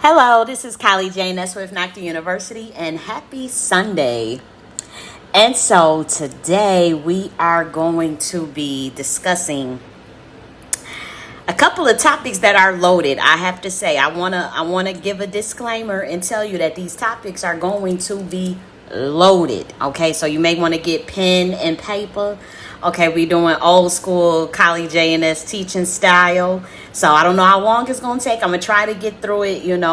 Hello, this is J.N.S with Nakhti University, and happy Sunday. And so today we are going to be discussing a couple of topics that are loaded. I have to say, I wanna give a disclaimer and tell you that these topics are going to be loaded. Okay, so you may want to get pen and paper. Okay, we're doing old school J.N.S teaching style. So I don't know how long it's going to take. I'm going to try to get through it, in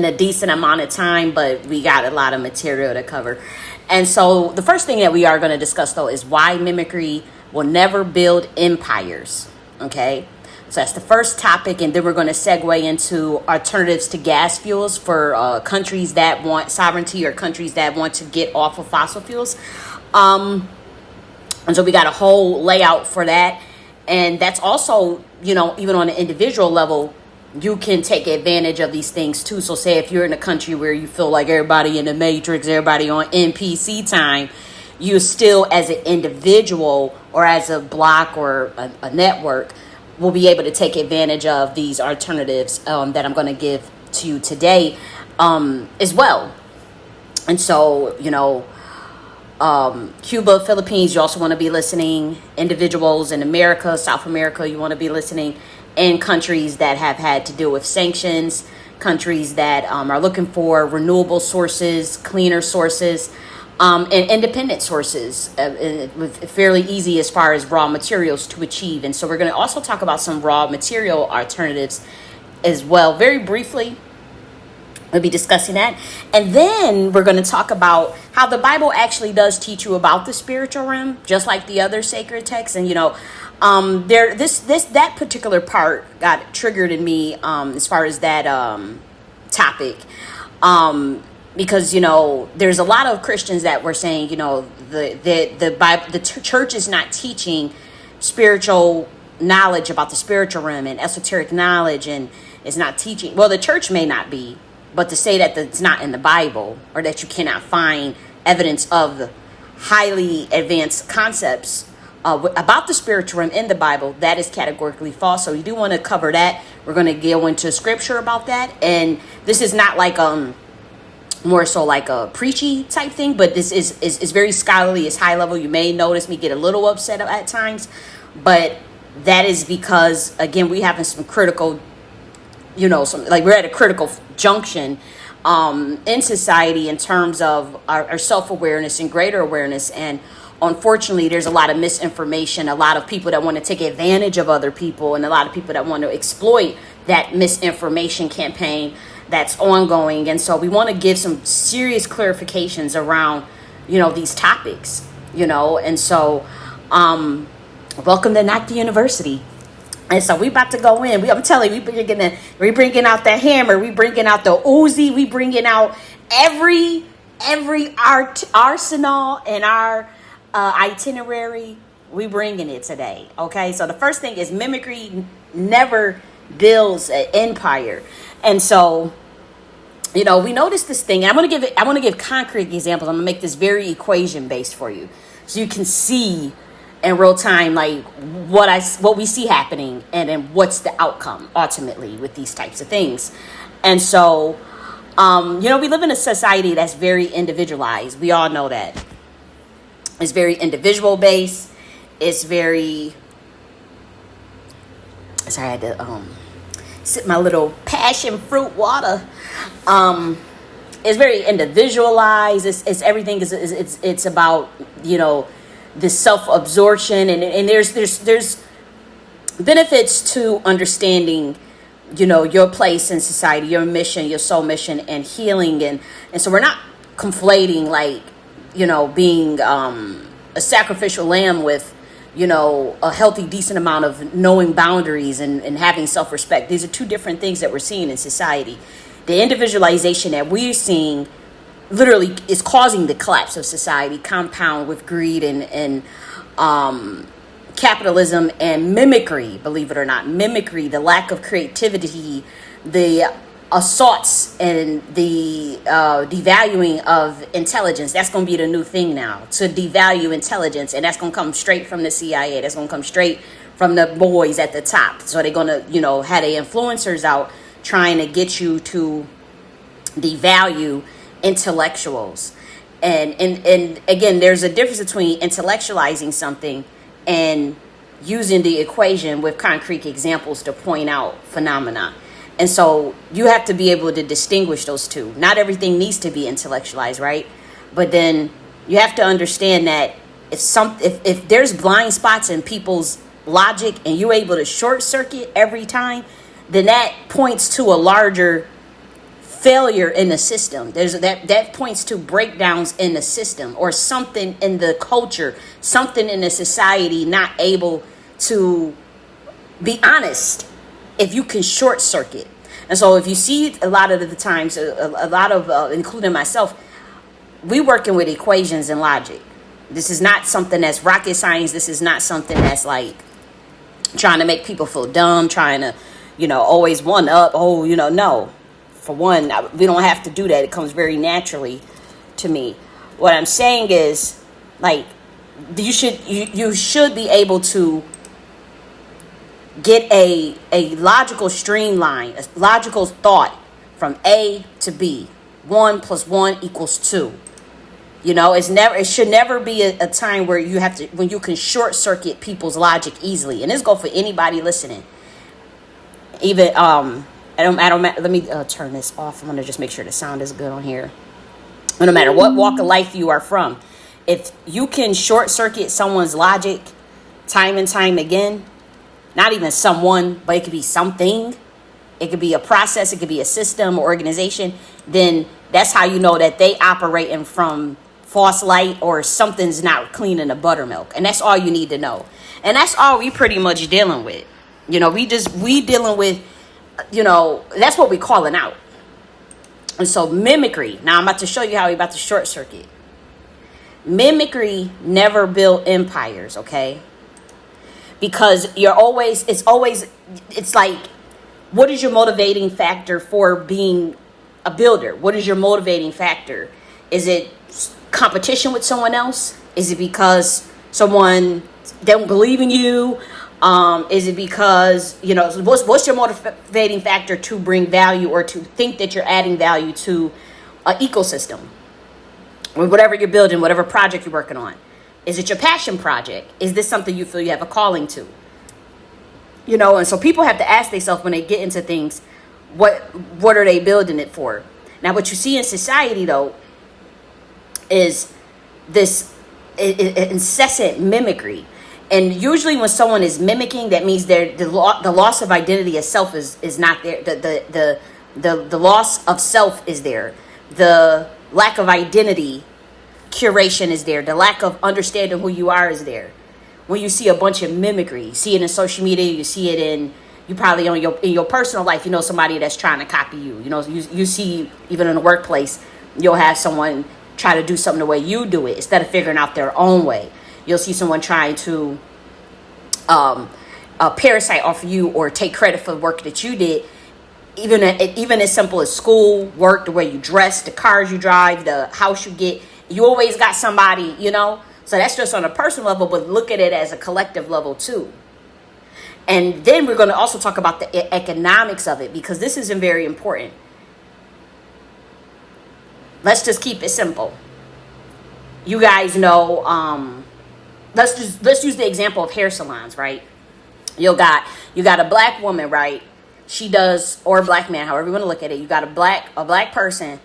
a decent amount of time, but we got a lot of material to cover. And so the first thing that we are going to discuss, though, is why mimicry will never build empires. Okay, so that's the first topic. And then we're going to segue into alternatives to gas fuels for countries that want sovereignty or countries that want to get off of fossil fuels. And so we got a whole layout for that. And that's also, even on an individual level, you can take advantage of these things too. So say if you're in a country where you feel like everybody in the matrix, everybody on NPC time, you still as an individual or as a block or a network will be able to take advantage of these alternatives that I'm going to give to you today as well. And so, Cuba, Philippines, you also want to be listening. Individuals in America, South America, you want to be listening. And countries that have had to deal with sanctions, countries that are looking for renewable sources, cleaner sources, and independent sources, fairly easy as far as raw materials to achieve. And so we're going to also talk about some raw material alternatives as well, very briefly. We'll be discussing that. And then we're going to talk about how the Bible actually does teach you about the spiritual realm, just like the other sacred texts. And, that particular part got triggered in me as far as that topic. Because, there's a lot of Christians that were saying, the Bible, the church is not teaching spiritual knowledge about the spiritual realm and esoteric knowledge, and it's not teaching. Well, the church may not be. But to say that it's not in the Bible or that you cannot find evidence of the highly advanced concepts about the spiritual realm in the Bible, that is categorically false. So we do want to cover that. We're going to go into scripture about that. And this is not like more so like a preachy type thing, but this is very scholarly. It's high level. You may notice me get a little upset at times, but that is because, again, we having some critical we're at a critical junction in society in terms of our self-awareness and greater awareness. And unfortunately, there's a lot of misinformation, a lot of people that want to take advantage of other people, and a lot of people that want to exploit that misinformation campaign that's ongoing. And so we want to give some serious clarifications around, these topics, and so welcome to Nakhti University. And so we about to go in. I'm telling you, we bringing out the hammer. We bringing out the Uzi. We bringing out every arsenal and our itinerary. We bringing it today. Okay. So the first thing is mimicry never builds an empire. And so, we noticed this thing. And I want to give concrete examples. I'm gonna make this very equation based for you, so you can see in real time, like what we see happening, and then what's the outcome ultimately with these types of things. And so, we live in a society that's very individualized. We all know that. It's very individual based. It's very. Sorry, I had to sip my little passion fruit water. It's very individualized. It's everything. It's about this self-absorption, and there's benefits to understanding your place in society, your mission, your soul mission, and healing, and so we're not conflating being a sacrificial lamb with a healthy, decent amount of knowing boundaries and having self-respect. These are two different things that we're seeing in society. The individualization that we're seeing literally is causing the collapse of society, compound with greed and capitalism and mimicry. Believe it or not, mimicry, the lack of creativity, the assaults and the devaluing of intelligence. That's going to be the new thing now, to devalue intelligence, and that's going to come straight from the CIA. That's going to come straight from the boys at the top. So they're going to, have their influencers out trying to get you to devalue intellectuals. And again, there's a difference between intellectualizing something and using the equation with concrete examples to point out phenomena. And so you have to be able to distinguish those two. Not everything needs to be intellectualized, right? But then you have to understand that if there's blind spots in people's logic and you're able to short circuit every time, then that points to a larger failure in the system. That points to breakdowns in the system, or something in the culture, something in the society not able to be honest if you can short circuit. And so if you see a lot of the times, a lot of including myself, we working with equations and logic. This is not something that's rocket science. This is not something that's like trying to make people feel dumb, trying to, always one up. Oh, no. For one, we don't have to do that. It comes very naturally to me. What I'm saying is, like, you should be able to get a logical streamline, a logical thought from A to B. 1 + 1 = 2. It should never be a time where when you can short circuit people's logic easily. And this goes for anybody listening. Even let me turn this off. I'm going to just make sure the sound is good on here. No matter what walk of life you are from, if you can short circuit someone's logic time and time again, not even someone, but it could be something. It could be a process. It could be a system or organization. Then that's how you know that they operating from false light, or something's not clean in the buttermilk. And that's all you need to know. And that's all we pretty much dealing with. We dealing with, that's what we calling out. And so mimicry. Now I'm about to show you how we about to short circuit. Mimicry never built empires, okay? Because it's like, what is your motivating factor for being a builder? What is your motivating factor? Is it competition with someone else? Is it because someone don't believe in you? Is it because, what's your motivating factor to bring value, or to think that you're adding value to an ecosystem, or whatever you're building, whatever project you're working on? Is it your passion project? Is this something you feel you have a calling to? And so people have to ask themselves when they get into things, what are they building it for? Now, what you see in society, though, is this incessant mimicry. And usually when someone is mimicking, that means the loss of identity of self is not there. The loss of self is there. The lack of identity curation is there. The lack of understanding who you are is there. When you see a bunch of mimicry, you see it in social media, you see it you probably in your personal life, somebody that's trying to copy you. You see, even in the workplace, you'll have someone try to do something the way you do it instead of figuring out their own way. You'll see someone trying to parasite off of you or take credit for the work that you did. Even as simple as school, work, the way you dress, the cars you drive, the house you get. You always got somebody, So that's just on a personal level, but look at it as a collective level too. And then we're going to also talk about the economics of it, because this isn't very important. Let's just keep it simple. You guys know, let's use the example of hair salons, right? You got a black woman, right? She does, or a black man, however you want to look at it. You got a black person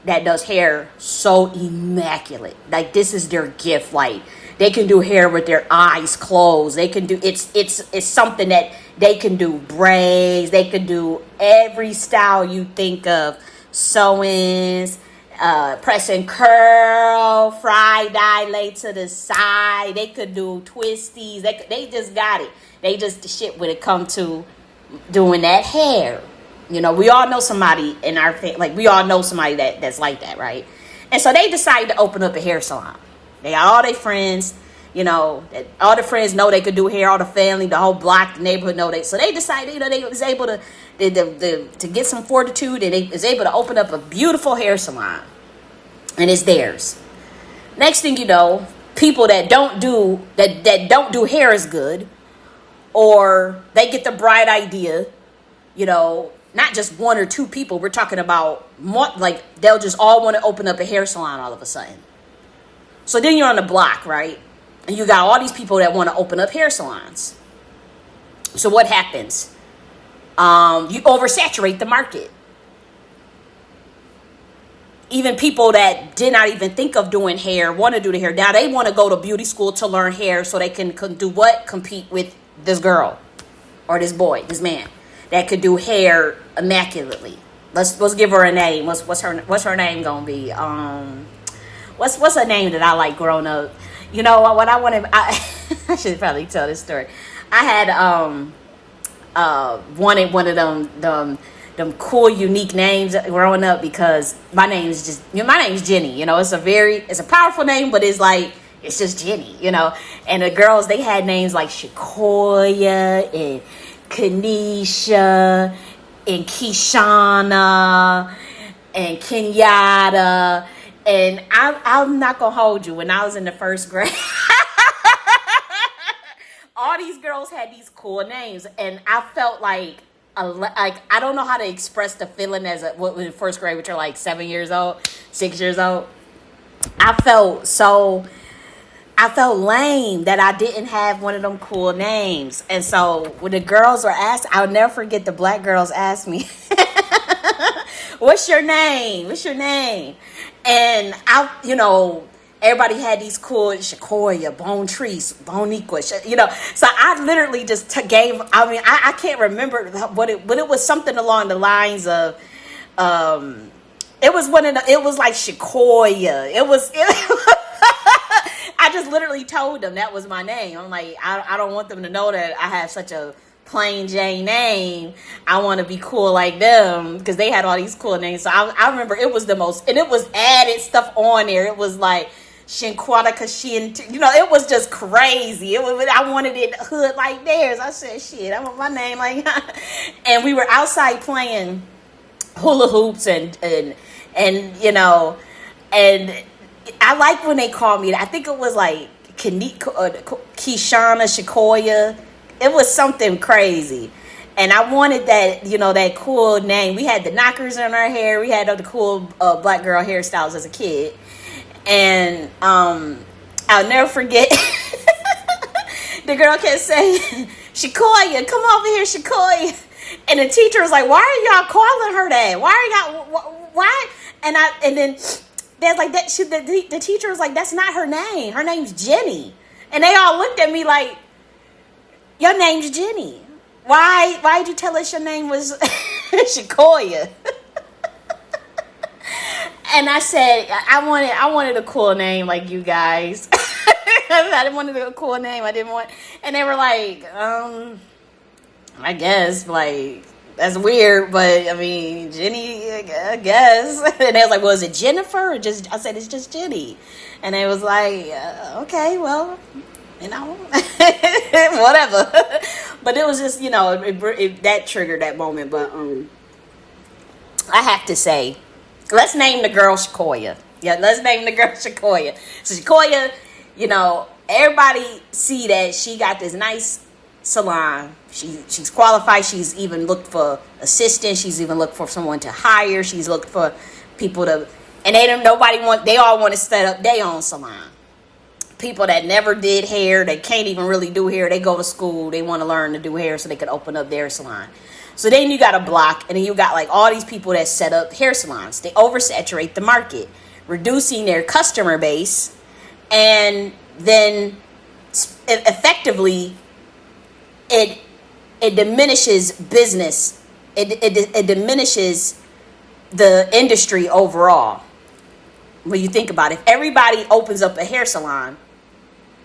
that does hair so immaculate. Like, this is their gift. Like, they can do hair with their eyes closed. They can do, it's something that they can do braids. They can do every style you think of. Sew-ins, press and curl, fry, dye, lay to the side. They could do twisties. They just got it. They just the shit when it come to doing that hair. We all know somebody in our family, like we all know somebody that's like that, right? And so they decided to open up a hair salon. They got all their friends, all the friends know they could do hair, all the family, the whole block, the neighborhood know they. So they decided, they was able to get some fortitude, and they was able to open up a beautiful hair salon, and it's theirs. Next thing you know, people that don't do hair as good, or they get the bright idea, not just one or two people. We're talking about more, like they'll just all want to open up a hair salon all of a sudden. So then you're on the block, right? And you got all these people that want to open up hair salons. So what happens? You oversaturate the market. Even people that did not even think of doing hair want to do the hair. Now they want to go to beauty school to learn hair so they can do what? Compete with this girl or this boy, this man that could do hair immaculately. Let's give her a name. What's her name gonna be? What's her name that I like growing up? You know what I wanted. I should probably tell this story. I had wanted one of them cool, unique names growing up because my name's Jenny. You know, it's a powerful name, but it's just Jenny. You know, and the girls, they had names like Shakoya and Kanisha and Kishana and Kenyatta. And I'm not gonna hold you. When I was in the first grade, all these girls had these cool names, and I felt like I don't know how to express the feeling what was in first grade, which are like 7 years old, 6 years old. I felt lame that I didn't have one of them cool names. And so when the girls were asked, I'll never forget the black girls asked me, what's your name? What's your name? And everybody had these cool Shakoya, Bone Trees, Boniqua, So I literally just gave. I mean, I can't remember but it was something along the lines of, it was like Shakoya. I just literally told them that was my name. I'm like, I don't want them to know that I have such a plain Jane name. I want to be cool like them because they had all these cool names. So I remember it was the most, and it was added stuff on there. It was like Shinkwada Kashin, it was just crazy. I wanted it hood like theirs. I said, shit, I want my name like and we were outside playing hula hoops and I like when they called me. I think it was like Kishana Shikoya. It was something crazy. And I wanted that, that cool name. We had the knockers in our hair. We had the cool black girl hairstyles as a kid. And I'll never forget. The girl kept saying, Shikoya, come over here, Shikoya. And the teacher was like, why are y'all calling her that? Why? And then there's like that. The teacher was like, that's not her name. Her name's Jenny. And they all looked at me like, your name's Jenny. Why'd you tell us your name was Shikoya? And I said, I wanted a cool name like you guys. I didn't want a cool name. And they were like, I guess, like, that's weird, but I mean, Jenny, I guess. And they was like, well, is it Jennifer or just, I said, it's just Jenny. And they was like, okay, well, whatever. But it was just, that triggered that moment. But I have to say, let's name the girl Shakoya. Yeah, let's name the girl Shakoya. So Shakoya, everybody see that she got this nice salon. She's qualified. She's even looked for assistants. She's even looked for someone to hire. She's looked for people to, and they all want to set up their own salon. People that never did hair, they can't even really do hair. They go to school. They want to learn to do hair so they can open up their salon. So then you got a block, and then you got like all these people that set up hair salons. They oversaturate the market, reducing their customer base, and then effectively it diminishes business. It diminishes the industry overall. When you think about it, if everybody opens up a hair salon,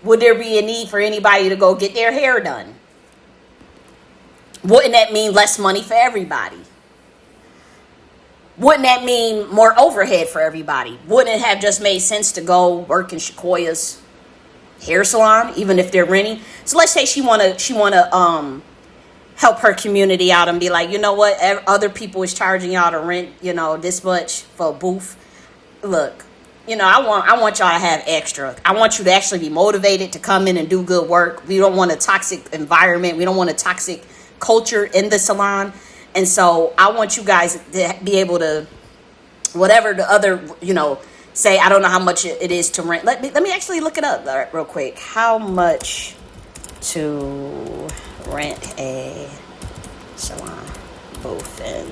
would there be a need for anybody to go get their hair done? Wouldn't that mean less money for everybody? Wouldn't that mean more overhead for everybody? Wouldn't it have just made sense to go work in Shakoya's hair salon, even if they're renting? So let's say she wanna help her community out and be like, you know what, other people is charging y'all to rent, this much for a booth. Look, I want y'all to have extra. I want you to actually be motivated to come in and do good work. We don't want a toxic environment. We don't want a toxic culture in the salon. And so I want you guys to be able to, whatever the other, say, I don't know how much it is to rent. Let me actually look it up real quick. How much to rent a salon, booth, and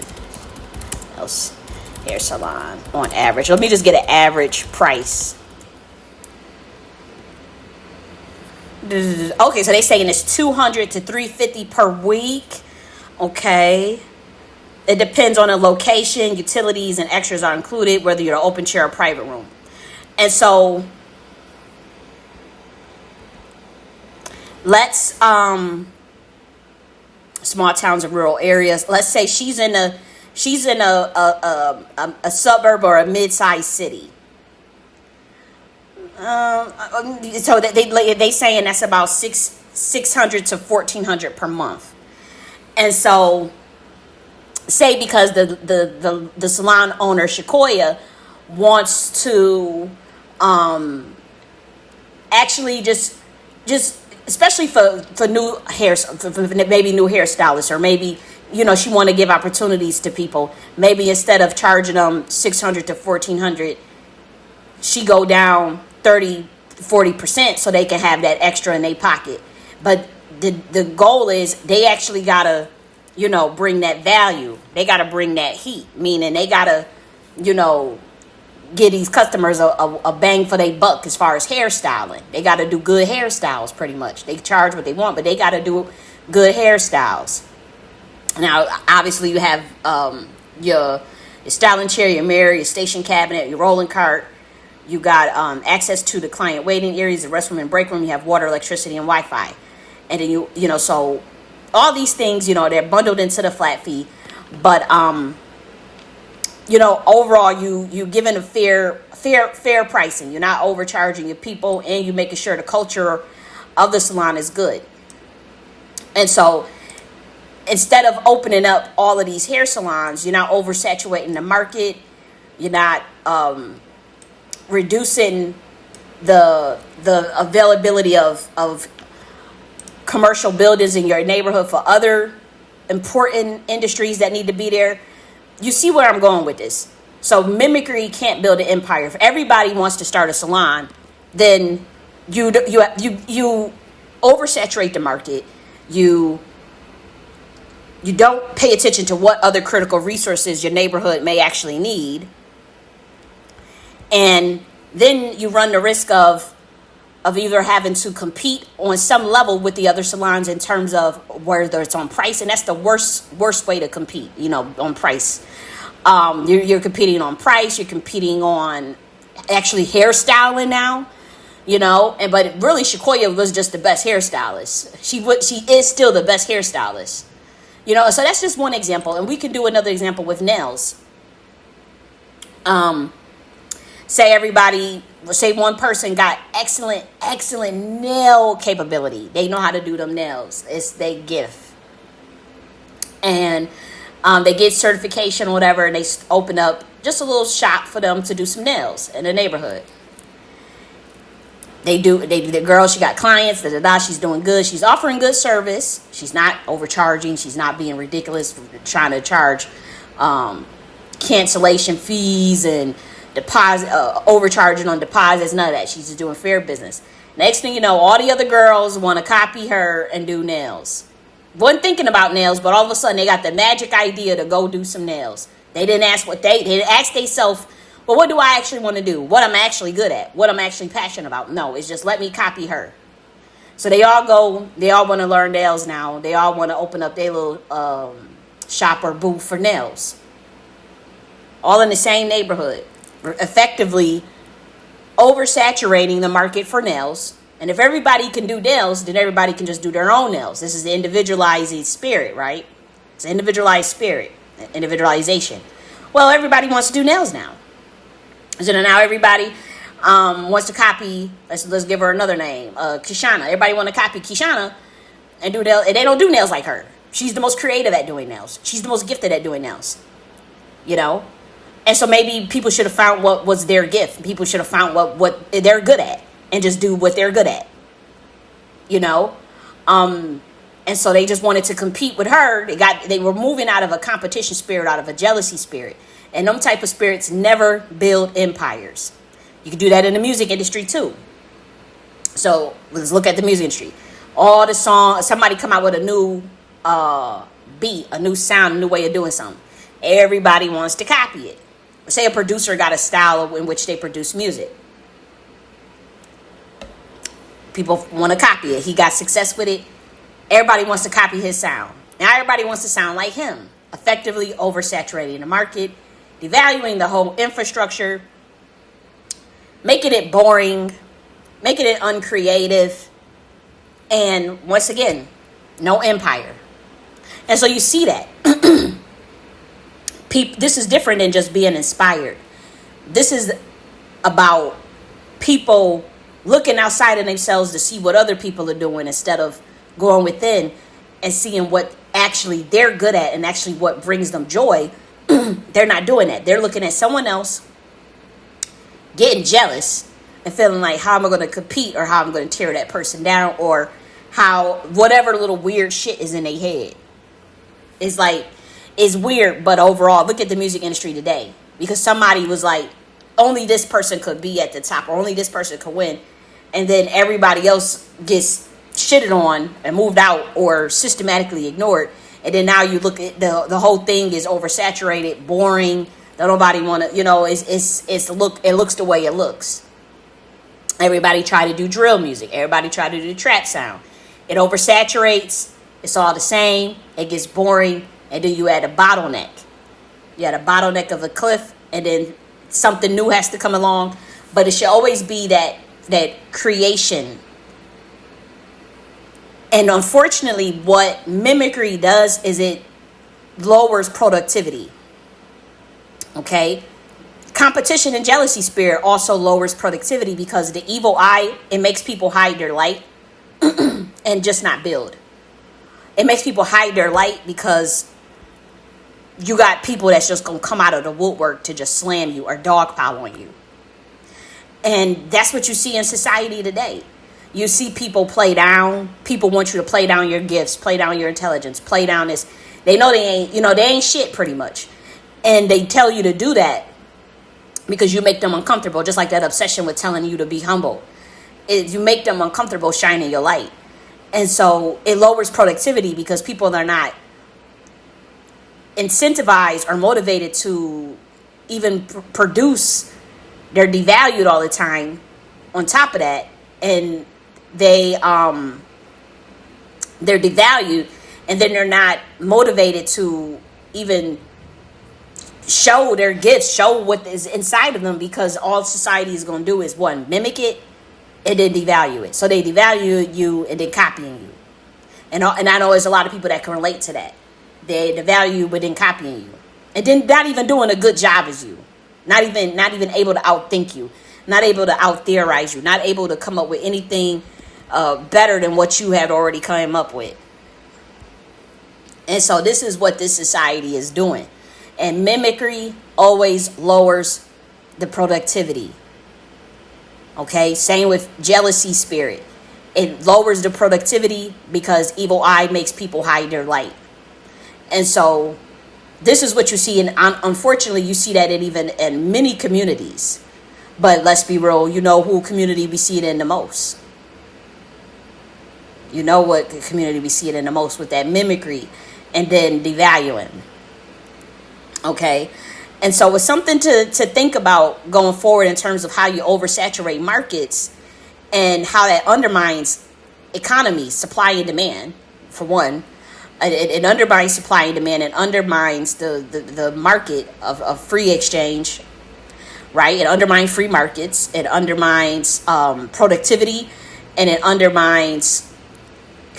else hair salon on average? Let me just get an average price. Okay, so they saying it's $200 to $350 per week. Okay. It depends on the location, utilities, and extras are included, whether you're an open chair or private room. And so let's small towns and rural areas. Let's say she's in a suburb or a mid-sized city. So they saying that's about $600 to $1,400 per month. And so, say because the salon owner Shakoya wants to actually just especially for new hair, for maybe new hairstylists, or maybe she want to give opportunities to people. Maybe instead of charging them $600 to $1,400, she go down 30-40% so they can have that extra in their pocket. But the goal is they actually gotta bring that value. They gotta bring that heat, meaning they gotta give these customers a bang for their buck as far as hairstyling. They gotta do good hairstyles. Pretty much they charge what they want, but they gotta do good hairstyles. Now obviously you have your styling chair, your mirror, your station cabinet, your rolling cart. You got access to the client waiting areas, the restroom and break room. You have water, electricity, and Wi-Fi. And then so all these things, they're bundled into the flat fee. But overall you giving a fair pricing. You're not overcharging your people, and you making sure the culture of the salon is good. And so instead of opening up all of these hair salons, you're not oversaturating the market. You're not reducing the availability of commercial buildings in your neighborhood for other important industries that need to be there. You see where I'm going with this? So Mimicry can't build an empire. If everybody wants to start a salon, then you oversaturate the market. You don't pay attention to what other critical resources your neighborhood may actually need. And then you run the risk of either having to compete on some level with the other salons in terms of whether it's on price, and that's the worst way to compete, on price. You're competing on price. You're competing on actually hairstyling now, but really Shakoya was just the best hairstylist. She is still the best hairstylist, so that's just one example. And we can do another example with nails. Say one person got excellent nail capability. They know how to do them nails. It's their gift. And they get certification or whatever, and they open up just a little shop for them to do some nails in the neighborhood. The girl, she got clients, she's doing good. She's offering good service. She's not overcharging. She's not being ridiculous, trying to charge cancellation fees and deposit, overcharging on deposits, none of that. She's just doing fair business. Next thing you know, all the other girls want to copy her and do nails. Wasn't thinking about nails, but all of a sudden they got the magic idea to go do some nails. They didn't ask they didn't ask themselves, well, what do I actually want to do? What I'm actually good at? What I'm actually passionate about? No, it's just let me copy her. So they all want to learn nails now. They all want to open up their little shop or booth for nails. All in the same neighborhood. Effectively oversaturating the market for nails. And if everybody can do nails, then everybody can just do their own nails. This is the individualizing spirit, right? It's an individualized spirit, individualization. Well, everybody wants to do nails now. So now everybody wants to copy. Let's give her another name, Kishana. Everybody want to copy Kishana and do nails. And they don't do nails like her. She's the most creative at doing nails. She's the most gifted at doing nails. And so maybe people should have found what was their gift. People should have found what they're good at and just do what they're good at. And And so they just wanted to compete with her. They were moving out of a competition spirit, out of a jealousy spirit. And them type of spirits never build empires. You can do that in the music industry too. So let's look at the music industry. All the songs, somebody come out with a new beat, a new sound, a new way of doing something. Everybody wants to copy it. Say a producer got a style in which they produce music. People want to copy it. He got success with it. Everybody wants to copy his sound. Now everybody wants to sound like him. Effectively oversaturating the market, devaluing the whole infrastructure, making it boring, making it uncreative, and once again, no empire. And so you see that. This is different than just being inspired. This is about people looking outside of themselves to see what other people are doing instead of going within and seeing what actually they're good at and actually what brings them joy. They're not doing that. They're looking at someone else, getting jealous and feeling like, how am I going to compete, or how I'm going to tear that person down, or how whatever little weird shit is in their head. It's like, it's weird, but overall, look at the music industry today. Because somebody was like, only this person could be at the top, or only this person could win. And then everybody else gets shitted on and moved out or systematically ignored. And then now you look at the whole thing is oversaturated, boring. Don't nobody want to, it looks the way it looks. Everybody try to do drill music. Everybody try to do trap sound. It oversaturates. It's all the same. It gets boring. And then you add a bottleneck. You add a bottleneck of a cliff, and then something new has to come along. But it should always be that creation. And unfortunately, what mimicry does is it lowers productivity. Okay? Competition and jealousy spirit also lowers productivity, because the evil eye, it makes people hide their light and just not build. It makes people hide their light because you got people that's just going to come out of the woodwork to just slam you or dogpile on you. And that's what you see in society today. You see people play down. People want you to play down your gifts, play down your intelligence, play down this. They know they ain't shit pretty much. And they tell you to do that because you make them uncomfortable, just like that obsession with telling you to be humble. You make them uncomfortable shining your light. And so it lowers productivity because people are not incentivized or motivated to even produce. They're devalued all the time on top of that. And they're devalued, and then they're not motivated to even show their gifts, show what is inside of them, because all society is going to do is, one, mimic it and then devalue it. So they devalue you and then copying you. And I know there's a lot of people that can relate to that. They devalue you but then copying you. And then not even doing a good job as you. Not even able to outthink you. Not able to out-theorize you. Not able to come up with anything better than what you had already come up with. And so this is what this society is doing. And mimicry always lowers the productivity. Okay? Same with jealousy spirit. It lowers the productivity because evil eye makes people hide their light. And so this is what you see. And unfortunately, you see that even in many communities. But let's be real, you know who community we see it in the most. You know what community we see it in the most, with that mimicry and then devaluing. Okay? And so it's something to think about going forward in terms of how you oversaturate markets and how that undermines economies, supply and demand, for one. It undermines supply and demand. It undermines the market of free exchange. Right? It undermines free markets. It undermines productivity, and it undermines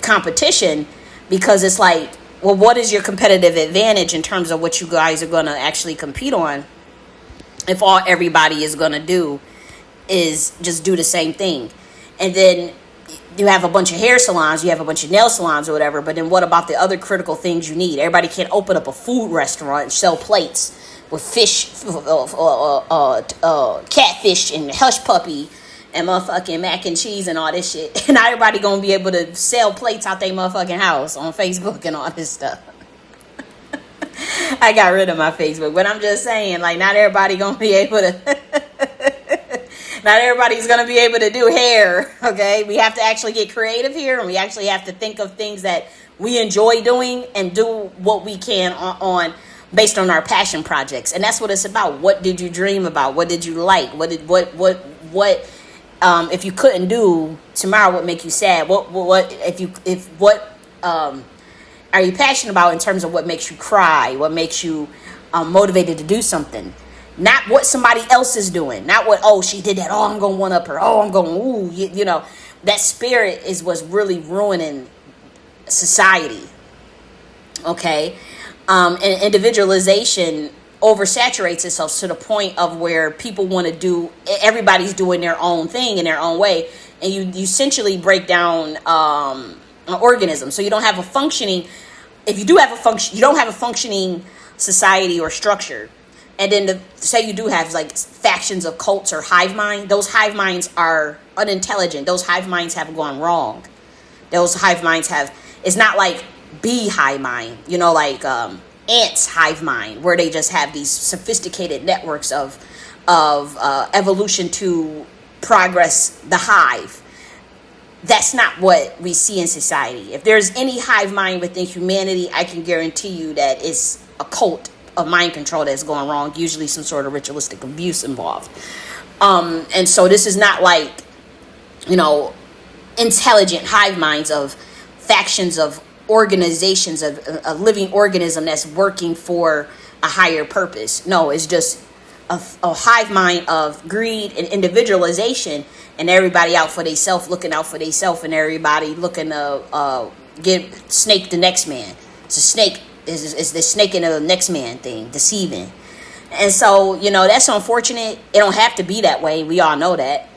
competition, because it's like, well, what is your competitive advantage in terms of what you guys are going to actually compete on if all everybody is going to do is just do the same thing? And then you have a bunch of hair salons, you have a bunch of nail salons or whatever, but then what about the other critical things you need? Everybody can't open up a food restaurant and sell plates with fish, catfish and hush puppy and motherfucking mac and cheese and all this shit. And not everybody gonna be able to sell plates out their motherfucking house on Facebook and all this stuff. I got rid of my Facebook, but I'm just saying, like, not everybody gonna be able to not everybody's gonna be able to do hair. Okay, we have to actually get creative here, and we actually have to think of things that we enjoy doing and do what we can on based on our passion projects. And that's what it's about. What did you dream about? What did you like? What if you couldn't do tomorrow, would make you sad? What are you passionate about in terms of what makes you cry? What makes you motivated to do something? Not what somebody else is doing. Not what, oh, she did that. Oh, I'm going to one up her. Oh, I'm going, ooh, you know. That spirit is what's really ruining society. Okay? And individualization oversaturates itself to the point of where people want to do, everybody's doing their own thing in their own way. And you essentially break down an organism. So you don't have a functioning, if you do have a function, you don't have a functioning society or structure. And then say you do have like factions of cults or hive mind, those hive minds are unintelligent. Those hive minds have gone wrong. Those hive minds have, it's not like bee hive mind, you know, like ants hive mind, where they just have these sophisticated networks of evolution to progress the hive. That's not what we see in society. If there's any hive mind within humanity, I can guarantee you that it's a cult of mind control that's going wrong, usually some sort of ritualistic abuse involved. And so this is not like, you know, intelligent hive minds of factions of organizations of a living organism that's working for a higher purpose. No, it's just a hive mind of greed and individualization, and everybody out for themselves, looking out for themselves, and everybody looking to get snake the next man. It's a snake. It's the snake in the next man thing, deceiving. And so, you know, that's unfortunate. It don't have to be that way. We all know that.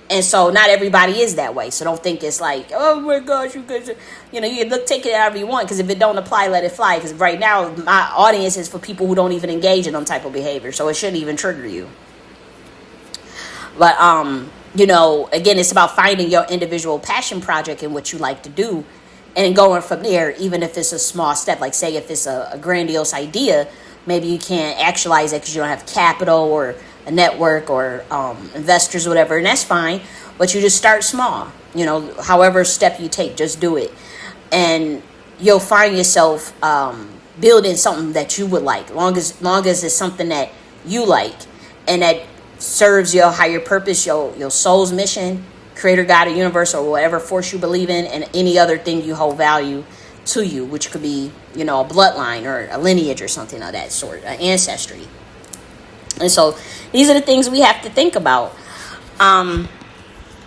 And so not everybody is that way. So don't think it's like, oh my gosh, you could, you know, you can take it however you want. Because if it don't apply, let it fly. Because right now, my audience is for people who don't even engage in them type of behavior. So it shouldn't even trigger you. But, you know, again, it's about finding your individual passion project and what you like to do. And going from there, even if it's a small step, like say if it's a grandiose idea, maybe you can't actualize it because you don't have capital or a network or investors or whatever, and that's fine. But you just start small, you know, however step you take, just do it. And you'll find yourself building something that you would like, long as it's something that you like and that serves your higher purpose, your soul's mission, creator, God, or universe, or whatever force you believe in, and any other thing you hold value to you, which could be, you know, a bloodline or a lineage or something of that sort, an ancestry. And so these are the things we have to think about. The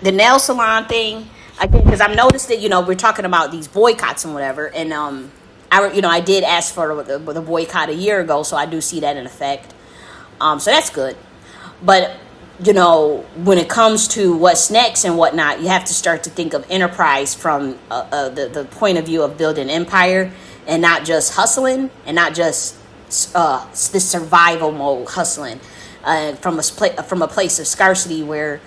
nail salon thing, I think, because I've noticed that, you know, we're talking about these boycotts and whatever, and I did ask for the boycott a year ago, so I do see that in effect. So that's good. But you know, when it comes to what's next and whatnot, you have to start to think of enterprise from the point of view of building empire, and not just hustling, and not just the survival mode hustling from a place of scarcity where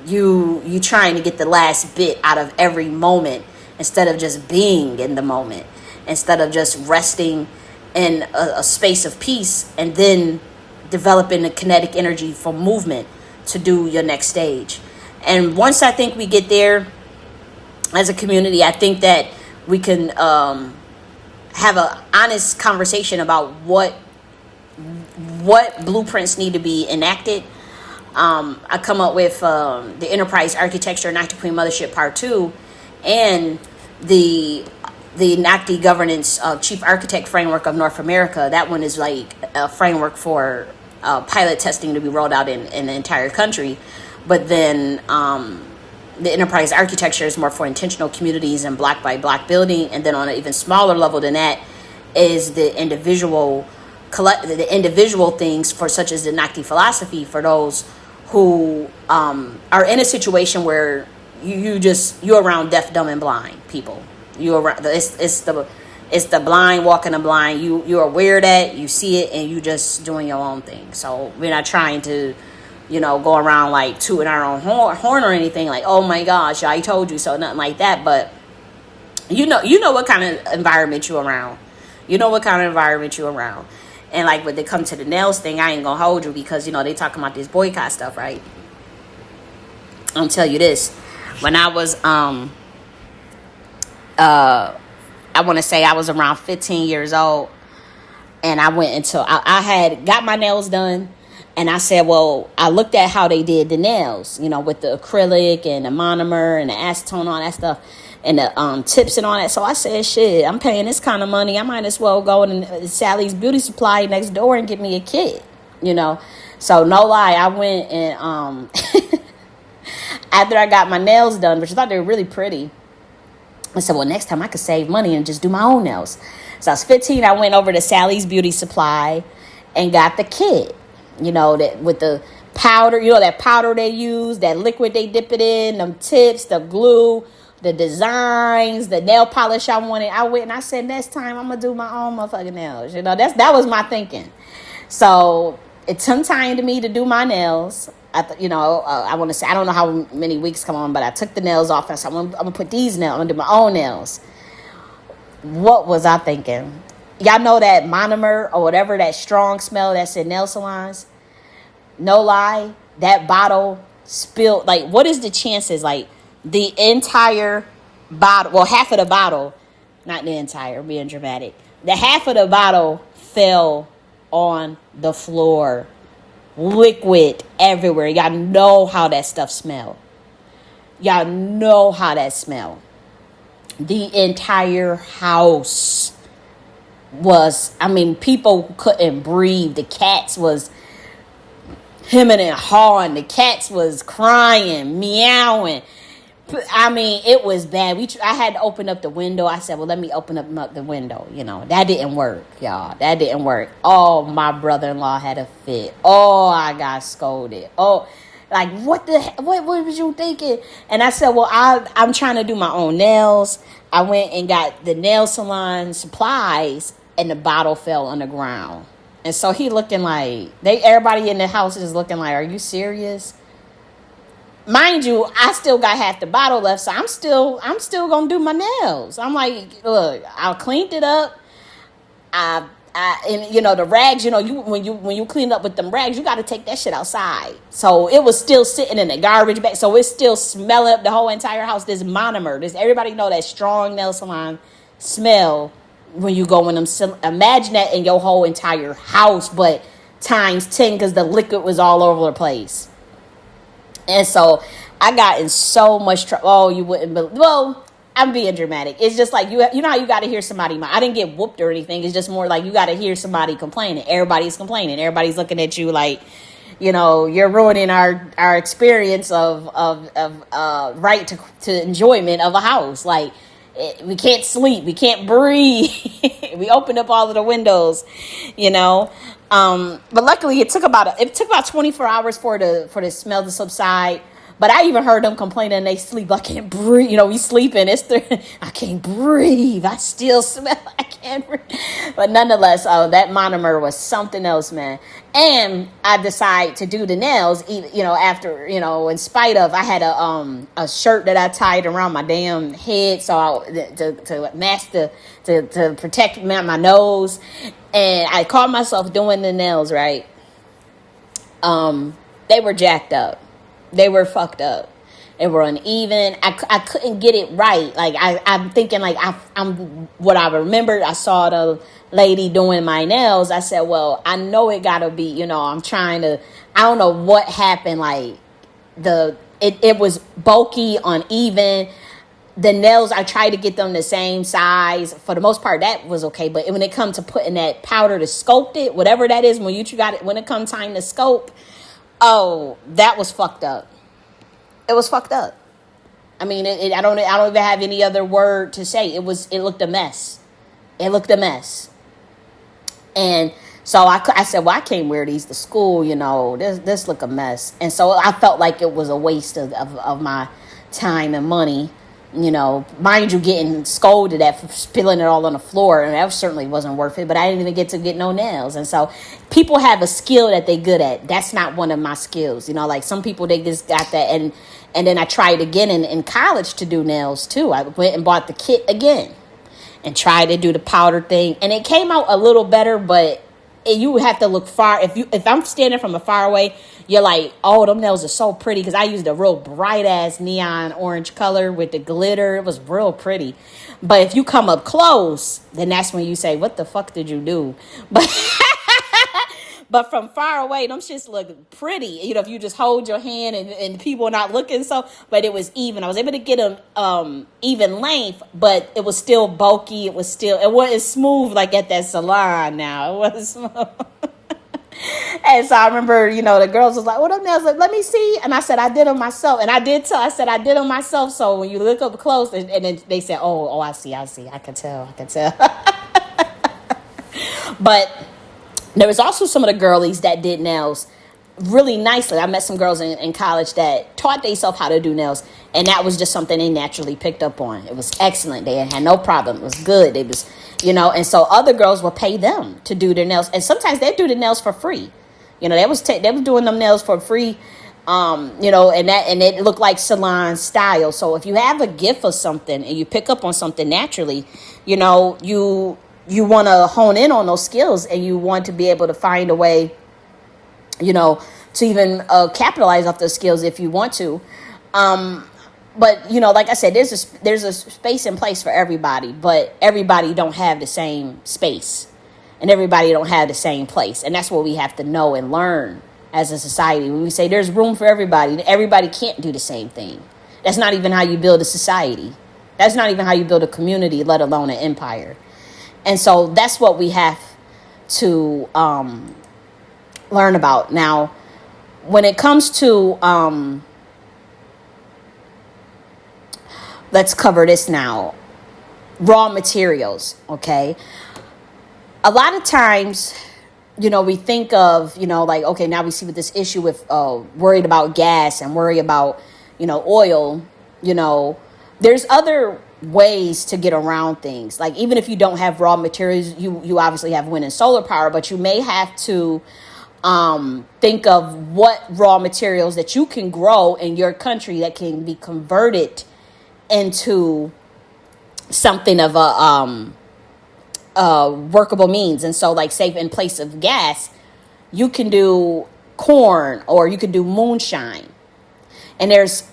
you trying to get the last bit out of every moment instead of just being in the moment, instead of just resting in a space of peace and then developing the kinetic energy for movement to do your next stage. And once I think we get there as a community, I think that we can have an honest conversation about what blueprints need to be enacted. I come up with the Enterprise Architecture Nakhti Queen Mothership Part 2 and the Nakhti Governance Chief Architect Framework of North America. That one is like a framework for pilot testing to be rolled out in the entire country. But then the enterprise architecture is more for intentional communities and block by block building. And then on an even smaller level than that is the individual things, for such as the Nakhti philosophy, for those who are in a situation where you're around deaf, dumb, and blind people. It's the blind walking the blind. You're aware that you see it and you just doing your own thing. So we're not trying to go around like tooting our own horn or anything like, oh my gosh, I told you so, nothing like that. But you know what kind of environment you're around. You know what kind of environment you're around. And like when they come to the nails thing, I ain't gonna hold you because they talking about this boycott stuff, right? I'll tell you this. When I was I want to say I was around 15 years old, and I went into I had got my nails done. And I said, well, I looked at how they did the nails, with the acrylic and the monomer and the acetone, all that stuff, and the tips and all that. So I said, shit, I'm paying this kind of money. I might as well go to Sally's Beauty Supply next door and get me a kit, So no lie, I went and after I got my nails done, which I thought they were really pretty, I said, well, next time I could save money and just do my own nails. So I was 15. I went over to Sally's Beauty Supply and got the kit. That with the powder, that powder they use, that liquid they dip it in, them tips, the glue, the designs, the nail polish I wanted. I went and I said, next time I'm going to do my own motherfucking nails. That was my thinking. So it took time to me to do my nails. I want to say, I don't know how many weeks come on, but I took the nails off. And I said, I'm going to put these nails, I'm going to do my own nails. What was I thinking? Y'all know that monomer or whatever, that strong smell that's in nail salons? No lie, that bottle spilled. Like, what is the chances? Like, the entire bottle, well, half of the bottle, not the entire, being dramatic. The half of the bottle fell on the floor. Liquid everywhere. Y'all know how that stuff smell. Y'all know how that smell. The entire house people couldn't breathe. The cats was hemming and hawing. The cats was crying, meowing. It was bad. I had to open up the window. I said, well, let me open up the window. That didn't work, y'all. That didn't work. Oh, my brother-in-law had a fit. Oh, I got scolded. Oh, like, what was you thinking? And I said, well, I'm trying to do my own nails. I went and got the nail salon supplies, and the bottle fell on the ground. And so he looking like, everybody in the house is looking like, are you serious? Mind you, I still got half the bottle left, so I'm still gonna do my nails. I'm like, look, I cleaned it up. And the rags, when you clean up with them rags, you got to take that shit outside. So it was still sitting in the garbage bag. So it's still smelling up the whole entire house. This monomer, everybody know that strong nail salon smell when you go in them. Imagine that in your whole entire house, but times 10 because the liquid was all over the place. And so I got in so much trouble. Oh, you wouldn't believe. Well, I'm being dramatic. It's just like, you know how you got to hear somebody. I didn't get whooped or anything. It's just more like you got to hear somebody complaining. Everybody's complaining. Everybody's looking at you like, you're ruining our experience of right to enjoyment of a house. Like, we can't sleep. We can't breathe. We opened up all of the windows, But luckily it took about 24 hours for the smell to subside. But I even heard them complaining they sleep. I can't breathe. We sleeping. I can't breathe. I still smell. I can't breathe. But nonetheless, that monomer was something else, man. And I decided to do the nails, after, in spite of, I had a shirt that I tied around my damn head. So to mask to protect my nose. And I caught myself doing the nails, right? They were jacked up. They were fucked up. They were uneven. I couldn't get it right. Like, I'm thinking, like, I'm what I remembered. I saw the lady doing my nails. I said, well, I know it gotta be, I'm trying to, I don't know what happened. Like, it was bulky, uneven. The nails, I tried to get them the same size. For the most part, that was okay. But when it comes to putting that powder to sculpt it, whatever that is, when it comes time to sculpt, oh, that was fucked up. It was fucked up. I mean, I don't even have any other word to say. It looked a mess. It looked a mess. And so I said, well, I can't wear these to school, this look a mess. And so I felt like it was a waste of my time and money Mind you, getting scolded at for spilling it all on the floor, and that certainly wasn't worth it. But I didn't even get to get no nails. And so people have a skill that they good at. That's not one of my skills. Like some people, they just got that. And then I tried again in college to do nails too. I went and bought the kit again and tried to do the powder thing, and it came out a little better, but you would have to look far. If I'm standing from a far away, you're like, oh, them nails are so pretty, because I used a real bright ass neon orange color with the glitter. It was real pretty. But if you come up close, then that's when you say, what the fuck did you do? But from far away, them shits look pretty. If you just hold your hand and people are not looking. But it was even. I was able to get them even length, but it was still bulky. It wasn't smooth like at that salon now. It wasn't smooth. And so I remember, the girls was like, what up nails? Like, let me see. And I said, I did them myself. And I did tell. I said, I did them myself. So when you look up close, and then they said, oh, I see. I can tell. But there was also some of the girlies that did nails really nicely. I met some girls in college that taught themselves how to do nails, and that was just something they naturally picked up on. It was excellent. They had no problem. It was good. It was, and so other girls would pay them to do their nails, and sometimes they do the nails for free. They was doing them nails for free, and it looked like salon style. So if you have a gift or something and you pick up on something naturally, you want to hone in on those skills, and you want to be able to find a way, to even capitalize off those skills if you want to. But, like I said, there's a space and place for everybody, but everybody don't have the same space, and everybody don't have the same place. And that's what we have to know and learn as a society. When we say there's room for everybody can't do the same thing. That's not even how you build a society. That's not even how you build a community, let alone an empire. And so that's what we have to learn about. Now, when it comes to, let's cover this now, raw materials, okay? A lot of times, we think of, like, okay, now we see with this issue with worried about gas and worry about, oil, there's other ways to get around things. Like, even if you don't have raw materials, you obviously have wind and solar power, but you may have to think of what raw materials that you can grow in your country that can be converted into something of a workable means. And so, like, say in place of gas, you can do corn, or you can do moonshine. And there's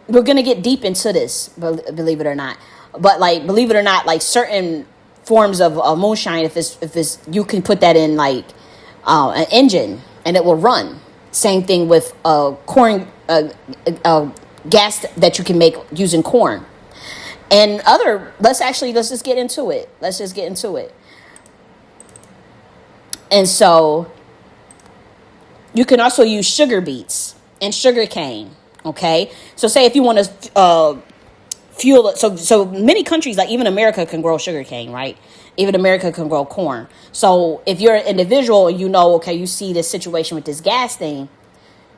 we're going to get deep into this, believe it or not. But, like, believe it or not, like, certain forms of moonshine, if it's you can put that in, like, an engine, and it will run. Same thing with corn, gas that you can make using corn. And let's just get into it. And so you can also use sugar beets and sugar cane. Okay, so say if you want to fuel it, so many countries, like even America, can grow sugar cane, right? Even America can grow corn. So if you're an individual and okay, you see this situation with this gas thing,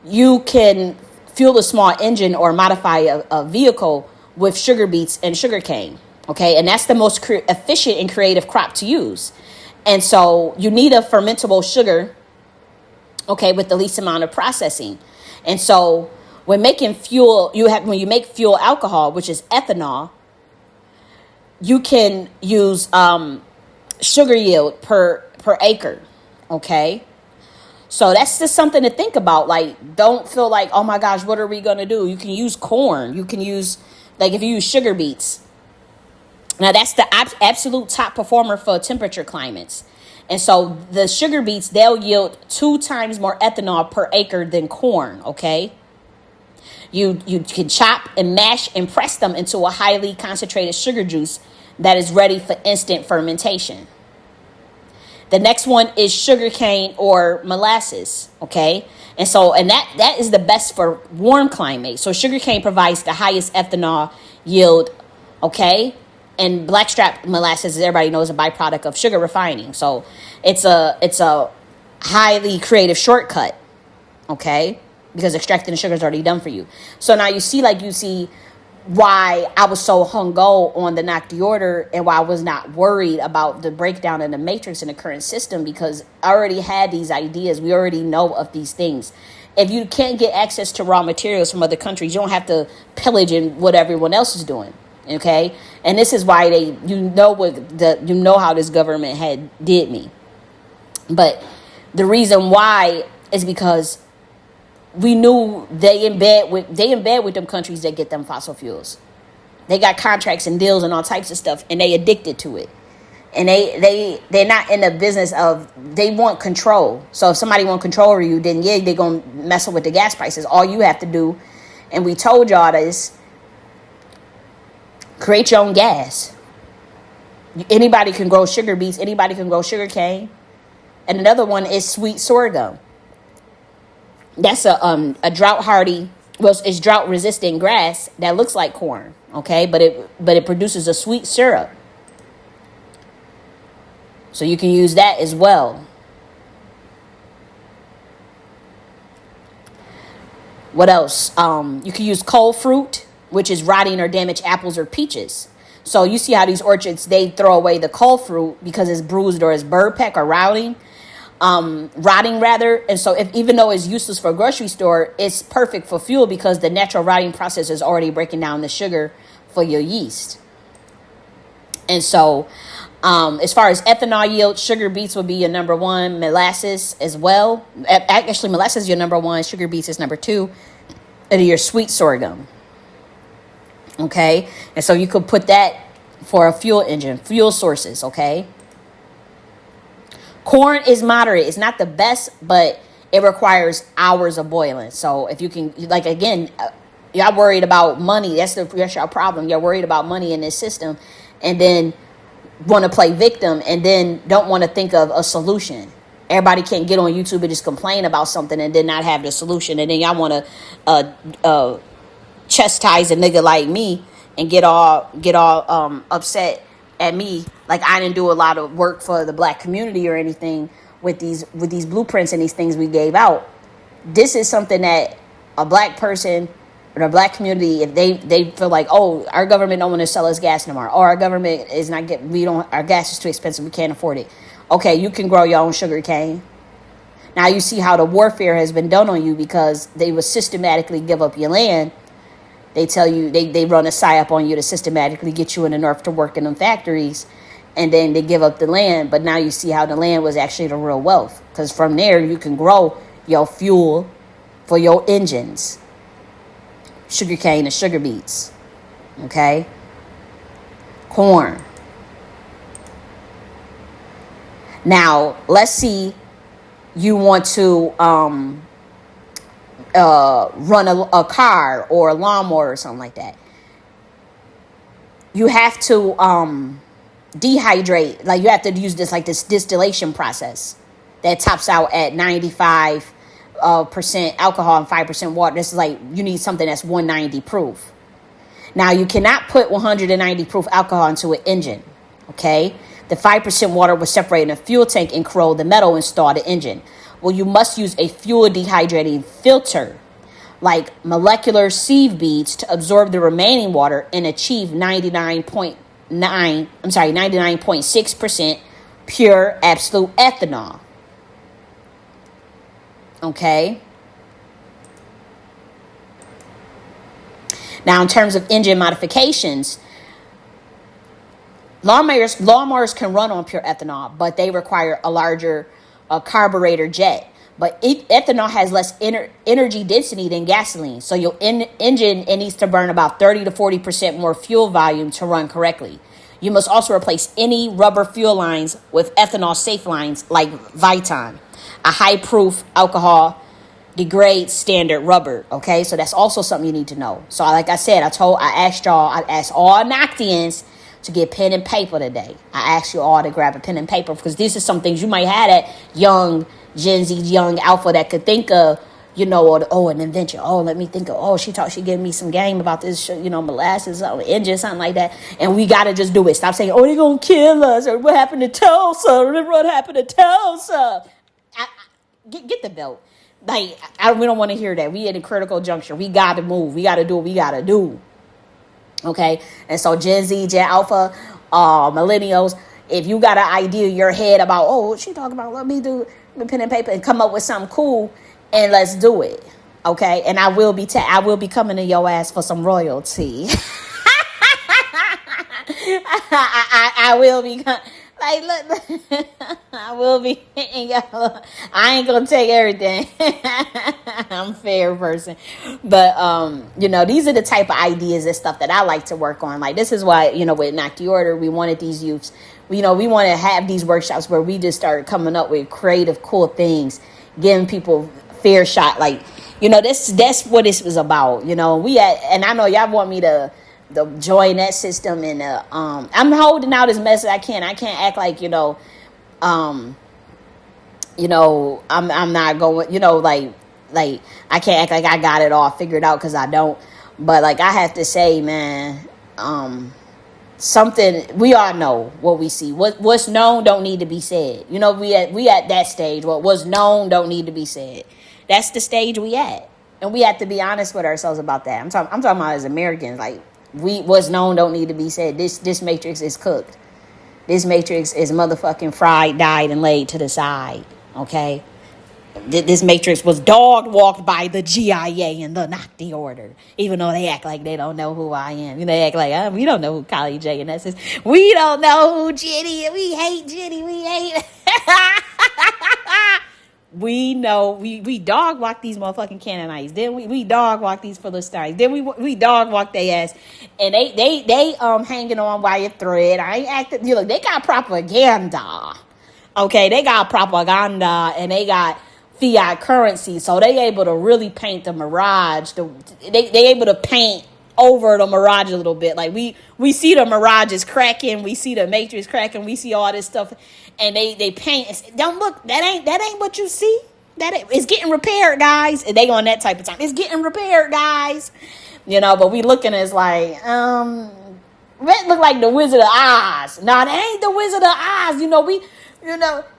you can fuel a small engine or modify a vehicle with sugar beets and sugar cane. Okay, and that's the most efficient and creative crop to use. And so you need a fermentable sugar, okay, with the least amount of processing. And so when making fuel, when you make fuel alcohol, which is ethanol, you can use sugar yield per acre, okay? So that's just something to think about. Like, don't feel like, oh my gosh, what are we going to do? You can use corn. You can use, like, if you use sugar beets. Now, that's the absolute top performer for temperature climates. And so the sugar beets, they'll yield 2 times more ethanol per acre than corn, okay? You can chop and mash and press them into a highly concentrated sugar juice that is ready for instant fermentation. The next one is sugarcane or molasses, okay? And that is the best for warm climate. So sugarcane provides the highest ethanol yield, okay? And blackstrap molasses, as everybody knows, is a byproduct of sugar refining. So it's a highly creative shortcut, okay? because extracting the sugar is already done for you. So now you see why I was so hung-go on the Nakhti order and why I was not worried about the breakdown in the matrix in the current system, because I already had these ideas. We already know of these things. If you can't get access to raw materials from other countries, you don't have to pillage in what everyone else is doing. Okay? And this is why you know how this government had did me. But the reason why is because we knew they in bed with them countries that get them fossil fuels. They got contracts and deals and all types of stuff, and they addicted to it. And they're not in the business of, they want control. So if somebody want control over you, then they're going to mess up with the gas prices. All you have to do, and we told y'all this, create your own gas. Anybody can grow sugar beets. Anybody can grow sugar cane. And another one is sweet sorghum. That's a drought hardy, it's drought resistant grass that looks like corn, okay? But it produces a sweet syrup. So you can use that as well. What else? You can use cold fruit, which is rotting or damaged apples or peaches. So you see how these orchards, they throw away the cold fruit because it's bruised or it's bird peck or rotting rather. And so even though it's useless for a grocery store, it's perfect for fuel because the natural rotting process is already breaking down the sugar for your yeast. And so as far as ethanol yield, sugar beets will be your number one, molasses as well. Actually, molasses is your number one, sugar beets is number two, and your sweet sorghum. Okay, and so you could put that for a fuel engine, fuel sources, okay? Corn is moderate. It's not the best, but it requires hours of boiling. So if you can, like, again, y'all worried about money. That's your problem. You're worried about money in this system, and then want to play victim, and then don't want to think of a solution. Everybody can't get on YouTube and just complain about something and then not have the solution. And then y'all want to chastise a nigga like me and get all upset at me, like I didn't do a lot of work for the black community or anything with these blueprints and these things we gave out. This is something that a black person or the black community, if they feel like, oh, our government don't want to sell us gas no more, or our government is not our gas is too expensive, we can't afford it. Okay, you can grow your own sugar cane. Now you see how the warfare has been done on you because they would systematically give up your land. They tell you, they run a psyop on you to systematically get you in the north to work in them factories, and then they give up the land. But now you see how the land was actually the real wealth, because from there you can grow your fuel for your engines, sugar cane and sugar beets, okay? Corn. Now, let's see, you want to run a car or a lawnmower or something like that. You have to dehydrate, like you have to use this distillation process that tops out at 95% alcohol and 5% water. This is like, you need something that's 190 proof. Now you cannot put 190 proof alcohol into an engine, okay? The 5% water will separate in a fuel tank and corrode the metal and stall the engine. Well, you must use a fuel dehydrating filter like molecular sieve beads to absorb the remaining water and achieve 99.6% pure absolute ethanol. Okay. Now, in terms of engine modifications, lawnmowers can run on pure ethanol, but they require a larger carburetor jet. But ethanol has less energy density than gasoline. So your engine, it needs to burn about 30 to 40% more fuel volume to run correctly. You must also replace any rubber fuel lines with ethanol safe lines like Viton, a high-proof alcohol degrade standard rubber. Okay, so that's also something you need to know. So like I said, I asked all Nakhtians to get pen and paper today. I asked you all to grab a pen and paper because these are some things you might have at young Gen Z, young alpha that could think of, or an invention. Oh, let me think of, she gave me some game about this, molasses, engine, something like that. And we got to just do it. Stop saying, they're going to kill us, or what happened to Tulsa, or what happened to Tulsa. Get the belt. Like, we don't want to hear that. We at a critical juncture. We got to move. We got to do what we got to do. Okay? And so Gen Z, Gen Alpha, millennials, if you got an idea in your head about, oh, what she talking about? Let me do pen and paper and come up with something cool, and let's do it. Okay? And I will be coming to your ass for some royalty. I will be like, look, I will be. I ain't gonna take everything. I'm a fair person, but these are the type of ideas and stuff that I like to work on. Like, this is why, with Nakhti Order, we wanted these youths. We want to have these workshops where we just start coming up with creative, cool things, giving people fair shot. Like, that's what this was about. And I know y'all want me to join that system, and I'm holding out as much as I can. I can't act like I'm not going, like I can't act like I got it all figured out, because I don't. But like, I have to say, man, something we all know what we see. What's known don't need to be said. We at that stage. What was known don't need to be said. That's the stage we at, and we have to be honest with ourselves about that. I'm talking about as Americans. Like, what's known don't need to be said. This matrix is cooked. This matrix is motherfucking fried, dyed, and laid to the side. Okay? This matrix was dog walked by the GIA and the Nakhti Order. Even though they act like they don't know who I am. They act like, we don't know who Kali J.N.S is. We don't know who Jenny. We hate Jenny. We hate... We know we dog walk these motherfucking Canaanites. Then we dog walk these Philistines. Then we dog walk their ass, and they hanging on wire thread. I ain't acting. Look, they got propaganda. Okay, they got propaganda, and they got fiat currency, so they able to really paint the mirage. They able to paint over the mirage a little bit. Like, we see the mirage is cracking, we see the matrix cracking, we see all this stuff, and they paint. Don't look, that ain't what you see. It's getting repaired, guys. And they on that type of time. It's getting repaired, guys. But we looking as like, that look like the Wizard of Oz. Nah, that ain't the Wizard of Oz.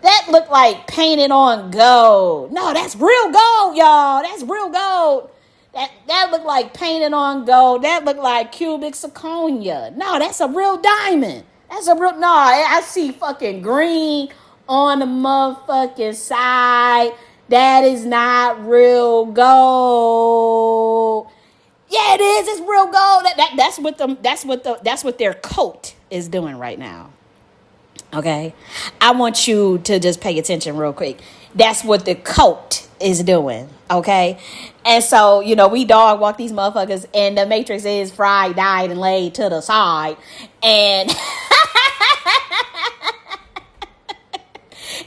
That look like painted on gold. No, that's real gold, y'all. That's real gold. That look like painted on gold. That look like cubic zirconia. No, that's a real diamond. I see fucking green on the motherfucking side. That is not real gold. Yeah, it is. It's real gold. That's what their coat is doing right now. Okay? I want you to just pay attention real quick. That's what the coat is doing. Okay? And so, we dog walk these motherfuckers, and the matrix is fried, dyed, and laid to the side. And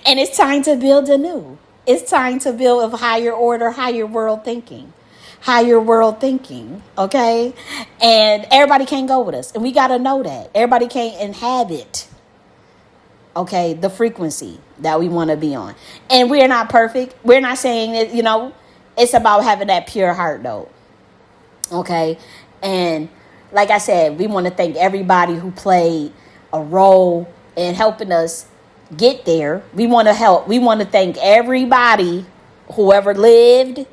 and it's time to build anew. It's time to build a higher order, higher world thinking. Okay? And everybody can't go with us. And we got to know that. Everybody can't inhabit, okay, the frequency that we want to be on. And we're not perfect. We're not saying that, it's about having that pure heart, though. Okay? And like I said, we want to thank everybody who played a role in helping us get there. We want to thank everybody, whoever lived,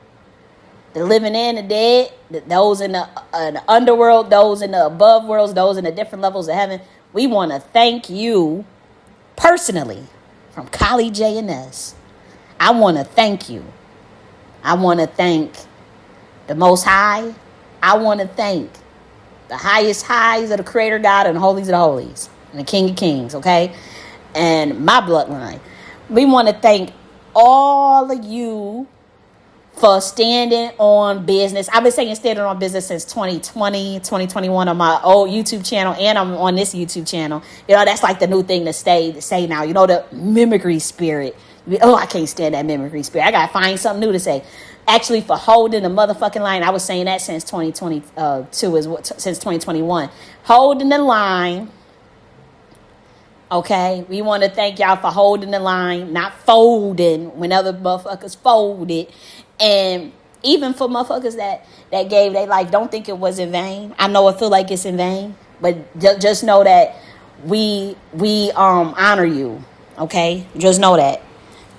the living and the dead, those in the underworld, those in the above worlds, those in the different levels of heaven. We want to thank you personally from Kali J.N.S. I want to thank you. I want to thank the Most High. I want to thank the highest highs of the Creator God and the holies of the holies and the King of Kings, okay? And my bloodline. We want to thank all of you for standing on business. I've been saying standing on business since 2020, 2021 on my old YouTube channel, and I'm on this YouTube channel. That's like the new thing to say now. The mimicry spirit. Oh, I can't stand that mimicry spirit. I gotta find something new to say. Actually, for holding the motherfucking line, I was saying that since 2022, since 2021. Holding the line. Okay, we want to thank y'all for holding the line, not folding when other motherfuckers folded. And even for motherfuckers that gave their life, don't think it was in vain. I know it feel like it's in vain, but just know that we honor you. Okay, just know that.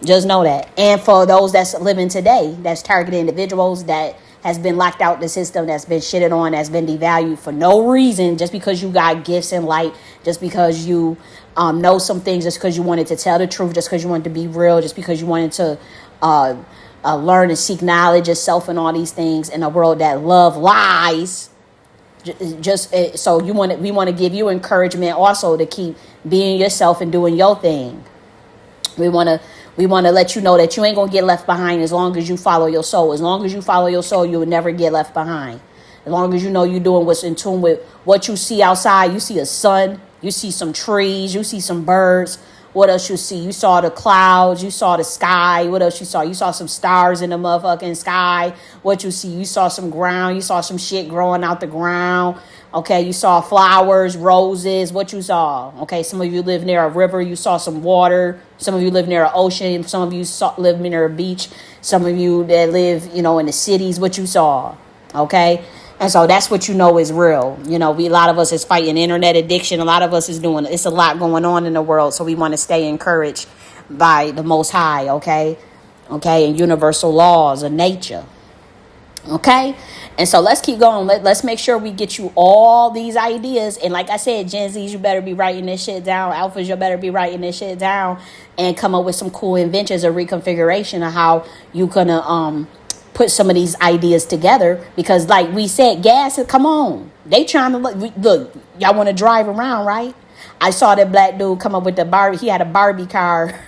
Just know that. And for those that's living today, that's targeted individuals that has been locked out the system, that's been shitted on, that's been devalued for no reason, just because you got gifts and light, just because you know some things, just because you wanted to tell the truth, just because you wanted to be real, just because you wanted to learn and seek knowledge yourself and all these things in a world that love lies. Just so we want to give you encouragement also to keep being yourself and doing your thing. We want to let you know that you ain't going to get left behind as long as you follow your soul. As long as you follow your soul, you will never get left behind. As long as you know you're doing what's in tune with what you see outside. You see a sun, you see some trees, you see some birds. What else you see? You saw the clouds, you saw the sky. What else you saw? You saw some stars in the motherfucking sky. What you see? You saw some ground, you saw some shit growing out the ground. Okay, you saw flowers, roses. What you saw? Okay, some of you live near a river. You saw some water. Some of you live near an ocean. Some of you live near a beach. Some of you that live, in the cities. What you saw? Okay, and so that's what you know is real. A lot of us is fighting internet addiction. A lot of us is doing. It's a lot going on in the world. So we want to stay encouraged by the Most High. Okay, and universal laws of nature. Okay, and so let's keep going. Let's make sure we get you all these ideas. And like I said, Gen Zs, you better be writing this shit down. Alphas, you better be writing this shit down and come up with some cool inventions or reconfiguration of how you gonna put some of these ideas together. Because like we said, gas, come on. They trying to look, y'all want to drive around, right? I saw that black dude come up with the Barbie. He had a Barbie car.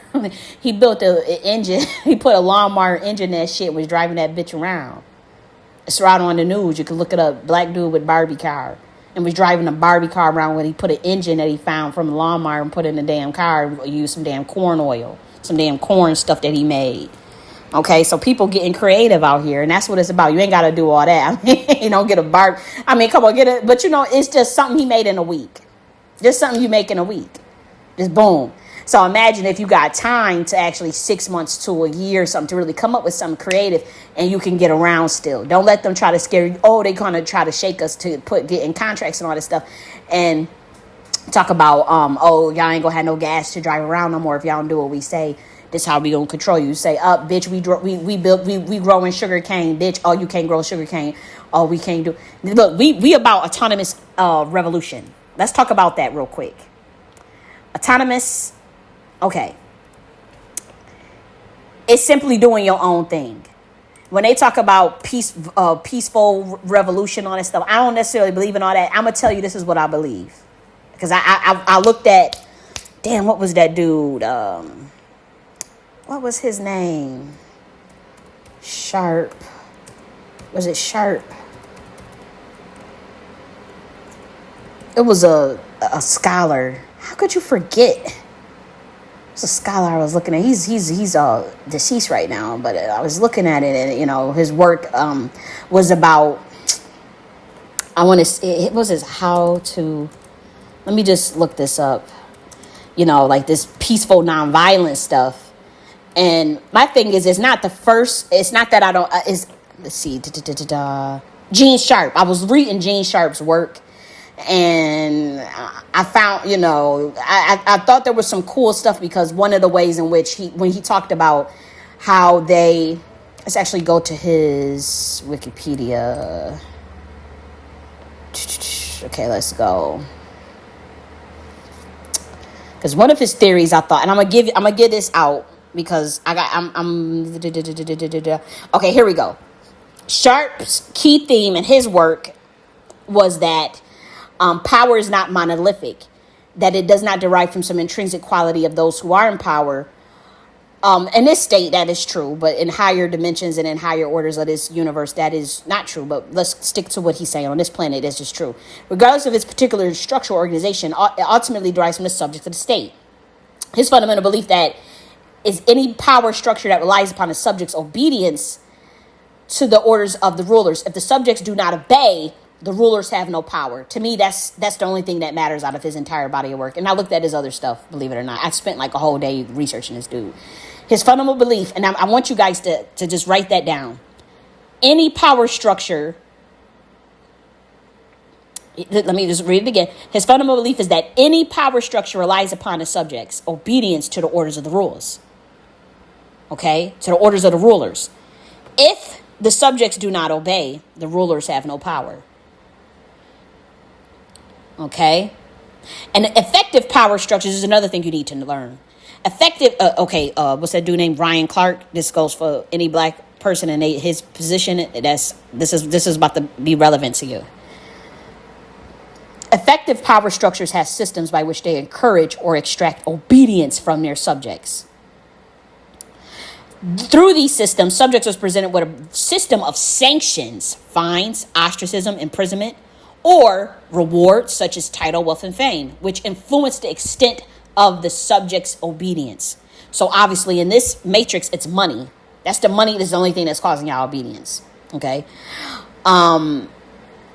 He built an engine. He put a lawnmower engine, that shit was driving that bitch around. It's right on the news. You can look it up. Black dude with Barbie car. And was driving a Barbie car around when he put an engine that he found from a lawnmower and put in the damn car and used some damn corn oil. Some damn corn stuff that he made. Okay, so people getting creative out here. And that's what it's about. You ain't got to do all that. Get a Barbie. Come on, get it. But, it's just something he made in a week. Just something you make in a week. Just boom. So imagine if you got time to actually 6 months to a year or something to really come up with something creative and you can get around still. Don't let them try to scare you. Oh, they going to try to shake us to get in contracts and all this stuff. And talk about, y'all ain't going to have no gas to drive around no more if y'all don't do what we say. This how we going to control you. Say, bitch, we growing sugar cane, bitch. Oh, you can't grow sugar cane. Oh, we can't do. Look, we about autonomous revolution. Let's talk about that real quick. Autonomous. Okay. It's simply doing your own thing. When they talk about peaceful revolution, all that stuff, I don't necessarily believe in all that. I'm going to tell you this is what I believe. Because I looked at, damn, what was that dude? What was his name? Sharp. Was it Sharp? It was a scholar. How could you forget? It's a scholar I was looking at. He's deceased right now, but I was looking at it, and his work was about. It was his how to. Let me just look this up. Like this peaceful nonviolent stuff. And my thing is, it's not the first. It's not that I don't. Let's see. Gene Sharp. I was reading Gene Sharp's work. And I found, I thought there was some cool stuff because one of the ways in which when he talked about how let's actually go to his Wikipedia. Okay, let's go. Because one of his theories I thought, and I'm gonna give this out because I'm okay, here we go. Sharp's key theme in his work was that power is not monolithic, that it does not derive from some intrinsic quality of those who are in power. In this state, that is true, but in higher dimensions and in higher orders of this universe, that is not true. But let's stick to what he's saying. On this planet, it's just true. Regardless of its particular structural organization, it ultimately derives from the subject of the state. His fundamental belief that is any power structure that relies upon the subject's obedience to the orders of the rulers. If the subjects do not obey, the rulers have no power. To me, that's the only thing that matters out of his entire body of work. And I looked at his other stuff, believe it or not. I spent like a whole day researching this dude. His fundamental belief, and I want you guys to just write that down. Any power structure, let me just read it again. His fundamental belief is that any power structure relies upon the subject's obedience to the orders of the rulers. okay, to the orders of the rulers. If the subjects do not obey, the rulers have no power. Okay? And effective power structures is another thing you need to learn. Effective, what's that dude named Ryan Clark? This goes for any black person in his position. This is about to be relevant to you. Effective power structures have systems by which they encourage or extract obedience from their subjects. Through these systems, subjects was presented with a system of sanctions, fines, ostracism, imprisonment, or rewards such as title, wealth, and fame, which influence the extent of the subject's obedience. So obviously in this matrix, it's money. That's the money that's the only thing that's causing y'all obedience. Okay.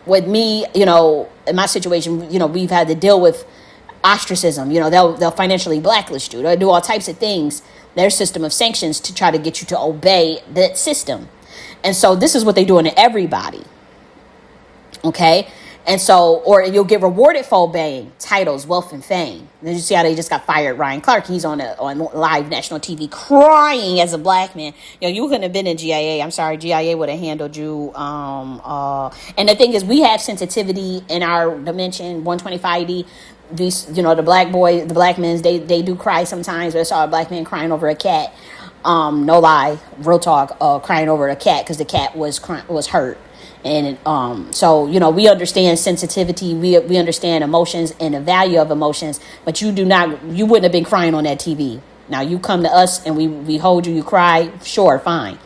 With me, in my situation, we've had to deal with ostracism. They'll financially blacklist you. They'll do all types of things, their system of sanctions, to try to get you to obey that system. And so this is what they do to everybody. Okay. And so, or you'll get rewarded for obeying titles, wealth, and fame. Then you see how they just got fired. Ryan Clark, he's on live national TV crying as a black man. You couldn't have been in GIA. I'm sorry, GIA would have handled you. And the thing is, we have sensitivity in our dimension, 125D. These, the black boy, the black men, they do cry sometimes. I saw a black man crying over a cat. No lie, real talk, crying over a cat because the cat was hurt. And so, we understand sensitivity. We understand emotions and the value of emotions. But you wouldn't have been crying on that TV. Now, you come to us and we hold you, you cry. Sure, fine.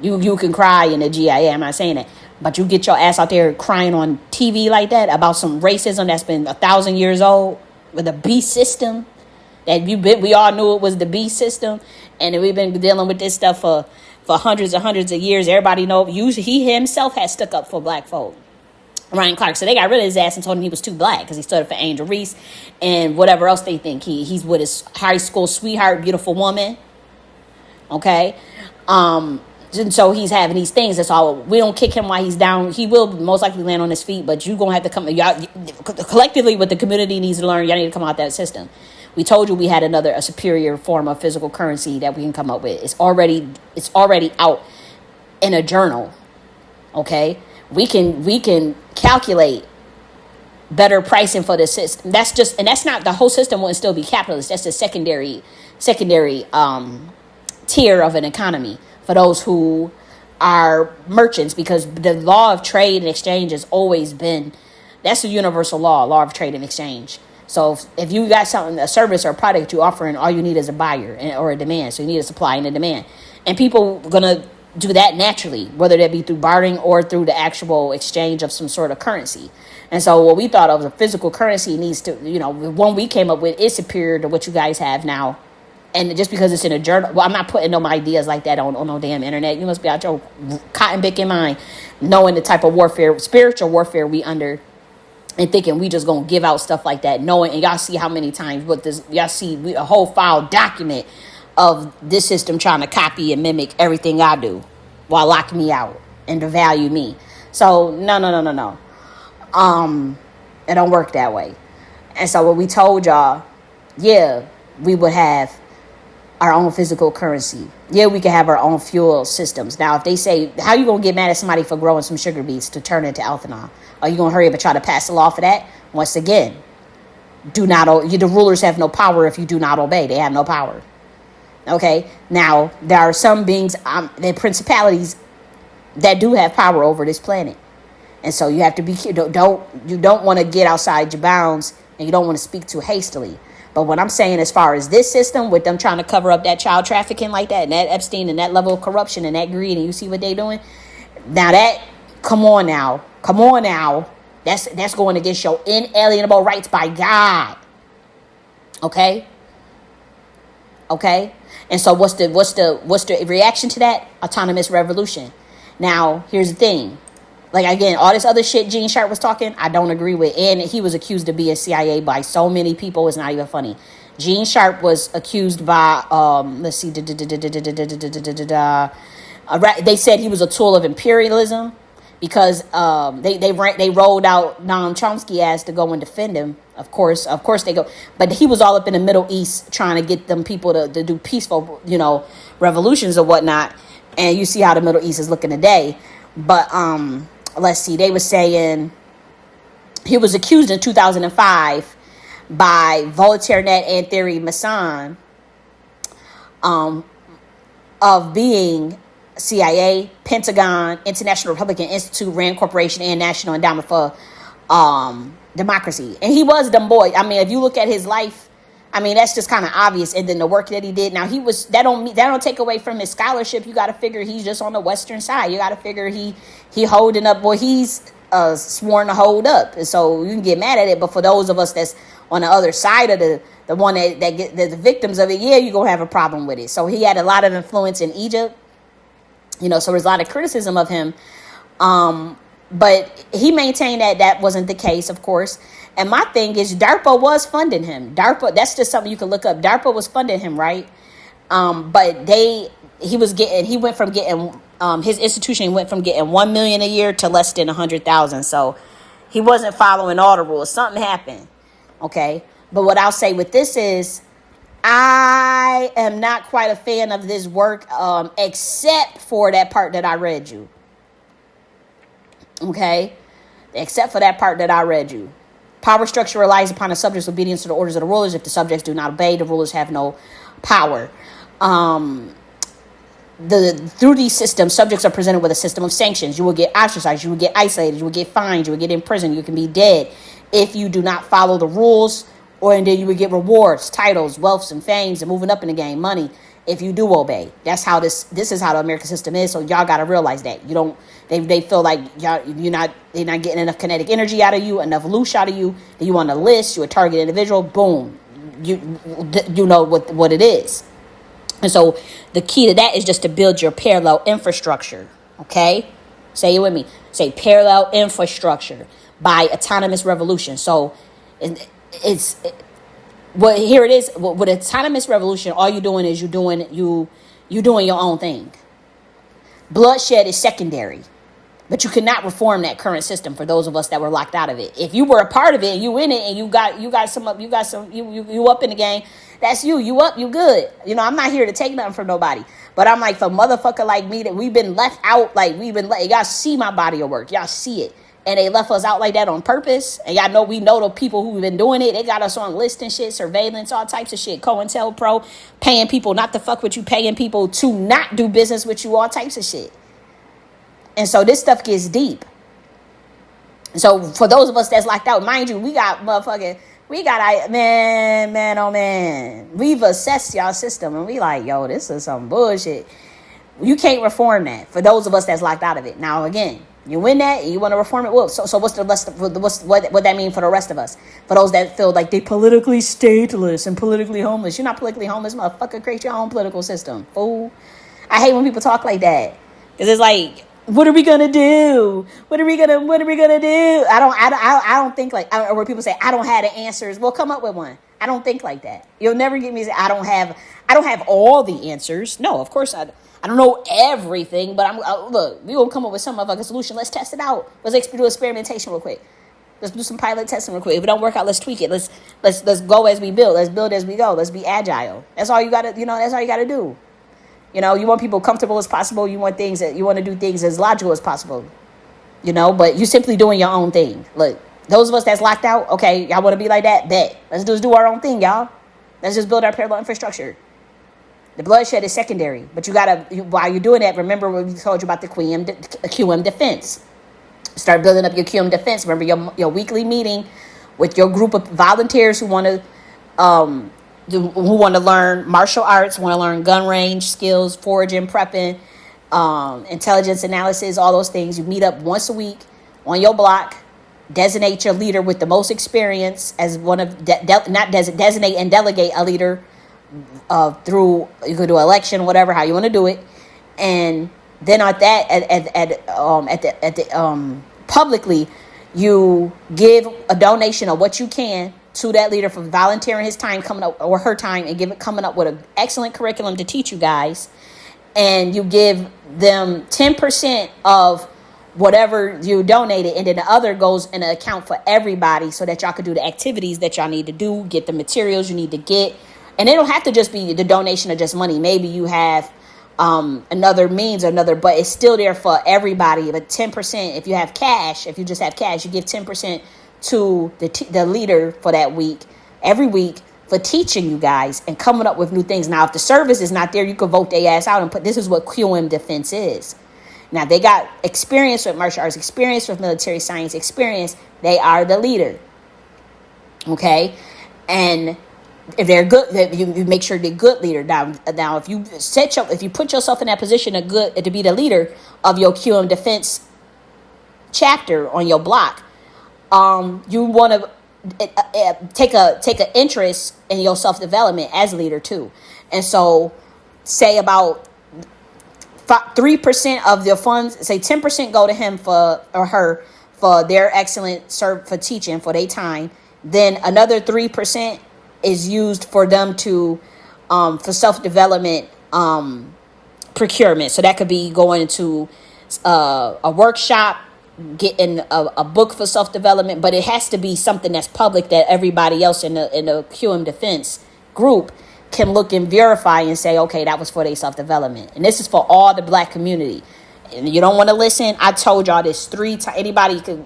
You can cry in the GIA. I'm not saying that. But you get your ass out there crying on TV like that about some racism that's been 1,000 years old with a beast system. We all knew it was the beast system. And we've been dealing with this stuff for hundreds and hundreds of years. Everybody know he himself has stuck up for black folk. Ryan Clark. So they got rid of his ass and told him he was too black because he stood up for Angel Reese and whatever else they think. He's with his high school sweetheart, beautiful woman. Okay. And so he's having these things. That's all. We don't kick him while he's down. He will most likely land on his feet, but you're going to have to come. Y'all, collectively, what the community needs to learn, y'all need to come out that system. We told you we had a superior form of physical currency that we can come up with. It's already out in a journal. Okay, we can calculate better pricing for the system. That's not the whole system. Wouldn't still be capitalist. That's the secondary tier of an economy for those who are merchants, because the law of trade and exchange has always been, that's the universal law of trade and exchange. So if you got something, a service or a product you're offering, all you need is a buyer or a demand. So you need a supply and a demand. And people are going to do that naturally, whether that be through bartering or through the actual exchange of some sort of currency. And so what we thought of as a physical currency needs to, the one we came up with is superior to what you guys have now. And just because it's in a journal, well, I'm not putting no ideas like that on no damn internet. You must be out your cotton pick in mind, knowing the type of warfare, spiritual warfare we under, and thinking we just gonna give out stuff like that, knowing, and y'all see how many times y'all see a whole file document of this system trying to copy and mimic everything I do while locking me out and devalue me. So no. It don't work that way. And so what we told y'all, yeah, we would have our own physical currency. Yeah, we can have our own fuel systems. Now, if they say, how you going to get mad at somebody for growing some sugar beets to turn into ethanol? Are you going to hurry up and try to pass a law for that? Once again, the rulers have no power if you do not obey. They have no power. Okay? Now, there are some beings, the principalities, that do have power over this planet. And so you have to be, you don't want to get outside your bounds, and you don't want to speak too hastily. But what I'm saying, as far as this system, with them trying to cover up that child trafficking like that, and that Epstein, and that level of corruption and that greed, and you see what they doing? Now come on now. That's going against your inalienable rights by God. Okay? And so what's the reaction to that? Autonomous revolution. Now, here's the thing. Like, again, all this other shit Gene Sharp was talking, I don't agree with. And he was accused of being CIA by so many people, it's not even funny. Gene Sharp was accused by, let's see, they said he was a tool of imperialism. because they rolled out Noam Chomsky ass to go and defend him. Of course they go, but he was all up in the Middle East trying to get them people to do peaceful, revolutions or whatnot. And you see how the Middle East is looking today. But let's see, they were saying he was accused in 2005 by Voltaire Net and Thierry Masson of being CIA, Pentagon, International Republican Institute, Rand Corporation, and National Endowment for Democracy. And he was dumb boy. I mean, if you look at his life, I mean, that's just kind of obvious. And then the work that he did. Now that don't take away from his scholarship. You got to figure he's just on the Western side. You got to figure he holding up. Boy, he's sworn to hold up. And so you can get mad at it. But for those of us that's on the other side of the one that get the victims of it, yeah, you're gonna have a problem with it. So he had a lot of influence in Egypt. So there's a lot of criticism of him. But he maintained that wasn't the case, of course. And my thing is, DARPA was funding him. DARPA, that's just something you can look up. DARPA was funding him, right? But he went from getting, his institution went from getting $1 million a year to less than 100,000. So he wasn't following all the rules. Something happened. Okay. But what I'll say with this is, I am not quite a fan of this work, except for that part that I read you. Okay? Except for that part that I read you. Power structure relies upon the subject's obedience to the orders of the rulers. If the subjects do not obey, the rulers have no power. Through these systems, subjects are presented with a system of sanctions. You will get ostracized. You will get isolated. You will get fined. You will get imprisoned. You can be dead if you do not follow the rules. And then you would get rewards, titles, wealths, and fames, and moving up in the game, money, if you do obey. That's how this is how the American system is. So y'all gotta realize that. They feel like they're not getting enough kinetic energy out of you, enough loose out of you. That you on the list, you're a target individual, boom. You know what it is. And so the key to that is just to build your parallel infrastructure. Okay? Say it with me. Say parallel infrastructure by autonomous revolution. So here it is. With autonomous revolution, all you're doing is you're doing your own thing. Bloodshed is secondary, but you cannot reform that current system. For those of us that were locked out of it, if you were a part of it, and you in it, and you up in the game. That's you up, you good. I'm not here to take nothing from nobody, but I'm like, for a motherfucker like me that we've been left out, y'all see my body of work, y'all see it. And they left us out like that on purpose. And y'all know we know the people who've been doing it. They got us on lists and shit, surveillance, all types of shit. COINTELPRO, paying people not to fuck with you, paying people to not do business with you, all types of shit. And so this stuff gets deep. So for those of us that's locked out, mind you, we got, man, oh man. We've assessed y'all system and we like, yo, this is some bullshit. You can't reform that for those of us that's locked out of it. Now, again, you win that and you want to reform it. Well, so what's the rest of what that mean for the rest of us? For those that feel like they politically stateless and politically homeless. You're not politically homeless, motherfucker. Create your own political system, fool. I hate when people talk like that. Because it's like, what are we gonna do? What are we gonna do? I don't think like, or where people say, I don't have the answers. Well, come up with one. I don't think like that. You'll never get me to say, I don't have all the answers. No, of course I don't know everything, but look, we gonna come up with some motherfucking solution. Let's test it out. Let's do experimentation real quick. Let's do some pilot testing real quick. If it don't work out, let's tweak it. Let's go as we build. Let's build as we go. Let's be agile. That's all you gotta, that's all you gotta do. You want people comfortable as possible. You want to do things as logical as possible. But you simply doing your own thing. Look, those of us that's locked out, okay, y'all want to be like that? Bet. Let's just do our own thing, y'all. Let's just build our parallel infrastructure. The bloodshed is secondary, but while you're doing that, remember what we told you about the QM defense. Start building up your QM defense. Remember your weekly meeting with your group of volunteers who want to learn martial arts, want to learn gun range skills, foraging, prepping, intelligence analysis, all those things. You meet up once a week on your block. Designate your leader with the most experience as designate and delegate a leader through, you could do election, whatever, how you want to do it. And then at that, publicly, you give a donation of what you can to that leader for volunteering his time coming up or her time and coming up with an excellent curriculum to teach you guys. And you give them 10% of whatever you donated, and then the other goes in an account for everybody so that y'all could do the activities that y'all need to do, get the materials you need to get. And it don't have to just be the donation of just money. Maybe you have another means or another, but it's still there for everybody. But 10%, if you have cash, if you just have cash, you give 10% to the leader for that week, every week, for teaching you guys and coming up with new things. Now, if the service is not there, you can vote their ass out and put, this is what QM defense is. Now, they got experience with martial arts, experience with military science, experience. They are the leader. Okay? And if they're good, you make sure they're good leader. Now, if you put yourself in that position to be the leader of your QM defense chapter on your block, you want to take an interest in your self-development as leader too. And so, say about 3% of the funds, say 10% go to him or her for their excellent for teaching, for their time. Then another 3% is used for them to for self-development procurement. So that could be going to a workshop, getting a book for self-development, but it has to be something that's public that everybody else in the QM defense group can look and verify and say, okay, that was for their self-development. And this is for all the black community. And you don't want to listen, I told y'all this 3 times. Anybody could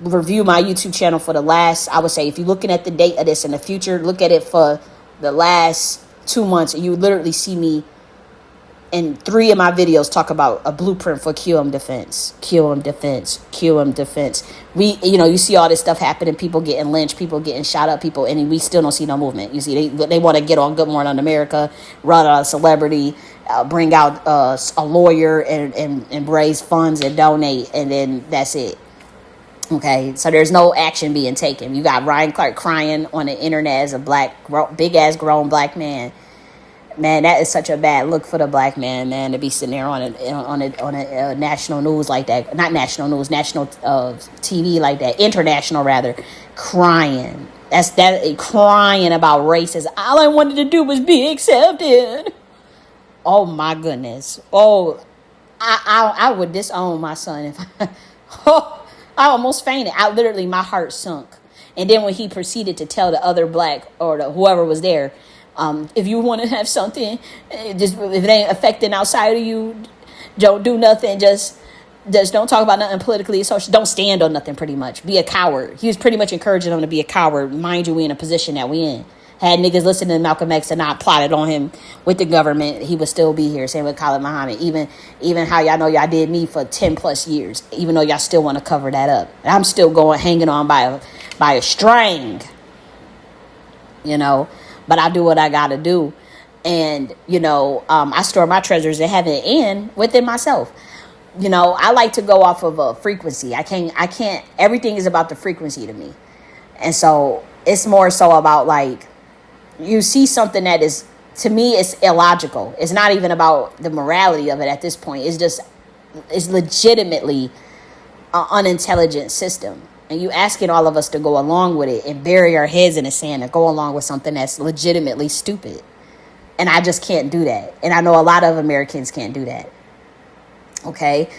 review my YouTube channel for the last, I would say, if you're looking at the date of this in the future, look at it for the last 2 months, and you literally see me in 3 of my videos talk about a blueprint for QM defense. You see all this stuff happening, people getting lynched, people getting shot up, and we still don't see no movement. You see, they want to get on Good Morning America, run a celebrity, bring out a lawyer and raise funds and donate, and then that's it. Okay, so there's no action being taken. You got Ryan Clark crying on the internet as a big ass grown black man. Man, that is such a bad look for the black man, to be sitting there on a national news like that. Not national news, national TV like that, international rather, crying. That's crying about racism. All I wanted to do was be accepted. Oh my goodness. Oh, I would disown my son if I almost fainted. My heart sunk. And then when he proceeded to tell the other black or whoever was there, if you want to have something, just if it ain't affecting outside of you, don't do nothing. Just don't talk about nothing politically. Social. Don't stand on nothing. Pretty much, be a coward. He was pretty much encouraging them to be a coward. Mind you, we in a position that we in. Had niggas listening to Malcolm X and not plotted on him with the government, he would still be here. Same with Khalid Muhammad. Even how y'all know y'all did me for 10 plus years, even though y'all still want to cover that up. And I'm still hanging on by a string, but I do what I got to do. And, I store my treasures in heaven and within myself. I like to go off of a frequency. I can't, everything is about the frequency to me. And so it's more so about you see something that is, to me, it's illogical. It's not even about the morality of it at this point. It's legitimately an unintelligent system. And you asking all of us to go along with it and bury our heads in the sand and go along with something that's legitimately stupid. And I just can't do that. And I know a lot of Americans can't do that. Okay?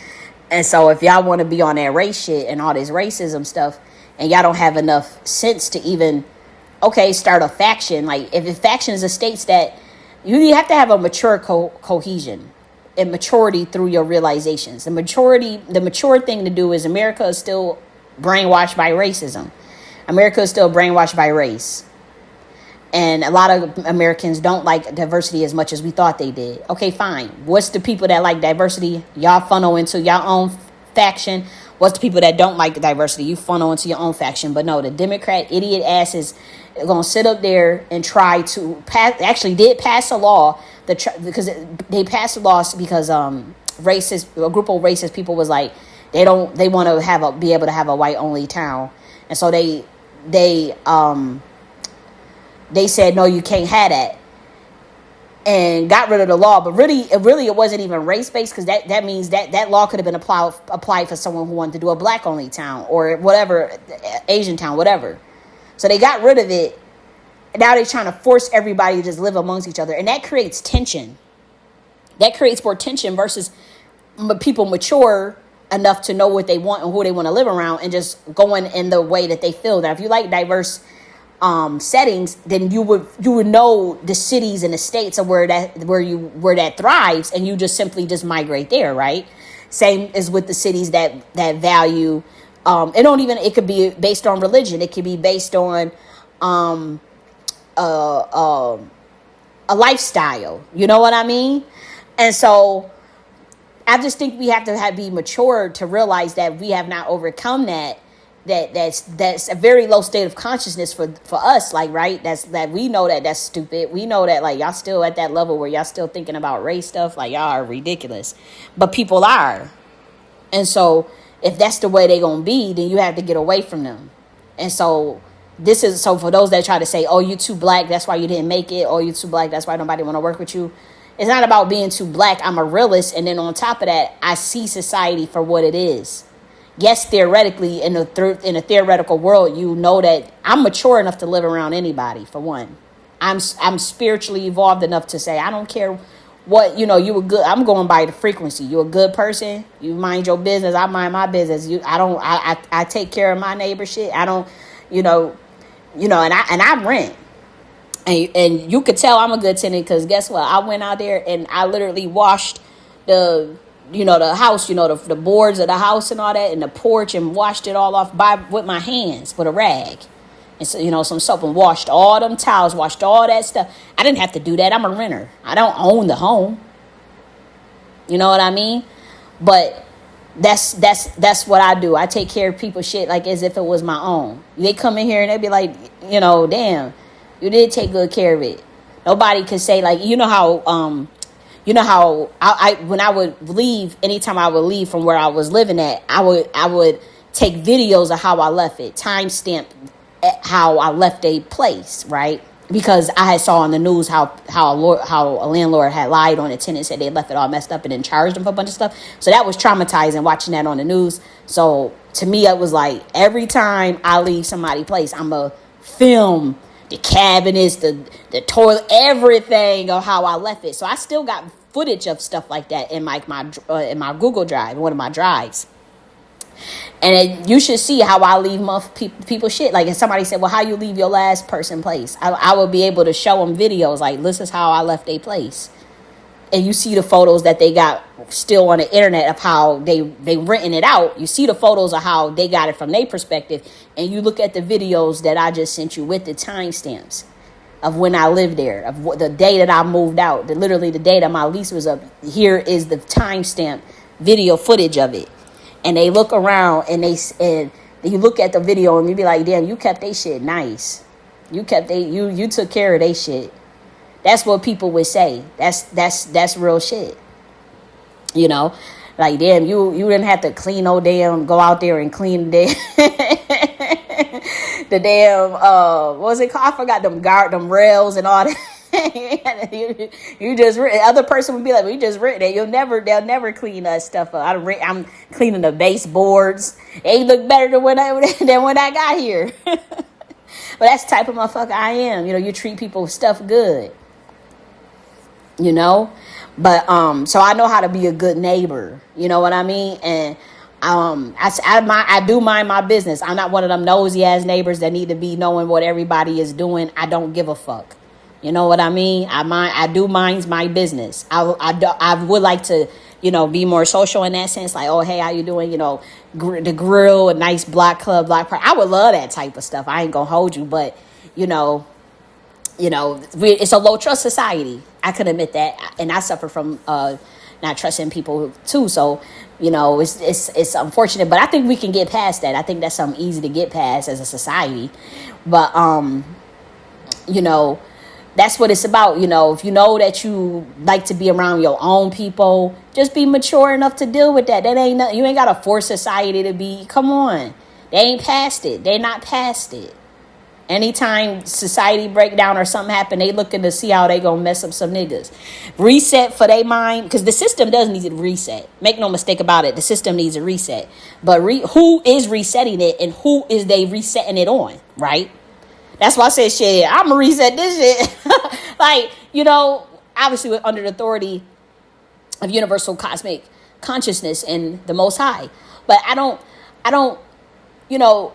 And so if y'all want to be on that race shit and all this racism stuff, and y'all don't have enough sense to even, start a faction. If a faction is a states that you have to have a mature cohesion and maturity through your realizations. The mature thing to do is America is still brainwashed by racism. America is still brainwashed by race. And a lot of Americans don't like diversity as much as we thought they did. Okay, fine. What's the people that like diversity? Y'all funnel into your own faction. What's the people that don't like diversity? You funnel into your own faction. But no, the Democrat idiot asses are going to sit up there and try to pass a law because they passed a law because a group of racist people was like, they want to be able to have a white only town. And so they said, no, you can't have that, and got rid of the law. But really it wasn't even race-based, because that means that law could have been applied for someone who wanted to do a black-only town or whatever, Asian town, whatever. So they got rid of it. Now they're trying to force everybody to just live amongst each other. And that creates tension. That creates more tension versus people mature enough to know what they want and who they want to live around, and just going in the way that they feel. Now, if you like diverse settings, then you would know the cities and the states of where that thrives, and you just simply just migrate there, right? Same as with the cities that value. It could be based on religion. It could be based on a lifestyle. You know what I mean? And so I just think we have to be mature to realize that we have not overcome that. That's a very low state of consciousness for us, like, right? That we know that's stupid. We know that, like, y'all still at that level where y'all still thinking about race stuff, like, y'all are ridiculous. But people are. And so if that's the way they gonna be, then you have to get away from them. And so for those that try to say, oh, you too black, that's why you didn't make it. Oh, you too black, that's why nobody want to work with you. It's not about being too black. I'm a realist. And then on top of that, I see society for what it is. Yes, theoretically, in a theoretical world, you know that I'm mature enough to live around anybody, for one. I'm spiritually evolved enough to say, I don't care what, you a good, I'm going by the frequency. You're a good person. You mind your business. I mind my business. I take care of my neighbor shit. I don't, and I rent. And you could tell I'm a good tenant because guess what? I went out there and I literally washed the house, the boards of the house and all that, and the porch, and washed it all off with my hands with a rag. And so, some soap, and washed all them towels, washed all that stuff. I didn't have to do that. I'm a renter. I don't own the home. You know what I mean? But that's what I do. I take care of people's shit like as if it was my own. They come in here and they be like, damn, you did take good care of it. Nobody could say, like, how I when I would leave, anytime I would leave from where I was living at, I would take videos of how I left it, timestamp how I left a place, right? Because I had saw on the news how a landlord had lied on a tenant, said they left it all messed up and then charged them for a bunch of stuff. So that was traumatizing watching that on the news. So to me, it was like every time I leave somebody's place, I'm a film the cabinets, the toilet, everything of how I left it. So I still got footage of stuff like that in in my Google Drive, one of my drives. And you should see how I leave people shit. Like if somebody said, well, how you leave your last person place? I will be able to show them videos like, this is how I left a place. And you see the photos that they got still on the internet of how they renting it out. You see the photos of how they got it from their perspective. And you look at the videos that I just sent you with the timestamps of when I lived there, of the day that I moved out, literally the day that my lease was up. Here is the timestamp video footage of it. And they look around and you look at the video and you be like, damn, you kept they shit nice. You took care of they shit. That's what people would say. That's real shit. Like, damn, you didn't have to clean no damn, go out there and clean the damn, what was it called? I forgot them rails and all that. you just, other person would be like, well, you just written it. They'll never clean that stuff up. I'm cleaning the baseboards. They look better than when I got here. But that's the type of motherfucker I am. You treat people stuff good. But so I know how to be a good neighbor. You know what I mean? And I do mind my business. I'm not one of them nosy ass neighbors that need to be knowing what everybody is doing. I don't give a fuck. You know what I mean? I do mind my business. I would like to, be more social in that sense. Like, oh, hey, how you doing? The grill, a nice block club, block party. I would love that type of stuff. I ain't gonna hold you, but it's a low trust society. I can admit that, and I suffer from not trusting people too. So, it's unfortunate, but I think we can get past that. I think that's something easy to get past as a society. But that's what it's about. If you know that you like to be around your own people, just be mature enough to deal with that. That ain't nothing. You ain't gotta force society to be. Come on, they ain't past it. They not past it. Anytime society break down or something happen, they looking to see how they gonna mess up some niggas. Reset for their mind, because the system does need to reset. Make no mistake about it. The system needs a reset. But who is resetting it and who is they resetting it on, right? That's why I said, shit, I'm gonna reset this shit. Like, obviously under the authority of universal cosmic consciousness in the Most High. But I don't, you know,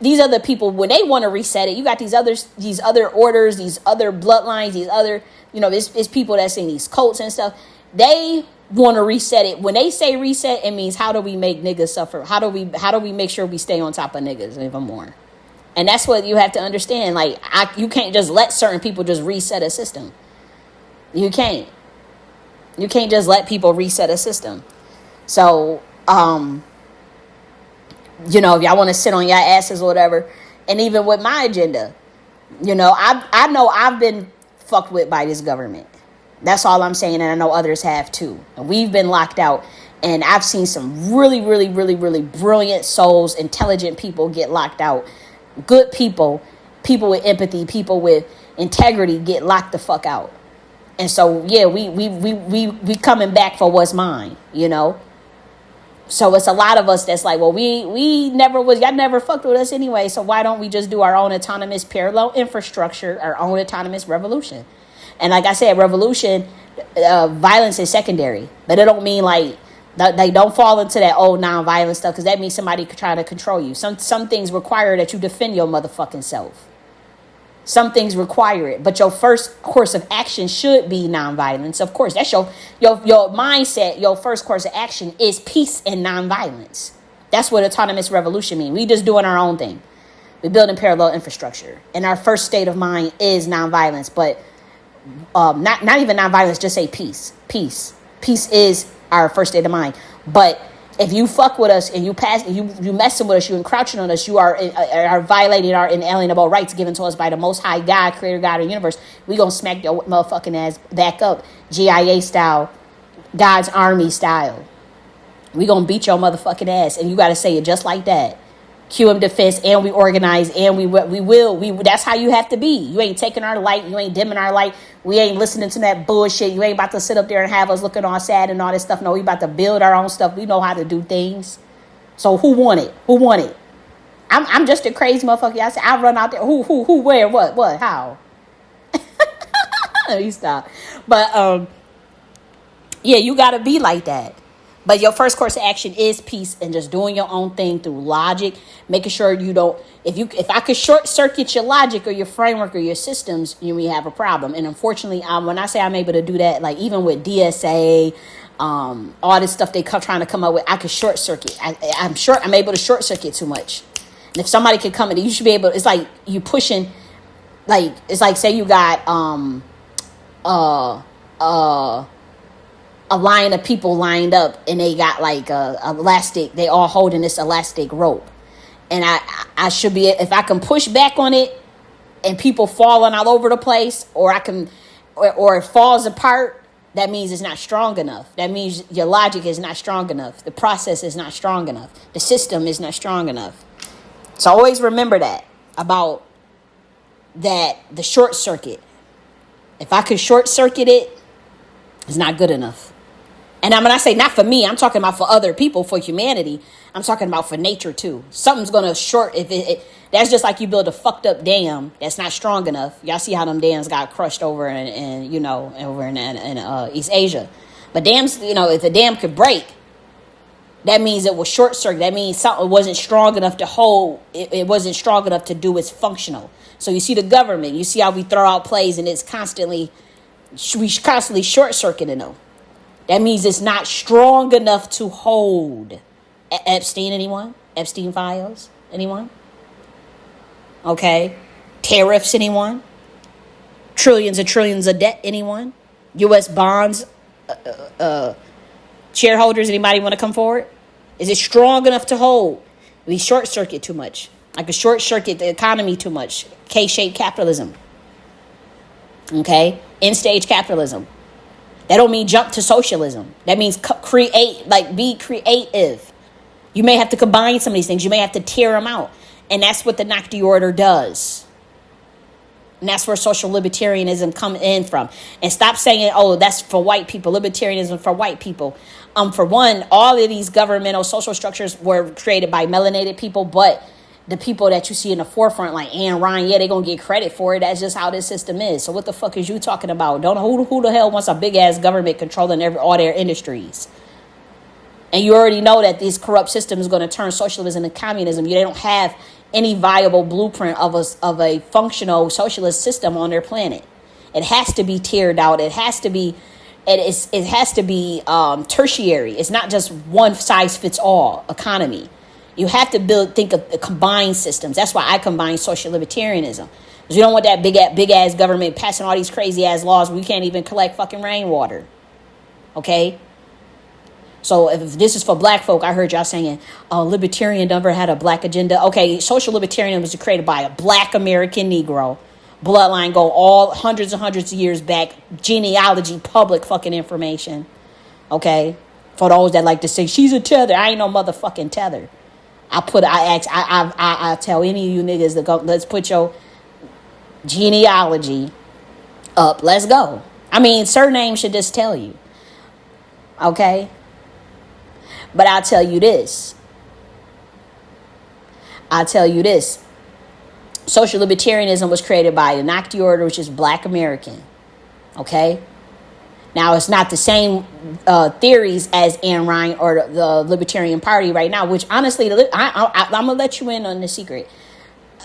these other people, when they want to reset it, you got these other orders, these other bloodlines, these other, you know, it's people that's in these cults and stuff. They want to reset it. When they say reset, it means how do we make niggas suffer? How do we make sure we stay on top of niggas even more? And that's what you have to understand. Like, you can't just let certain people just reset a system. You can't just let people reset a system. So, you know, if y'all want to sit on your asses or whatever, and even with my agenda, you know, I know I've been fucked with by this government. That's all I'm saying, and I know others have too. And we've been locked out, and I've seen some really, really, really, really brilliant souls, intelligent people get locked out. Good people, people with empathy, people with integrity get locked the fuck out. And so, yeah, we coming back for what's mine, you know. So it's a lot of us that's like, well, y'all never fucked with us anyway, so why don't we just do our own autonomous parallel infrastructure, our own autonomous revolution? And like I said, revolution, violence is secondary, but it don't mean like they don't fall into that old non-violent stuff, because that means somebody trying to control you. Some things require that you defend your motherfucking self. Some things require it, but your first course of action should be nonviolence. Of course, that's your mindset. Your first course of action is peace and nonviolence. That's what autonomous revolution means. We just doing our own thing. We're building parallel infrastructure, and our first state of mind is nonviolence. But not even nonviolence. Just say peace. Peace is our first state of mind. But if you fuck with us and you messing with us, you encroaching on us, you are violating our inalienable rights given to us by the Most High God, Creator God of the universe. We gonna smack your motherfucking ass back up, GIA style, God's army style. We gonna beat your motherfucking ass, and you gotta say it just like that. QM defense, and we organize, and we will. That's how you have to be. You ain't taking our light. You ain't dimming our light. We ain't listening to that bullshit. You ain't about to sit up there and have us looking all sad and all this stuff. No, we about to build our own stuff. We know how to do things. So who want it? Who want it? I'm just a crazy motherfucker. I say I run out there. Who, where, what, how? You stop. But yeah, you gotta be like that. But your first course of action is peace and just doing your own thing through logic, making sure you don't. If I could short circuit your logic or your framework or your systems, you may have a problem. And unfortunately, when I say I'm able to do that, like even with DSA, all this stuff they trying to come up with, I could short circuit. I'm able to short circuit too much. And if somebody could come in, you should be able. It's like you pushing, like it's like say you got a line of people lined up, and they got like a elastic. They all holding this elastic rope, and I should be, if I can push back on it, and people falling all over the place, or or it falls apart. That means it's not strong enough. That means your logic is not strong enough. The process is not strong enough. The system is not strong enough. So always remember that about that. The short circuit. If I could short circuit it, it's not good enough. And when I say not for me, I'm talking about for other people, for humanity. I'm talking about for nature too. Something's gonna short. That's just like you build a fucked up dam that's not strong enough. Y'all see how them dams got crushed over over in East Asia. But dams, if a dam could break, that means it was short circuit. That means something wasn't strong enough to hold. It wasn't strong enough to do its functional. So you see the government. You see how we throw out plays, and we constantly short circuiting them. That means it's not strong enough to hold. Epstein, anyone? Epstein files, anyone? Okay. Tariffs, anyone? Trillions and trillions of debt, anyone? U.S. bonds, shareholders, anybody want to come forward? Is it strong enough to hold? We short circuit too much. I could short circuit the economy too much. K-shaped capitalism. Okay? End stage capitalism. That don't mean jump to socialism. That means be creative. You may have to combine some of these things. You may have to tear them out. And that's what the Nakhti order does. And that's where social libertarianism come in from. And stop saying, oh, that's for white people. Libertarianism for white people. For one, all of these governmental social structures were created by melanated people, but the people that you see in the forefront, like Anne Ryan, yeah, they're going to get credit for it. That's just how this system is. So what the fuck is you talking about? Don't know who the hell wants a big-ass government controlling all their industries? And you already know that this corrupt system is going to turn socialism into communism. They don't have any viable blueprint of a functional socialist system on their planet. It has to be tiered out. It has to be tertiary. It's not just one size fits all economy. You have to think of combined systems. That's why I combine social libertarianism. Because you don't want that big ass government passing all these crazy ass laws. We can't even collect fucking rainwater. Okay? So if this is for black folk, I heard y'all saying, libertarian never had a black agenda. Okay, social libertarianism was created by a black American Negro. Bloodline go all hundreds and hundreds of years back. Genealogy, public fucking information. Okay? For those that like to say, she's a tether. I ain't no motherfucking tether. I tell any of you niggas to go, let's put your genealogy up. Let's go. I mean, surname should just tell you. Okay? But I'll tell you this. Social libertarianism was created by the Nakhti order, which is black American. Okay? Now, it's not the same theories as Ayn Rand or the Libertarian Party right now, which honestly, I'm going to let you in on the secret.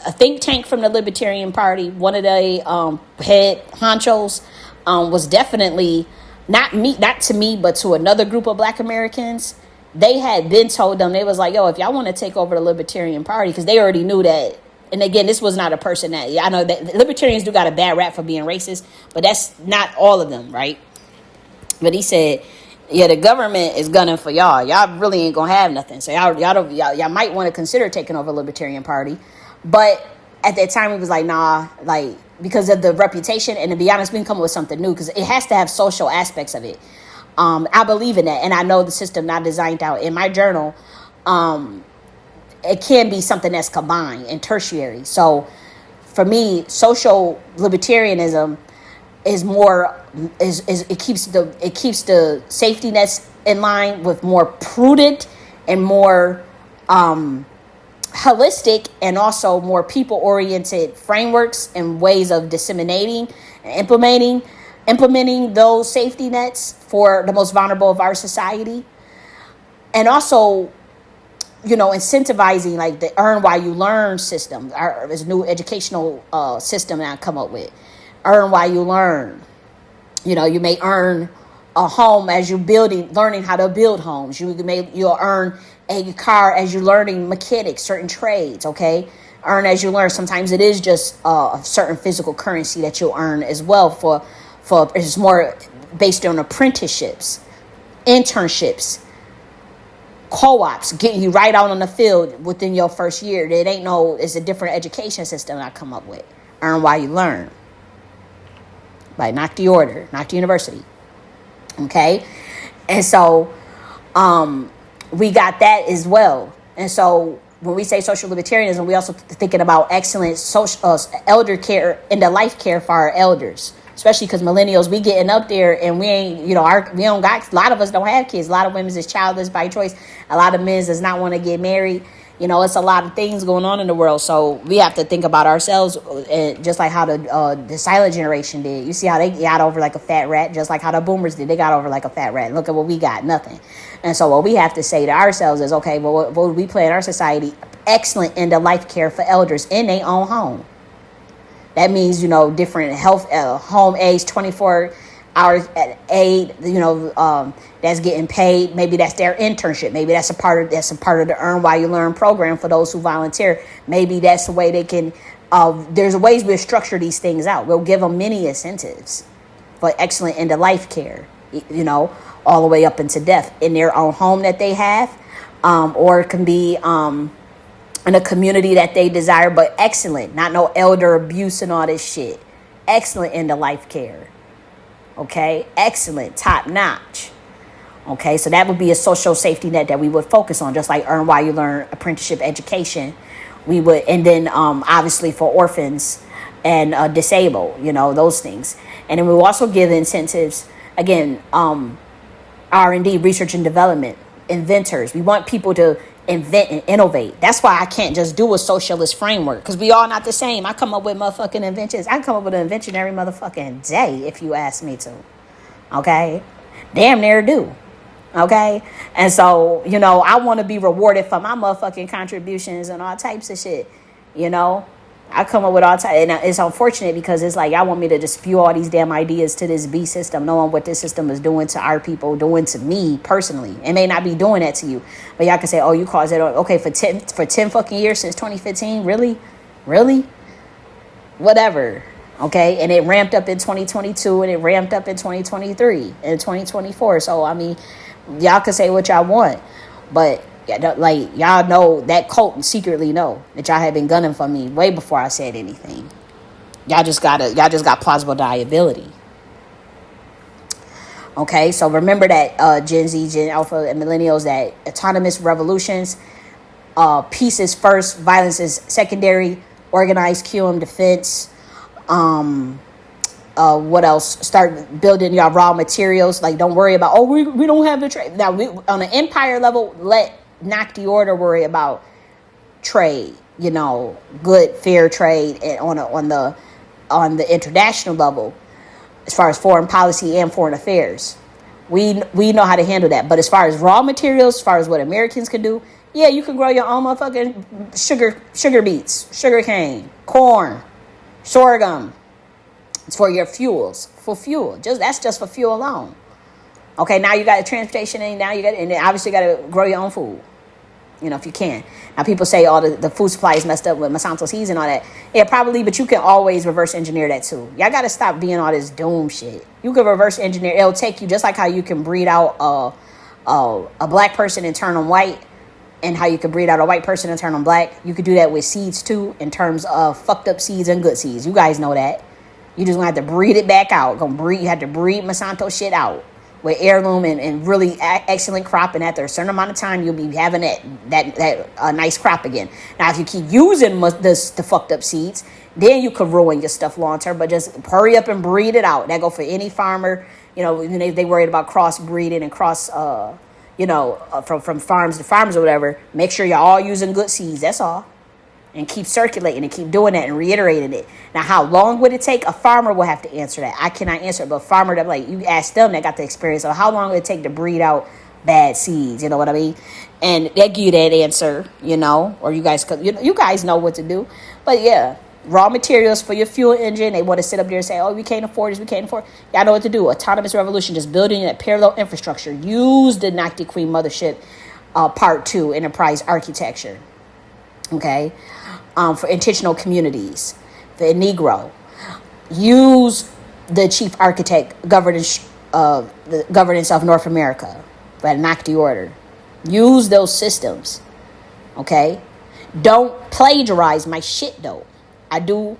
A think tank from the Libertarian Party, one of the head honchos, was definitely, not to me, but to another group of black Americans. They had been told them, they was like, yo, if y'all want to take over the Libertarian Party, because they already knew that. And again, this was not a person that, I know that libertarians do got a bad rap for being racist, but that's not all of them, right? But he said, yeah, the government is gunning for y'all. Y'all really ain't gonna have nothing. So y'all might want to consider taking over the Libertarian Party. But at that time, it was like, nah, like, because of the reputation. And to be honest, we can come up with something new because it has to have social aspects of it. I believe in that. And I know the system not designed out. In my journal, it can be something that's combined and tertiary. So for me, social libertarianism is more it keeps the safety nets in line with more prudent and more holistic and also more people oriented frameworks and ways of disseminating and implementing those safety nets for the most vulnerable of our society. And also, incentivizing like the earn while you learn system, this new educational system that I come up with. Earn while you learn. You may earn a home as you're learning how to build homes. You'll earn a car as you're learning mechanics, certain trades. Okay, earn as you learn. Sometimes it is just a certain physical currency that you'll earn as well. For it's more based on apprenticeships, internships, co-ops, getting you right out on the field within your first year. It's a different education system I come up with. Earn while you learn. By Nakhti Order, Nakhti University. Okay? And so we got that as well. And so when we say social libertarianism, we also thinking about excellent social elder care and the life care for our elders. Especially because millennials, we getting up there and we ain't, we don't got, a lot of us don't have kids. A lot of women is childless by choice. A lot of men does not want to get married. It's a lot of things going on in the world. So we have to think about ourselves, just like how the silent generation did. You see how they got over like a fat rat, just like how the boomers did. They got over like a fat rat. Look at what we got, nothing. And so what we have to say to ourselves is, okay, well, what would we play in our society? Excellent end of life care for elders in their own home. That means, different health, home age, 24 hours at aid, that's getting paid. Maybe that's their internship. Maybe that's a part of the Earn While You Learn program for those who volunteer. Maybe that's the way they can, there's ways we'll structure these things out. We'll give them many incentives for excellent end of life care, all the way up into death in their own home that they have, or it can be, in a community that they desire, but excellent, not no elder abuse and all this shit. Excellent end of life care. Okay, excellent, top notch. Okay, so that would be a social safety net that we would focus on, just like Earn While You Learn, apprenticeship education. We would, and then obviously for orphans and disabled, those things. And then we will also give incentives, again, R&D, research and development, inventors. We want people to invent and innovate. That's why I can't just do a socialist framework, because we all not the same. I come up with motherfucking inventions. I come up with an invention every motherfucking day if you ask me to. Okay? Damn near do. Okay? And so, you know, I want to be rewarded for my motherfucking contributions and all types of shit. You know? I come up with all types, and it's unfortunate because it's like y'all want me to just spew all these damn ideas to this B system, knowing what this system is doing to our people, doing to me personally. It may not be doing that to you, but y'all can say, "Oh, you caused it." Okay, for 10 fucking years since 2015, really, whatever. Okay, and it ramped up in 2022, and it ramped up in 2023 and 2024. So I mean, y'all can say what y'all want, but like y'all know that cult secretly know that y'all had been gunning for me way before I said anything. Y'all just got plausible deniability. Okay, so remember that Gen Z, Gen Alpha, and Millennials, that autonomous revolutions, peace is first, violence is secondary, organized QM defense. What else? Start building y'all raw materials. Like, don't worry about, we don't have the trade. Now, on an empire level, let Nakhti order worry about trade, you know, good, fair trade, and on the international level, as far as foreign policy and foreign affairs. We know how to handle that. But as far as raw materials, as far as what Americans can do, yeah, you can grow your own motherfucking sugar beets, sugar cane, corn, sorghum. It's for your fuels, for fuel. That's just for fuel alone. Okay, now you got the transportation, and now and then obviously got to grow your own food. You know, if you can. Now, people say all the food supply is messed up with Monsanto seeds and all that. Yeah, probably, but you can always reverse engineer that too. Y'all got to stop being all this doom shit. You can reverse engineer. It'll take you, just like how you can breed out a black person and turn them white, and how you can breed out a white person and turn them black. You could do that with seeds too, in terms of fucked up seeds and good seeds. You guys know that. You just going to have to breed it back out. You have to breed Monsanto shit out with heirloom and really excellent crop, and after a certain amount of time, you'll be having that nice crop again. Now, if you keep using the fucked up seeds, then you could ruin your stuff long term. But just hurry up and breed it out. That go for any farmer. You know, they worried about cross breeding and cross, from farms to farms or whatever. Make sure you're all using good seeds. That's all. And keep circulating and keep doing that and reiterating it. Now, how long would it take? A farmer will have to answer that. I cannot answer it, but a farmer that, like, you ask them that got the experience of how long would it take to breed out bad seeds, you know what I mean? And they give you that answer, you know, or you guys know what to do. But yeah, raw materials for your fuel engine. They want to sit up there and say, we can't afford this, we can't afford. Y'all know what to do. Autonomous revolution, just building that parallel infrastructure. Use the Nakhti Queen Mothership Part 2 enterprise architecture. Okay, for intentional communities, the Negro. Use the chief architect governance, the governance of North America, by the Nakhti order. Use those systems. Okay, don't plagiarize my shit though. I do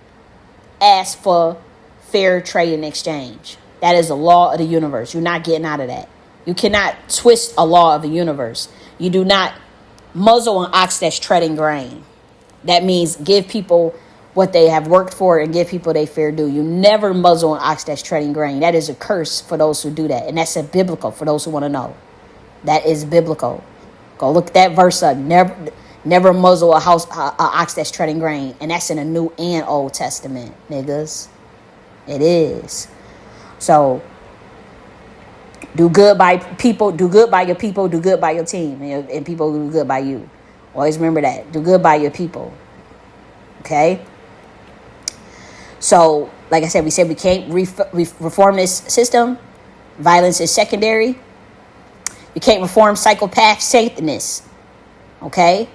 ask for fair trade and exchange. That is the law of the universe. You're not getting out of that. You cannot twist a law of the universe. You do not muzzle an ox that's treading grain. That means give people what they have worked for and give people their fair due. You never muzzle an ox that's treading grain. That is a curse for those who do that. And that's a biblical for those who want to know. That is biblical. Go look that verse up. Never muzzle a ox that's treading grain. And that's in the New and Old Testament, niggas. It is. So do good by people, do good by your people, do good by your team, and people do good by you. Always remember that. Do good by your people. Okay? So, like I said, we can't reform this system. Violence is secondary. You can't reform psychopath Satanists. Okay?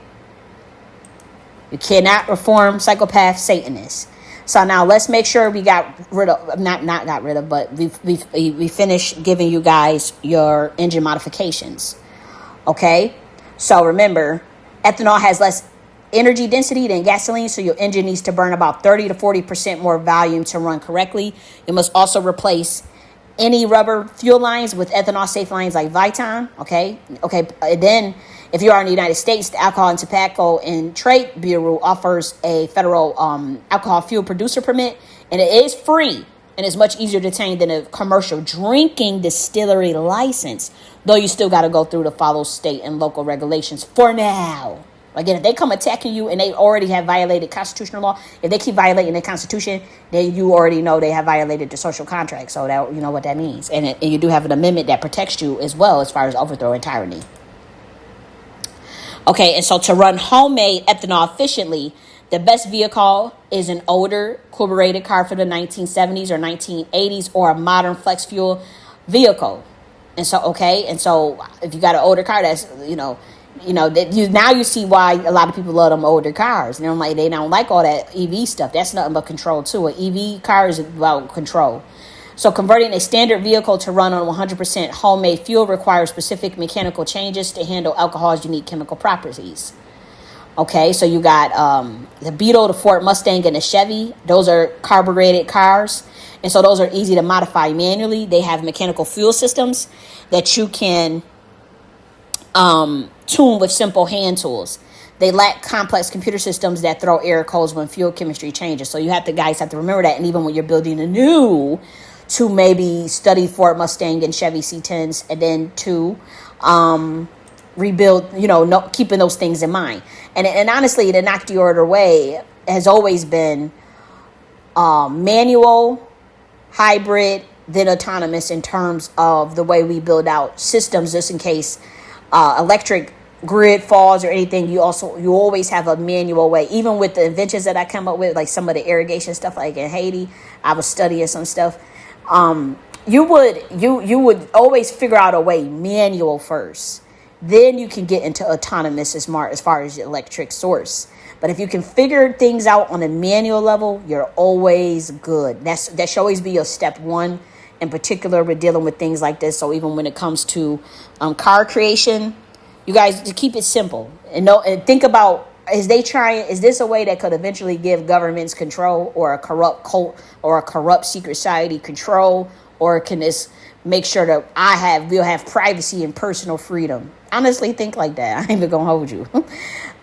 You cannot reform psychopath Satanists. So now let's make sure we got rid of, not got rid of, but we finished giving you guys your engine modifications. Okay? So remember, ethanol has less energy density than gasoline, so your engine needs to burn about 30 to 40% more volume to run correctly. You must also replace any rubber fuel lines with ethanol safe lines like Viton. Okay? And then, if you are in the United States, the Alcohol and Tobacco and Trade Bureau offers a federal alcohol fuel producer permit, and it is free and it's much easier to obtain than a commercial drinking distillery license, though you still got to go through to follow state and local regulations for now. Again, if they come attacking you and they already have violated constitutional law, if they keep violating the Constitution, then you already know they have violated the social contract. So that you know what that means. And you do have an amendment that protects you as well as far as overthrow and tyranny. Okay, and so to run homemade ethanol efficiently, the best vehicle is an older carbureted car for the 1970s or 1980s or a modern flex fuel vehicle. And so, okay, and so if you got an older car, that's, that now you see why a lot of people love them older cars. They don't like all that EV stuff. That's nothing but control too. An EV car is about control. So converting a standard vehicle to run on 100% homemade fuel requires specific mechanical changes to handle alcohol's unique chemical properties. Okay, so you got the Beetle, the Ford Mustang, and the Chevy. Those are carbureted cars. And so those are easy to modify manually. They have mechanical fuel systems that you can tune with simple hand tools. They lack complex computer systems that throw error codes when fuel chemistry changes. So guys have to remember that. And even when you're building a new, to maybe study Ford Mustang and Chevy C10s, and then to rebuild, keeping those things in mind. And honestly, the Nakhti order way has always been manual, hybrid, then autonomous in terms of the way we build out systems, just in case electric grid falls or anything. You always have a manual way. Even with the inventions that I come up with, like some of the irrigation stuff, like in Haiti, I was studying some stuff. You would always figure out a way manual first. Then you can get into autonomous as far as the electric source. But if you can figure things out on a manual level, you're always good. That should always be your step one, in particular with dealing with things like this. So even when it comes to car creation, you guys, to keep it simple and think about, is this a way that could eventually give governments control, or a corrupt cult or a corrupt secret society control, or can this make sure that we'll have privacy and personal freedom? Honestly, think like that. I ain't even gonna hold you.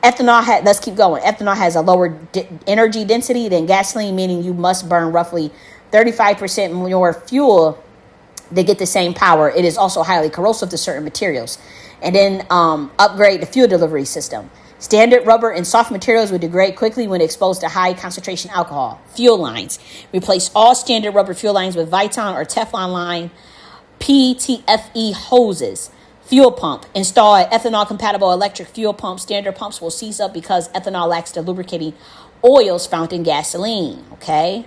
Let's keep going. Ethanol has a lower energy density than gasoline, meaning you must burn roughly 35% more fuel to get the same power. It is also highly corrosive to certain materials. And then upgrade the fuel delivery system. Standard rubber and soft materials will degrade quickly when exposed to high concentration alcohol. Fuel lines. Replace all standard rubber fuel lines with Viton or Teflon line PTFE hoses. Fuel pump. Install an ethanol-compatible electric fuel pump. Standard pumps will seize up because ethanol lacks the lubricating oils found in gasoline. Okay?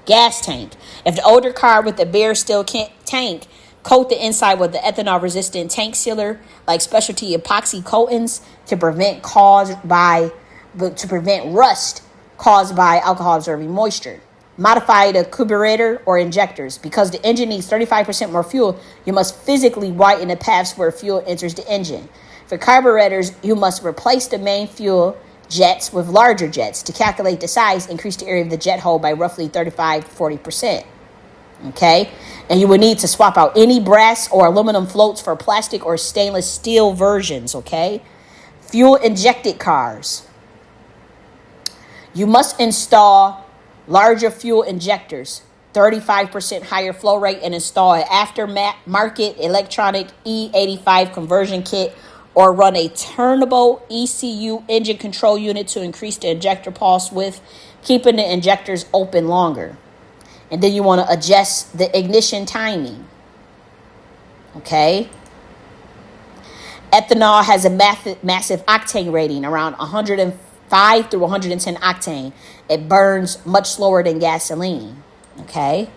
Gas tank. If the older car with the bare steel tank, coat the inside with the ethanol-resistant tank sealer, like specialty epoxy coatings, to prevent rust caused by alcohol-absorbing moisture. Modify the carburetor or injectors. Because the engine needs 35% more fuel, you must physically widen the paths where fuel enters the engine. For carburetors, you must replace the main fuel jets with larger jets. To calculate the size, increase the area of the jet hole by roughly 35-40%. Okay? And you will need to swap out any brass or aluminum floats for plastic or stainless steel versions. Okay? Fuel injected cars. You must install larger fuel injectors, 35% higher flow rate, and install an aftermarket electronic E85 conversion kit, or run a turnable ECU engine control unit to increase the injector pulse width, keeping the injectors open longer. And then you want to adjust the ignition timing. Okay? Ethanol has a massive octane rating, around 105 through 110 octane. It burns much slower than gasoline. Okay?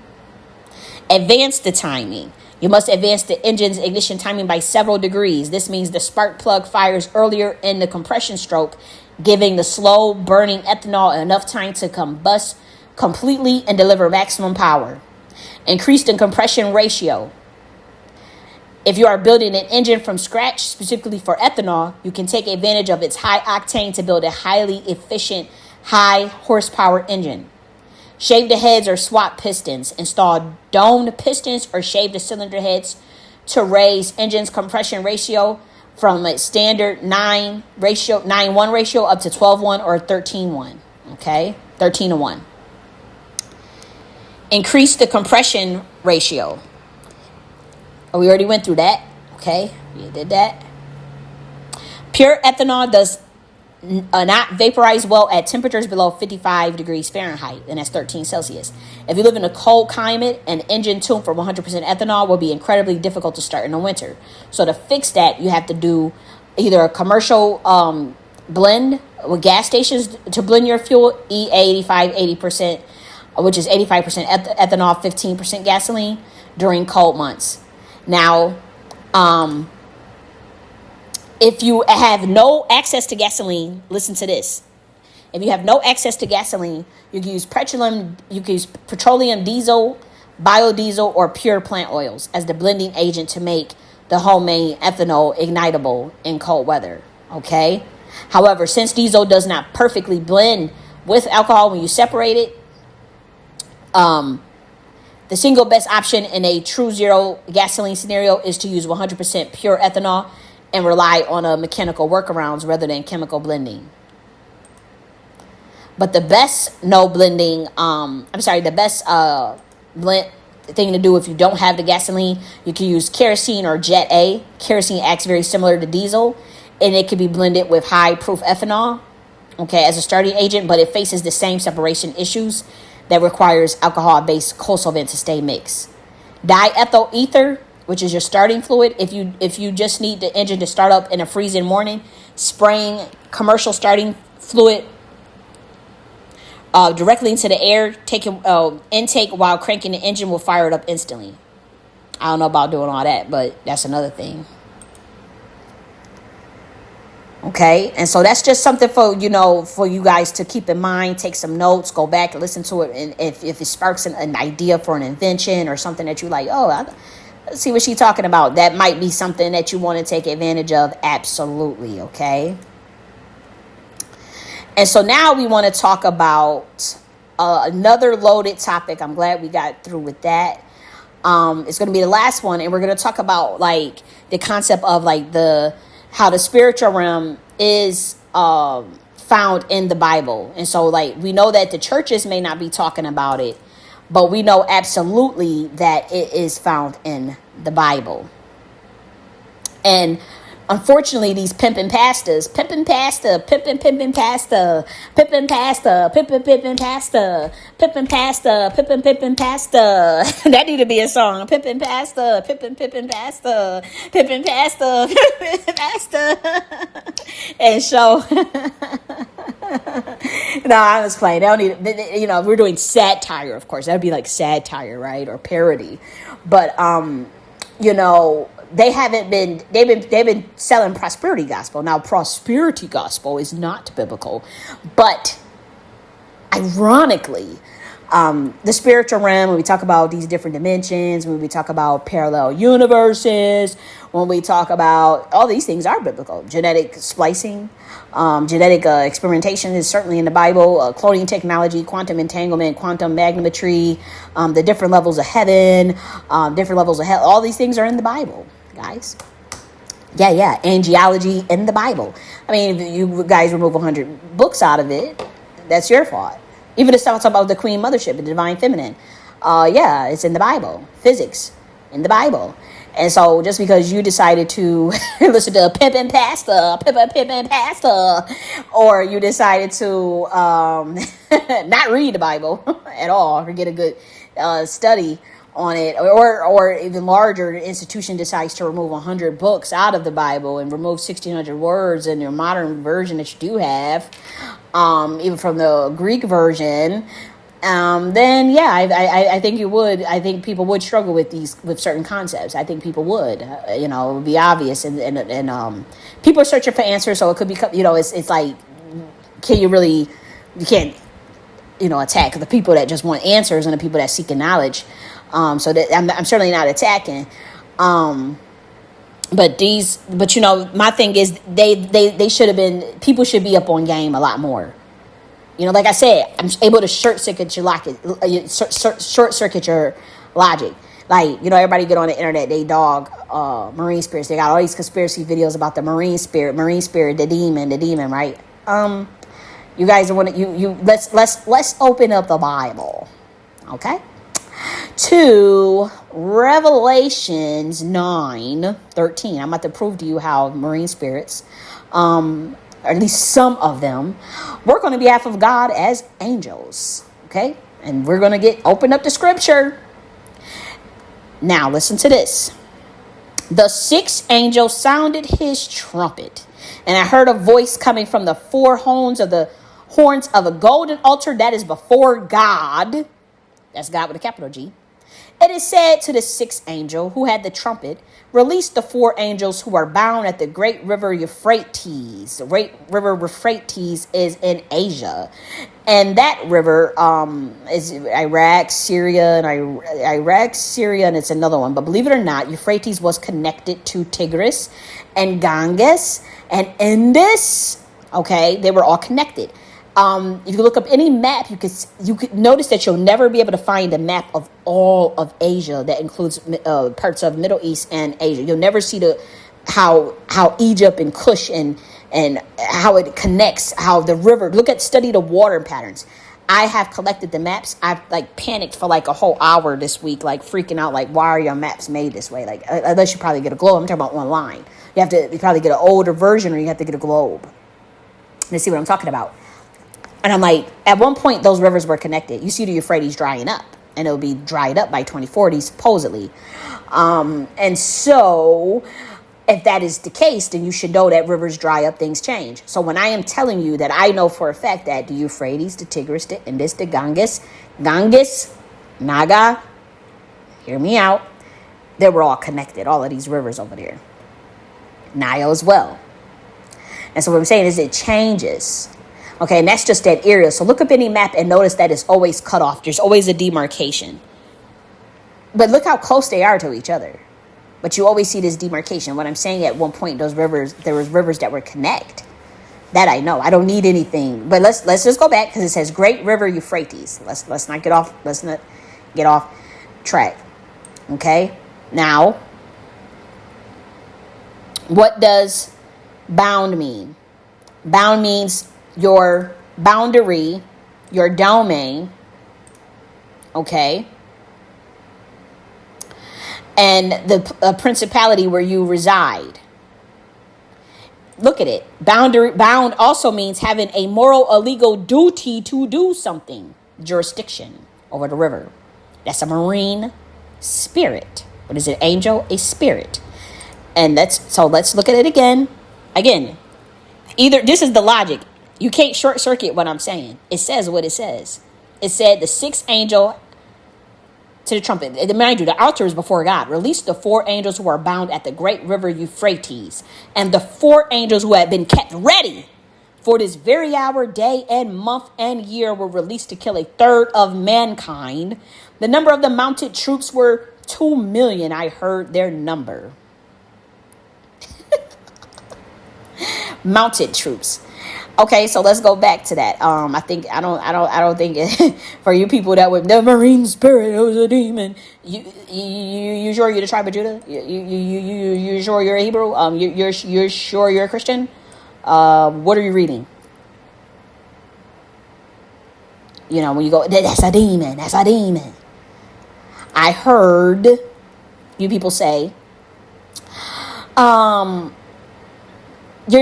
Advance the timing. You must advance the engine's ignition timing by several degrees. This means the spark plug fires earlier in the compression stroke, giving the slow burning ethanol enough time to combust completely and deliver maximum power. Increase the compression ratio. If you are building an engine from scratch specifically for ethanol, you can take advantage of its high octane to build a highly efficient, high horsepower engine. Shave the heads or swap pistons. Install domed pistons or shave the cylinder heads to raise engine's compression ratio from a standard 9-1 ratio up to 12-1 or 13-1. Okay? 13-1. Increase the compression ratio. Oh, we already went through that. Okay? We did that. Pure ethanol does not vaporize well at temperatures below 55 degrees Fahrenheit, and that's 13 Celsius. If you live in a cold climate, an engine tuned for 100% ethanol will be incredibly difficult to start in the winter. So to fix that, you have to do either a commercial blend with gas stations to blend your fuel, E85 80%, which is 85% ethanol, 15% gasoline during cold months. Now, if you have no access to gasoline, listen to this. If you have no access to gasoline, you can use petroleum diesel, biodiesel, or pure plant oils as the blending agent to make the homemade ethanol ignitable in cold weather. Okay? However, since diesel does not perfectly blend with alcohol when you separate it, the single best option in a true zero gasoline scenario is to use 100% pure ethanol and rely on a mechanical workarounds rather than chemical blending. But the best the best blend thing to do if you don't have the gasoline, you can use kerosene or Jet A. Kerosene acts very similar to diesel, and it can be blended with high proof ethanol, okay, as a starting agent, but it faces the same separation issues that requires alcohol-based coal solvent to stay mixed. Diethyl ether, which is your starting fluid. If you just need the engine to start up in a freezing morning, spraying commercial starting fluid directly into the air, taking intake while cranking the engine will fire it up instantly. I don't know about doing all that, but that's another thing. Okay, and so that's just something for you guys to keep in mind. Take some notes, go back and listen to it, and if it sparks an idea for an invention or something that you like, let's see what she's talking about. That might be something that you want to take advantage of. Absolutely, okay. And so now we want to talk about another loaded topic. I'm glad we got through with that. It's going to be the last one, and we're going to talk about like the concept of like how the spiritual realm is found in the Bible. And so like we know that the churches may not be talking about it, but we know absolutely that it is found in the Bible. And unfortunately, these pimping pastors, pimping pasta, pimping pasta, pimping pasta, pimping pasta, pimping pasta, pimping pasta. That need to be a song. Pimping pasta, pimping pasta, pimping pasta, pimping pasta. And so, no, I was playing. They don't need, if we're doing satire, of course, that'd be like satire, right, or parody. But they've been selling prosperity gospel. Now, prosperity gospel is not biblical, but ironically, the spiritual realm, when we talk about these different dimensions, when we talk about parallel universes, when we talk about all these things are biblical. Genetic splicing, genetic experimentation is certainly in the Bible. Cloning technology, quantum entanglement, quantum magnetometry, the different levels of heaven, different levels of hell. All these things are in the Bible, guys. Yeah. Angiology in the Bible. I mean, if you guys remove 100 books out of it, that's your fault. Even the stuff about the Queen Mothership, the Divine Feminine. It's in the Bible. Physics, in the Bible. And so just because you decided to listen to pimpin' pasta, or you decided to not read the Bible at all, or get a good study on it, or even larger, the institution decides to remove 100 books out of the Bible and remove 1,600 words in your modern version that you do have, even from the Greek version, then I think you would. I think people would struggle with certain concepts. I think people would, it would be obvious, and people are searching for answers. So it could become, it's like, you can't, attack the people that just want answers and the people that seek knowledge. So that I'm certainly not attacking. But my thing is they should have been, people should be up on game a lot more. Like I said, I'm able to short circuit your logic. Like, everybody get on the internet, they dog marine spirits. They got all these conspiracy videos about the marine spirit, the demon, right? You guys want to let's open up the Bible, okay? To Revelations 9:13. I'm about to prove to you how marine spirits or at least some of them, work on the behalf of God as angels. Okay? And we're going to open up the scripture. Now, listen to this. The sixth angel sounded his trumpet, and I heard a voice coming from the four horns of a golden altar that is before God. That's God with a capital G. It is said to the sixth angel who had the trumpet, release the four angels who are bound at the great river Euphrates. The great river Euphrates is in Asia. And that river is Iraq, Syria, and it's another one. But believe it or not, Euphrates was connected to Tigris and Ganges and Indus. Okay, they were all connected. If you look up any map, you could notice that you'll never be able to find a map of all of Asia that includes parts of Middle East and Asia. You'll never see how Egypt and Kush and how it connects, how the river. Study the water patterns. I have collected the maps. I've panicked for a whole hour this week, freaking out, why are your maps made this way? Unless you probably get a globe. I'm talking about online. You probably get an older version, or you have to get a globe to see what I'm talking about. And I'm at one point, those rivers were connected. You see the Euphrates drying up, and it'll be dried up by 2040, supposedly. And so if that is the case, then you should know that rivers dry up, things change. So when I am telling you that I know for a fact that the Euphrates, the Tigris, the Indus, the Ganges, Naga, hear me out, they were all connected, all of these rivers over there. Nile as well. And so what I'm saying is it changes. Okay, and that's just that area. So look up any map and notice that it's always cut off. There's always a demarcation. But look how close they are to each other. But you always see this demarcation. What I'm saying, at one point, there was rivers that were connect. That I know. I don't need anything. But let's just go back, because it says Great River Euphrates. Let's not get off track. Okay? Now, what does bound mean? Bound means your boundary, your domain, okay, and the principality where you reside. Look at it. Bound also means having a moral or legal duty to do something. Jurisdiction over the river. That's a marine spirit. What is it? Angel, a spirit. And let's look at it again. Either this is the logic. You can't short circuit what I'm saying. It says what it says. It said the sixth angel to the trumpet. Mind you, the altar is before God. Released the four angels who are bound at the great river Euphrates. And the four angels who had been kept ready for this very hour, day, and month, and year were released to kill a third of mankind. The number of the mounted troops were 2 million. I heard their number. Mounted troops. Okay, so let's go back to that. I don't think for you people that would the marine spirit, it was a demon. You sure you're the tribe of Judah? You sure you're a Hebrew? You're sure you're a Christian? What are you reading? When you go, that's a demon. That's a demon. I heard you people say,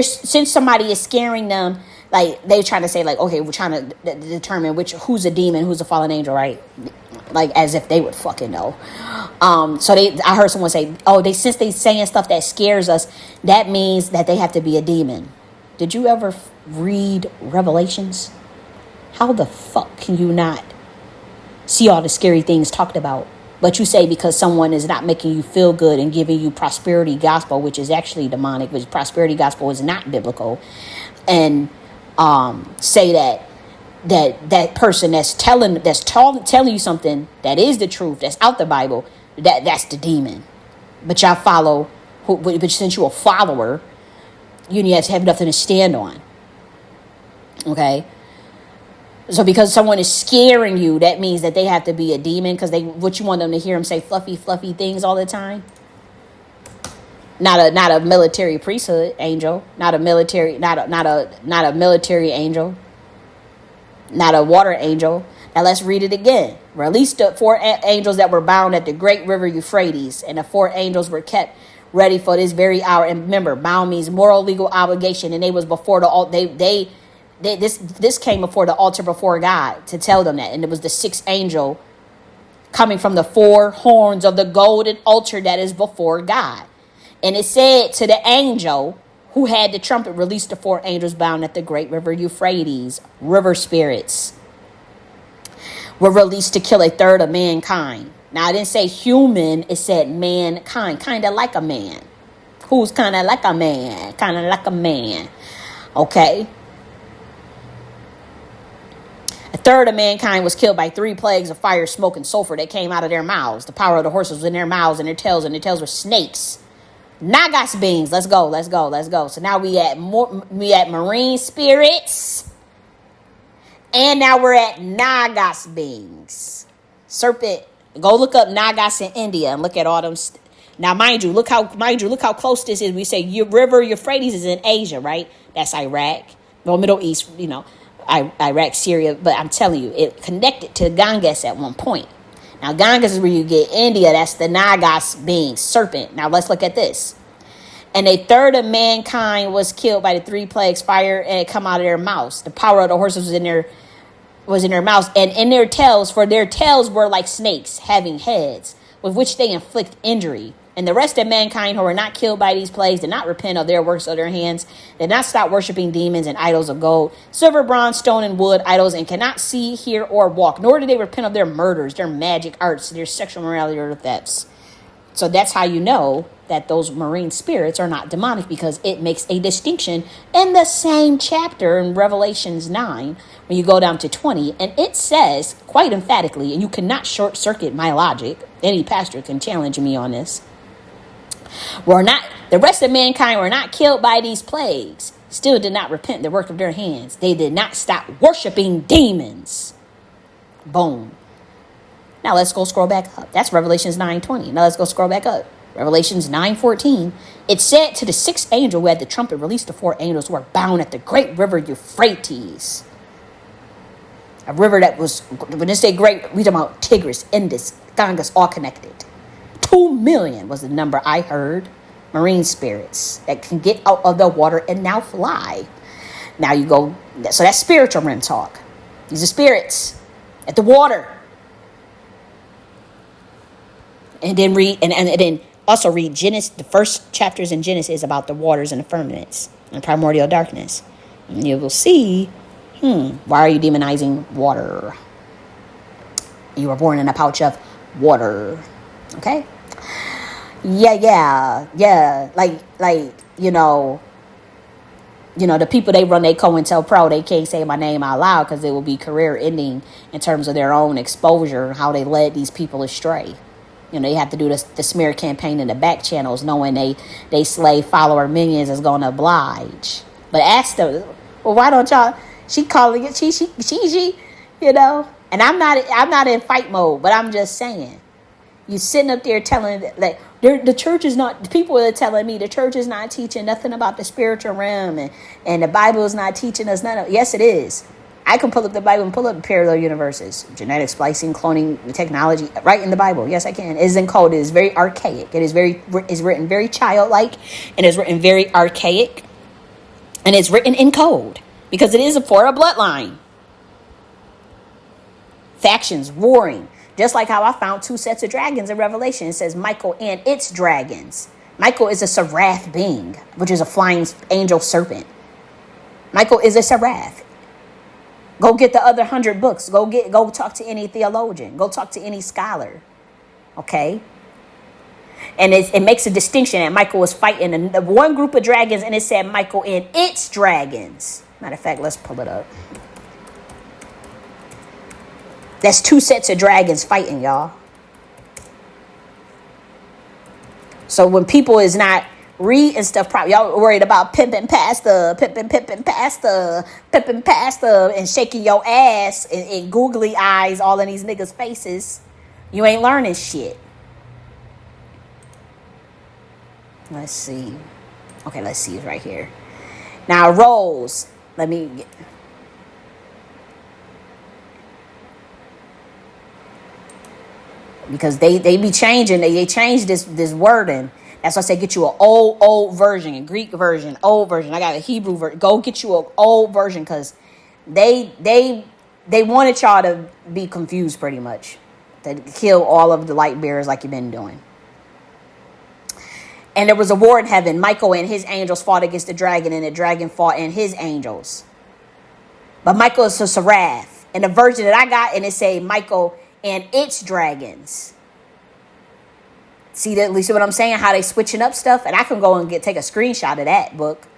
since somebody is scaring them, they're trying to say, okay, we're trying to determine who's a demon, who's a fallen angel, right? As if they would fucking know. I heard someone say, since they saying stuff that scares us, that means that they have to be a demon. Did you ever read Revelations? How the fuck can you not see all the scary things talked about? But you say because someone is not making you feel good and giving you prosperity gospel, which is actually demonic, which prosperity gospel is not biblical, and say that person that's telling you something that is the truth, that's out the Bible, that's the demon. But y'all follow, but since you're a follower, you have to have nothing to stand on. Okay. So because someone is scaring you, that means that they have to be a demon, because what you want them to hear them say fluffy things all the time. Not a military priesthood angel, not a military angel, not a water angel. Now let's read it again. Released the four angels that were bound at the great river Euphrates, and the four angels were kept ready for this very hour. And remember, bound means moral legal obligation, and they was before the this came before the altar before God to tell them that. And it was the sixth angel coming from the four horns of the golden altar that is before God. And it said to the angel who had the trumpet, release the four angels bound at the great river Euphrates. River spirits were released to kill a third of mankind. Now, it didn't say human, it said mankind, kind of like a man. Who's kind of like a man? Kind of like a man. Okay. A third of mankind was killed by 3 plagues of fire, smoke, and sulfur that came out of their mouths. The power of the horses was in their mouths and their tails were snakes. Nagas beings. Let's go. So now we at marine spirits. And now we're at Nagas beings. Serpent. Go look up Nagas in India and look at all them. Now, mind you, look how close this is. We say river Euphrates is in Asia, right? That's Iraq, Middle East, Iraq, Syria. But I'm telling you, it connected to Ganges at one point. Now, Ganges is where you get India. That's the Nagas being serpent. Now, let's look at this. And a third of mankind was killed by the 3 plagues, fire, and it come out of their mouths. The power of the horses was in their mouths and in their tails, for their tails were like snakes, having heads, with which they inflict injury. And the rest of mankind who were not killed by these plagues did not repent of their works of their hands, did not stop worshiping demons and idols of gold, silver, bronze, stone, and wood idols, and cannot see, hear, or walk, nor did they repent of their murders, their magic arts, their sexual morality, or thefts. So that's how you know that those marine spirits are not demonic, because it makes a distinction in the same chapter in Revelations 9 when you go down to 20, and it says quite emphatically, and you cannot short circuit my logic, any pastor can challenge me on this, the rest of mankind were not killed by these plagues, still did not repent the work of their hands. They did not stop worshiping demons. Boom. Now let's go scroll back up. That's Revelations 9:20. Now let's go scroll back up. Revelations 9:14. It said to the 6th angel who had the trumpet, release the 4 angels who were bound at the great river Euphrates. A river that was, when they say great, we talking about Tigris, Indus, Ganges, all connected. 2 million was the number I heard. Marine spirits that can get out of the water and now fly. Now you go, so that's spiritual realm talk. These are spirits at the water. And then then also read Genesis. The first chapters in Genesis is about the waters and the firmaments and primordial darkness. And you will see, why are you demonizing water? You were born in a pouch of water. Okay? Yeah. Like, the people, they run their COINTELPRO, they can't say my name out loud because it will be career ending in terms of their own exposure, how they led these people astray. They have to do the smear campaign in the back channels, knowing they slave follower minions is going to oblige. But ask them, well, why don't y'all? She calling it she, And I'm not in fight mode, but I'm just saying. You sitting up there telling like the church is not. The people are telling me the church is not teaching nothing about the spiritual realm, and the Bible is not teaching us none of. Yes, it is. I can pull up the Bible and pull up parallel universes, genetic splicing, cloning technology, right in the Bible. Yes, I can. It is encoded. It is very archaic. It is written very childlike, and it's written very archaic, and it's written in code because it is for a bloodline. Factions warring, just like how I found 2 sets of dragons in Revelation. It says Michael and its dragons. Michael is a Seraph being, which is a flying angel serpent. Michael is a Seraph. Go get the other 100 books. Go talk to any theologian. Go talk to any scholar. Okay? And it makes a distinction that Michael was fighting the one group of dragons, and it said Michael and its dragons. Matter of fact, let's pull it up. That's 2 sets of dragons fighting, y'all. So when people is not reading stuff properly, y'all worried about pimping pasta, and shaking your ass and googly eyes all in these niggas' faces. You ain't learning shit. Let's see. Okay, let's see. It's right here. Now, roles. Let me get... Because they be changing. They change this wording. That's why I say get you an old version, a Greek version, old version. I got a Hebrew version. Go get you an old version, because they wanted y'all to be confused pretty much. To kill all of the light bearers like you've been doing. And there was a war in heaven. Michael and his angels fought against the dragon, and the dragon fought and his angels. But Michael is a seraph. And the version that I got, and it say Michael and its dragons. See what I'm saying? How they switching up stuff? And I can go and take a screenshot of that book.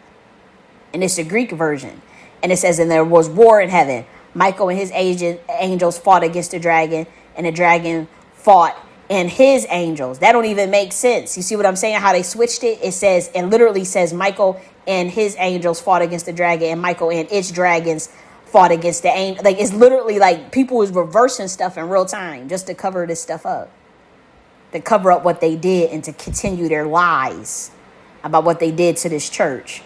And it's the Greek version. And it says, and there was war in heaven. Michael and his angels fought against the dragon, and the dragon fought and his angels. That don't even make sense. You see what I'm saying? How they switched it? It says, and literally says, Michael and his angels fought against the dragon, and Michael and its dragons fought against the angel. Like, it's literally like people was reversing stuff in real time just to cover this stuff up. To cover up what they did and to continue their lies about what they did to this church.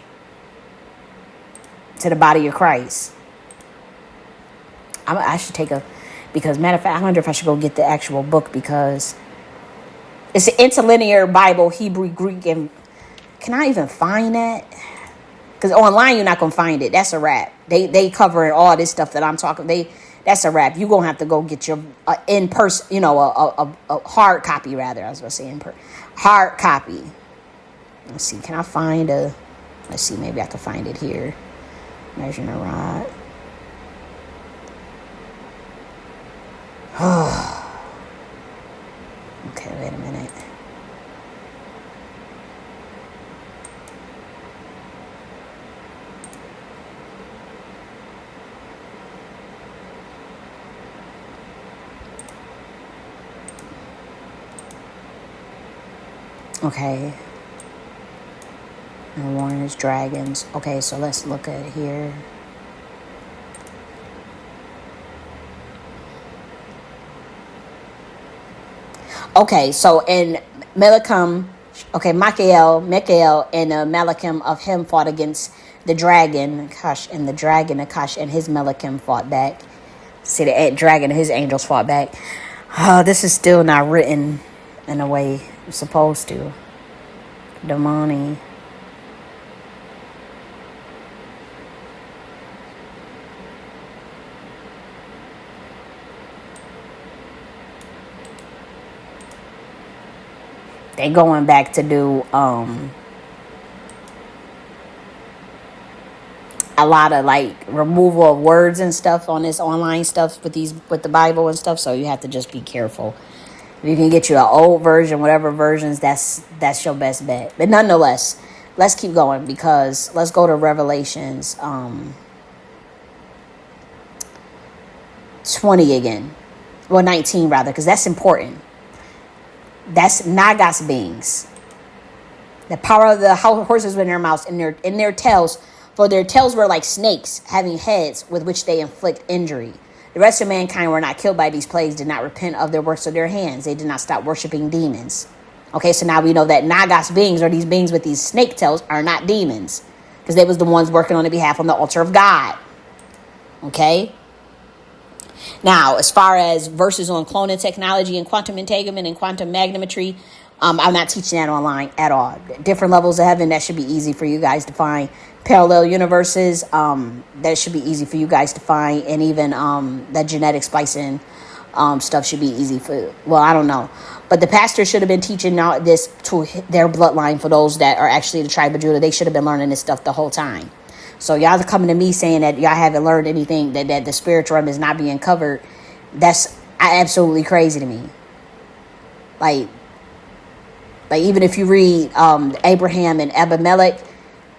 To the body of Christ. I should take because matter of fact, I wonder if I should go get the actual book, because it's an interlinear Bible, Hebrew, Greek, and can I even find that? Because online you're not gonna find it. That's a wrap. They covering all this stuff that I'm talking. That's a wrap. You're gonna have to go get your in person, a hard copy rather. I was gonna say hard copy. Let's see. Can I find let's see. Maybe I can find it here. Measuring a rod. Okay, wait a minute. Okay. And one is dragons. Okay, so let's look at it here. Okay, so in Malachim, Michael and Malachim of him fought against the dragon, Akash, and the dragon, Akash, and his Malachim fought back. See, the dragon and his angels fought back. This is still not written in a way it's supposed to. Damani. They going back to do a lot of like removal of words and stuff on this online stuff with the Bible and stuff. So you have to just be careful. If you can get you an old version, whatever versions, that's your best bet. But nonetheless, let's keep going, because let's go to Revelations 20 again. Well, 19 rather, because that's important. That's Nagas beings. The power of the horses were in their mouths, in their tails, for their tails were like snakes, having heads with which they inflict injury. The rest of mankind were not killed by these plagues, did not repent of their works of their hands. They did not stop worshiping demons. Okay, so now we know that Nagas beings, or these beings with these snake tails, are not demons, because they was the ones working on the behalf on the altar of God. Okay. Now, as far as verses on cloning technology and quantum entanglement and quantum magnetometry, I'm not teaching that online at all. Different levels of heaven, that should be easy for you guys to find. Parallel universes, that should be easy for you guys to find. And even that genetic splicing stuff should be easy for, well, I don't know. But the pastor should have been teaching this to their bloodline. For those that are actually the tribe of Judah, they should have been learning this stuff the whole time. So y'all are coming to me saying that y'all haven't learned anything, that the spiritual realm is not being covered. That's absolutely crazy to me. Like even if you read Abraham and Abimelech,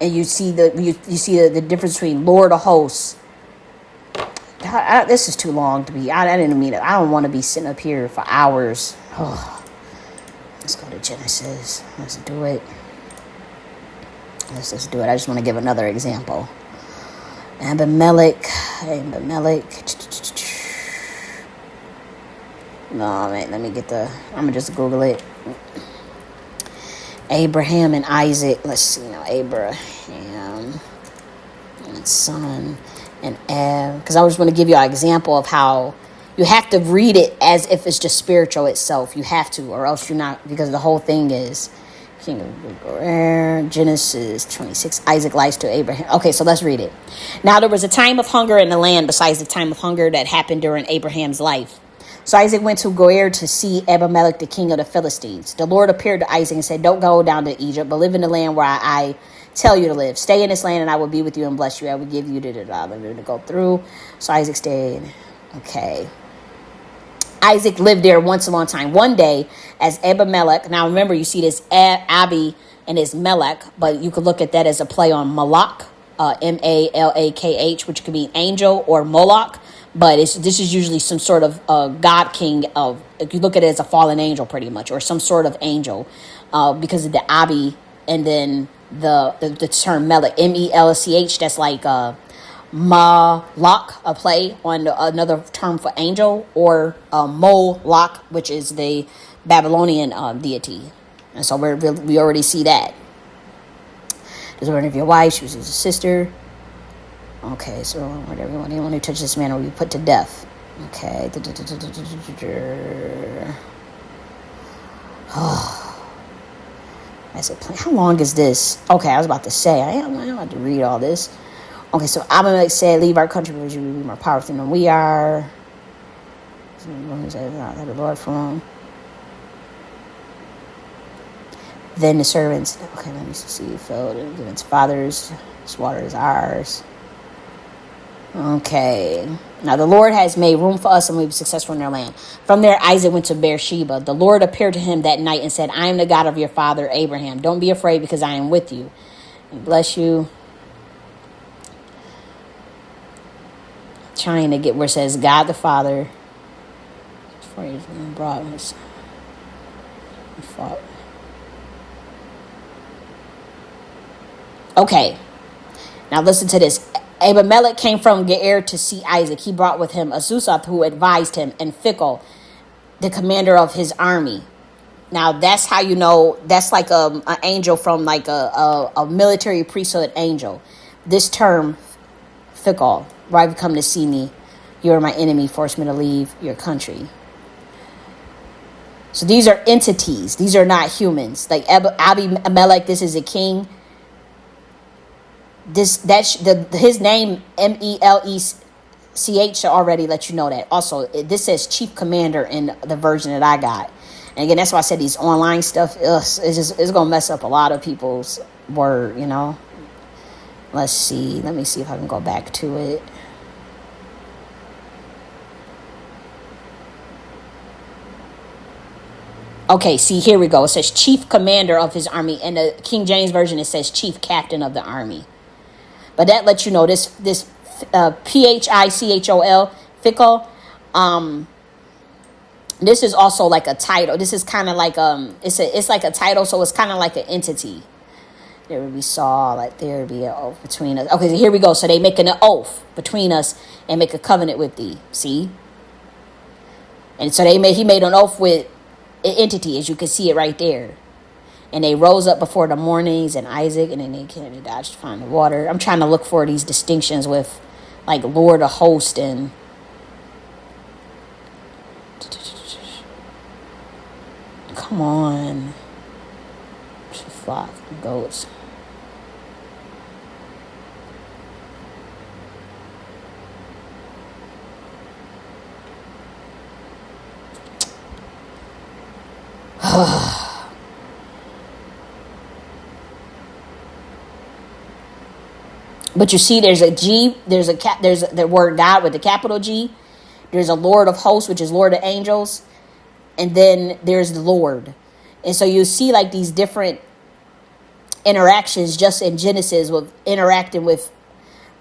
and you see the difference between Lord of hosts. This is too long to be. I didn't mean it. I don't want to be sitting up here for hours. Oh, let's go to Genesis. Let's do it. Let's just do it. I just want to give another example. Abimelech. No, man, let me get I'm going to just Google it. Abraham and Isaac. Let's see now. Abraham and son and Ab. Because I just want to give you an example of how you have to read it as if it's just spiritual itself. You have to, or else you're not. Because the whole thing is king of Genesis 26. Isaac lies to Abraham. Okay, so let's read it. Now there was a time of hunger in the land besides the time of hunger that happened during Abraham's life. So Isaac went to Gerar to see Abimelech, the king of the Philistines. The Lord appeared to Isaac and said, don't go down to Egypt, but live in the land where I tell you to live. Stay in this land and I will be with you and bless you. I will give you to go through. So Isaac stayed. Okay. Isaac lived there once upon a time. One day, as Abimelech, now remember, you see this Abi and his Melech, but you could look at that as a play on Malak, Malakh, which could be angel or Moloch, but this is usually some sort of god king of, if you look at it as a fallen angel pretty much, or some sort of angel, because of the Abi and then the term Melech, Melch, that's like Malak, a play on another term for angel, or Moloch, which is the Babylonian deity. And so we already see that. There's one of your wife, she was his sister. Okay, so anyone who touches this man will be put to death. Okay. I said, how long is this? Okay, I was about to say, I don't have to read all this. Okay, so Abimelech said, leave our country because you will be more powerful than we are. The Lord from. Then the servants, okay, let me see, filled and given its fathers, this water is ours. Okay. Now the Lord has made room for us and we'll be successful in their land. From there, Isaac went to Beersheba. The Lord appeared to him that night and said, I am the God of your father Abraham. Don't be afraid because I am with you. And bless you. Trying to get where it says God the Father. Before he brought us. Okay. Now listen to this. Abimelech came from Gerar to see Isaac. He brought with him Azusath, who advised him, and Phicol, the commander of his army. Now that's how you know that's like an angel from like a military priesthood angel. This term, Phicol, why have you come to see me? You are my enemy. Force me to leave your country. So these are entities. These are not humans. Like Abimelech, this is a king. His name Melech already let you know that. Also, this says chief commander in the version that I got. And again, that's why I said these online stuff. It's gonna mess up a lot of people's word. You know. Let's see. Let me see if I can go back to it. Okay, see, here we go. It says chief commander of his army. In the King James Version, it says chief captain of the army. But that lets you know this Phichol, Phicol, this is also like a title. This is kind of like it's like a title, so it's kind of like an entity. There would be like there would be an oath between us. Okay, so here we go. So they make an oath between us and make a covenant with thee. See, and so he made an oath with an entity, as you can see it right there. And they rose up before the mornings and Isaac, and then they came to dodge to find the water. I'm trying to look for these distinctions with like Lord of host and come on. Flock of goats. But you see, there's a G, there's the word God with the capital G. There's a Lord of hosts, which is Lord of angels. And then there's the Lord. And so you see like these different interactions just in Genesis with interacting with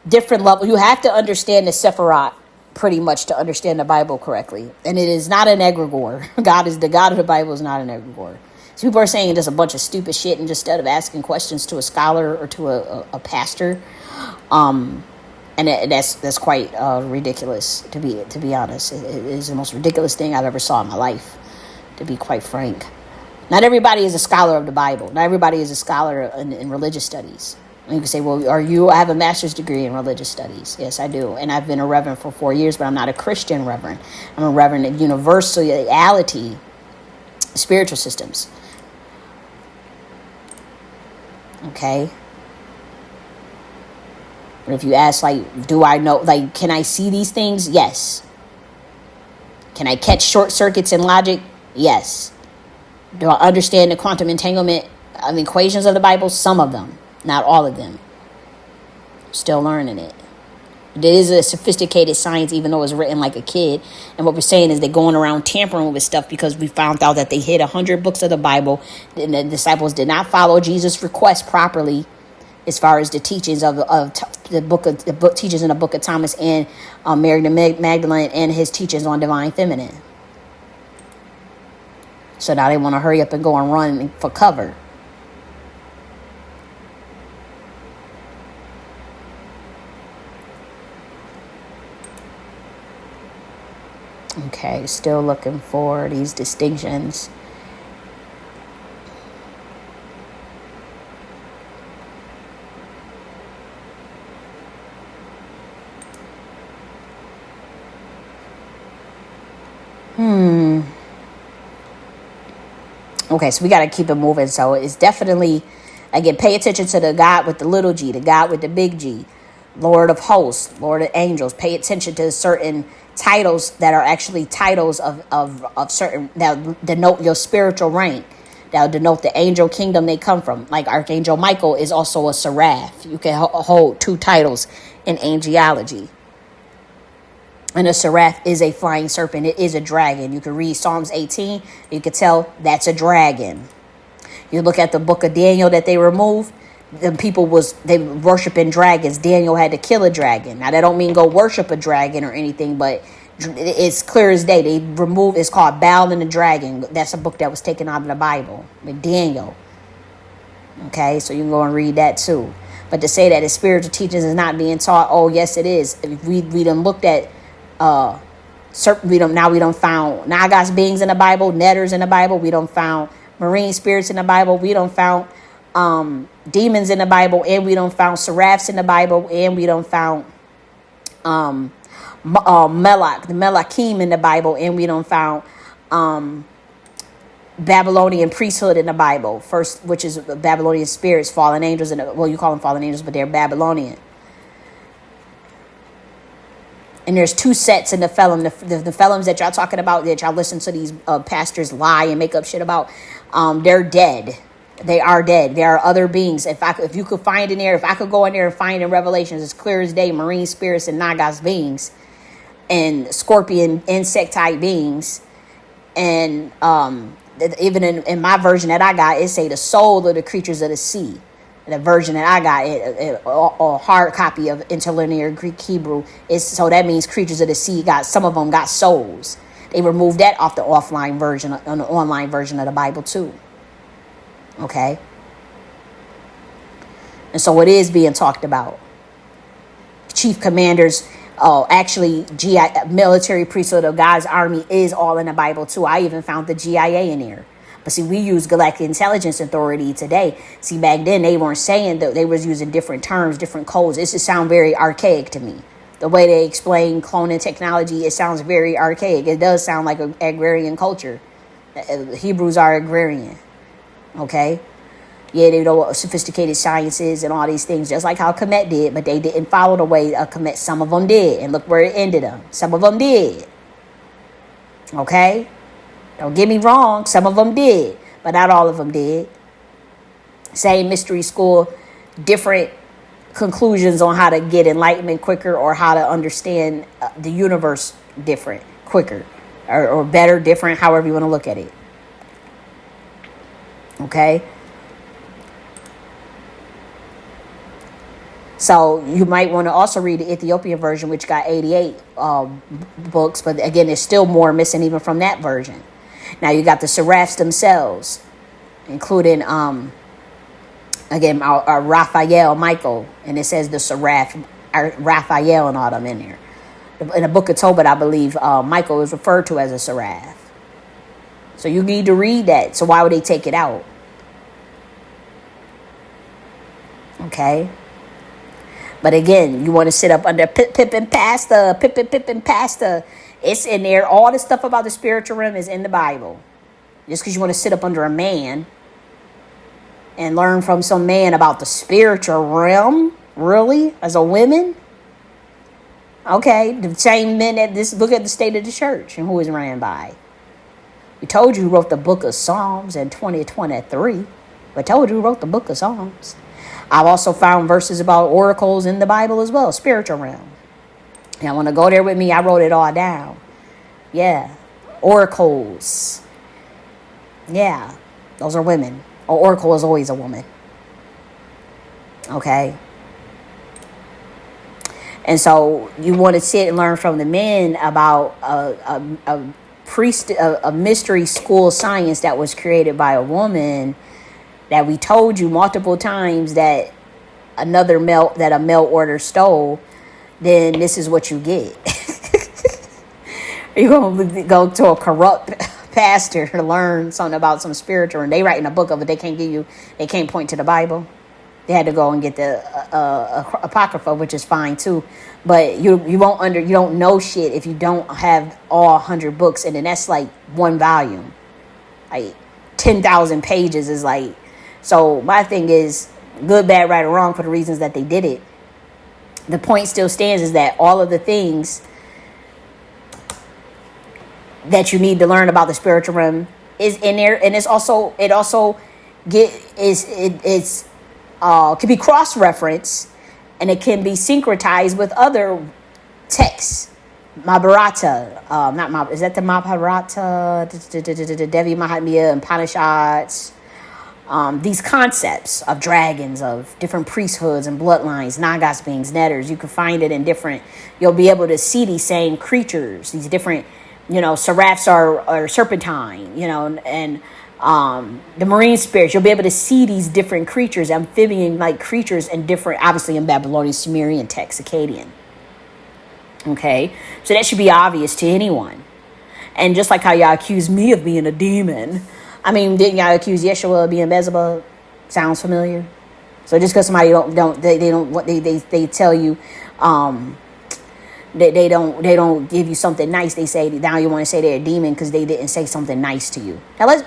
different levels. You have to understand the Sephirot pretty much to understand the Bible correctly. And it is not an egregore. The God of the Bible is not an egregore. So people are saying just a bunch of stupid shit, and just instead of asking questions to a scholar or to a pastor, and that's quite ridiculous to be honest. It is the most ridiculous thing I've ever saw in my life, to be quite frank. Not everybody is a scholar of the Bible. Not everybody is a scholar in religious studies. And you can say, well, I have a master's degree in religious studies. Yes, I do. And I've been a reverend for 4 years, but I'm not a Christian reverend. I'm a reverend in universality, spiritual systems. Okay. And if you ask, like, do I know, like, can I see these things? Yes. Can I catch short circuits in logic? Yes. Do I understand the quantum entanglement equations of the Bible? Some of them, not all of them. Still learning it. It is a sophisticated science, even though it's written like a kid. And what we're saying is they're going around tampering with stuff because we found out that they hid 100 books of the Bible. And the disciples did not follow Jesus' request properly, as far as the teachings of the book teachings in the book of Thomas and Mary the Magdalene and his teachings on divine feminine. So now they want to hurry up and go and run for cover. Okay, still looking for these distinctions. Okay, so we got to keep it moving. So it's definitely, again, pay attention to the God with the little g, the God with the big G, Lord of hosts, Lord of angels. Pay attention to certain titles that are actually titles of certain, that denote your spiritual rank, that denote the angel kingdom they come from. Like Archangel Michael is also a seraph. You can hold two titles in angelology. And a seraph is a flying serpent. It is a dragon. You can read Psalms 18. You can tell that's a dragon. You look at the book of Daniel that they removed. The people they worshiping dragons. Daniel had to kill a dragon. Now that don't mean go worship a dragon or anything, but it's clear as day. They removed. It's called Baal and the Dragon. That's a book that was taken out of the Bible with Daniel. Okay, so you can go and read that too. But to say that the spiritual teachings is not being taught, oh yes it is. We done looked at. We don't found Nagas beings in the Bible, netters in the Bible. We don't found marine spirits in the Bible. We don't found demons in the Bible, and we don't found seraphs in the Bible, and we don't found Melach, the Melachim in the Bible, and we don't found Babylonian priesthood in the Bible. First, which is Babylonian spirits, fallen angels, you call them fallen angels, but they're Babylonian. And there's two sets in the Nephilim. The Nephilims that y'all talking about, that y'all listen to these pastors lie and make up shit about, they're dead. They are dead. There are other beings. If you could find in there, if I could go in there and find in Revelations, it's clear as day, marine spirits and Nagas beings and scorpion insect type beings. And even in my version that I got, it say the soul of the creatures of the sea. The version that I got, a hard copy of interlinear Greek Hebrew, so that means creatures of the sea some of them got souls. They removed that off the offline version, on the online version of the Bible too. Okay, and so it is being talked about. Chief commanders, actually, military priesthood of God's army is all in the Bible too. I even found the GIA in there. But see, we use Galactic Intelligence Authority today. See, back then they weren't saying that, they was using different terms, different codes. It just sound very archaic to me. The way they explain cloning technology, it sounds very archaic. It does sound like an agrarian culture. Hebrews are agrarian. Okay? Yeah, they know what sophisticated science is and all these things, just like how Kemet did, but they didn't follow the way of Kemet. Some of them did, and look where it ended them. Some of them did. Okay? Don't get me wrong, some of them did, but not all of them did. Same mystery school, different conclusions on how to get enlightenment quicker or how to understand the universe different, quicker, or better, different, however you want to look at it. Okay? So you might want to also read the Ethiopian version, which got 88 books, but again, there's still more missing even from that version. Now you got the seraphs themselves, including again Raphael, Michael, and it says the seraph, Raphael, and all them in there. In the book of Tobit, I believe Michael is referred to as a seraph. So you need to read that. So why would they take it out? Okay. But again, you want to sit up under Pip and Pasta. It's in there. All the stuff about the spiritual realm is in the Bible. Just because you want to sit up under a man and learn from some man about the spiritual realm? Really? As a woman? Okay, the same men that this, look at the state of the church and who is ran by. We told you who wrote the book of Psalms in 2023. We told you who wrote the book of Psalms. I've also found verses about oracles in the Bible as well, spiritual realm. And I want to go there with me. I wrote it all down. Yeah, oracles. Yeah, those are women. An oracle is always a woman. Okay. And so you want to sit and learn from the men about a mystery school science that was created by a woman, that we told you multiple times that a male order stole. Then this is what you get. You're going to go to a corrupt pastor to learn something about some spiritual, and they writing a book of it. They can't point to the Bible. They had to go and get the Apocrypha, which is fine too. But you don't know shit if you don't have all 100 books, and then that's like one volume. Like 10,000 pages is like. So my thing is, good, bad, right, or wrong, for the reasons that they did it. The point still stands is that all of the things that you need to learn about the spiritual realm is in there, and it can be cross-referenced, and it can be syncretized with other texts. Mahabharata, is that the Mahabharata, Devi Mahatmya, and Upanishads? These concepts of dragons, of different priesthoods and bloodlines, Nagas beings, netters, you can find it in different, you'll be able to see these same creatures, these different, seraphs are serpentine, and the marine spirits. You'll be able to see these different creatures, amphibian-like creatures, and different, obviously in Babylonian, Sumerian text, Akkadian. Okay, so that should be obvious to anyone. And just like how y'all accuse me of being a demon, I mean, didn't y'all accuse Yeshua of being Beelzebub? Sounds familiar. So just because somebody they tell you, they don't give you something nice, they say now you want to say they're a demon because they didn't say something nice to you. Now let's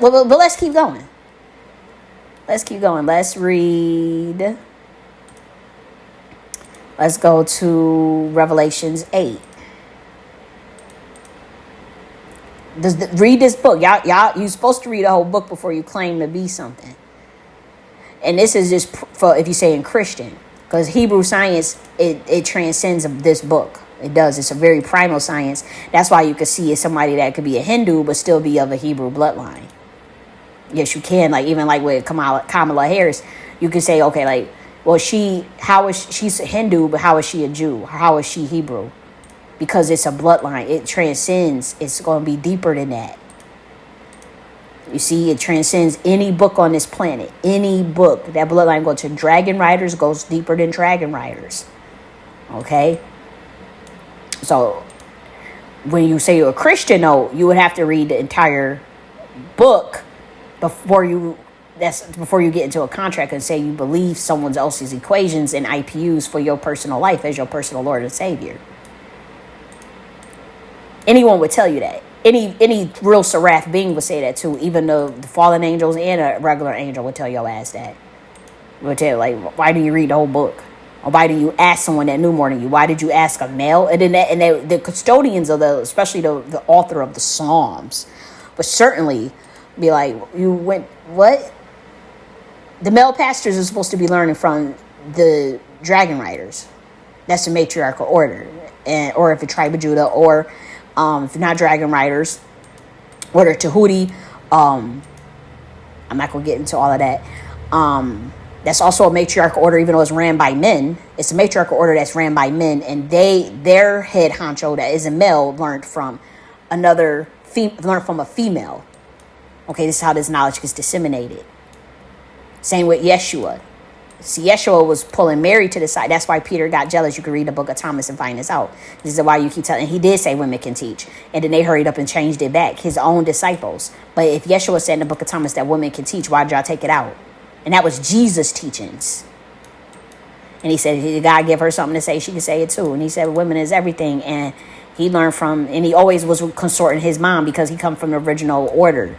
keep going. Let's read. Let's go to Revelations 8. Read this book. Y'all, you're supposed to read a whole book before you claim to be something. And this is just for if you say in Christian, because Hebrew science, it transcends this book. It does. It's a very primal science. That's why you could see it's somebody that could be a Hindu but still be of a Hebrew bloodline. Yes, you can. Like even like with Kamala Harris, you could say, okay, like, well, she's a Hindu, but how is she a Jew? How is she Hebrew? Because it's a bloodline. It transcends. It's going to be deeper than that. You see, it transcends any book on this planet. Any book. That bloodline goes to Dragon Riders, goes deeper than Dragon Riders. Okay? So, when you say you're a Christian, though, you would have to read the entire book before you get into a contract and say you believe someone else's equations and IPUs for your personal life as your personal Lord and Savior. Anyone would tell you that. Any real seraph being would say that too. Even the fallen angels and a regular angel would tell your ass that. Would tell you, like, why do you read the whole book? Or why do you ask someone that knew more than you? Why did you ask a male? And then the custodians of especially the author of the Psalms, would certainly be like, you went, what? The male pastors are supposed to be learning from the Dragon Riders. That's the matriarchal order. Or if it's Tribe of Judah, or if you're not Dragon Riders, Order Tahuti. I'm not going to get into all of that. That's also a matriarchal order, even though it's ran by men. It's a matriarchal order that's ran by men, and their head honcho that is a male learned from a female. Okay, this is how this knowledge gets disseminated. Same with Yeshua. See, Yeshua was pulling Mary to the side. That's why Peter got jealous. You can read the book of Thomas and find this out. This is why you keep telling. He did say women can teach. And then they hurried up and changed it back. His own disciples. But if Yeshua said in the book of Thomas that women can teach, why did y'all take it out? And that was Jesus' teachings. And he said, did God give her something to say? She could say it too. And he said, women is everything. And he learned from, and he always was consorting his mom because he come from the original order.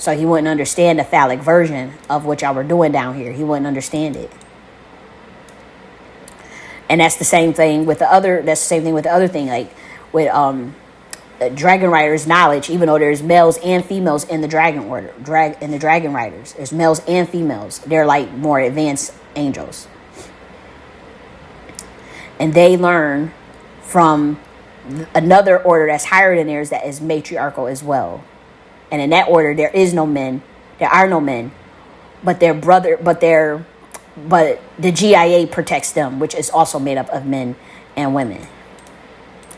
So he wouldn't understand the phallic version of what y'all were doing down here. He wouldn't understand it. And that's the same thing with the other. That's the same thing with the other thing, like with dragon riders' knowledge. Even though there's males and females in the dragon order, in the dragon riders, there's males and females. They're like more advanced angels, and they learn from another order that's higher than theirs, that is matriarchal as well. And in that order, there is no men. There are no men, but but the GIA protects them, which is also made up of men and women,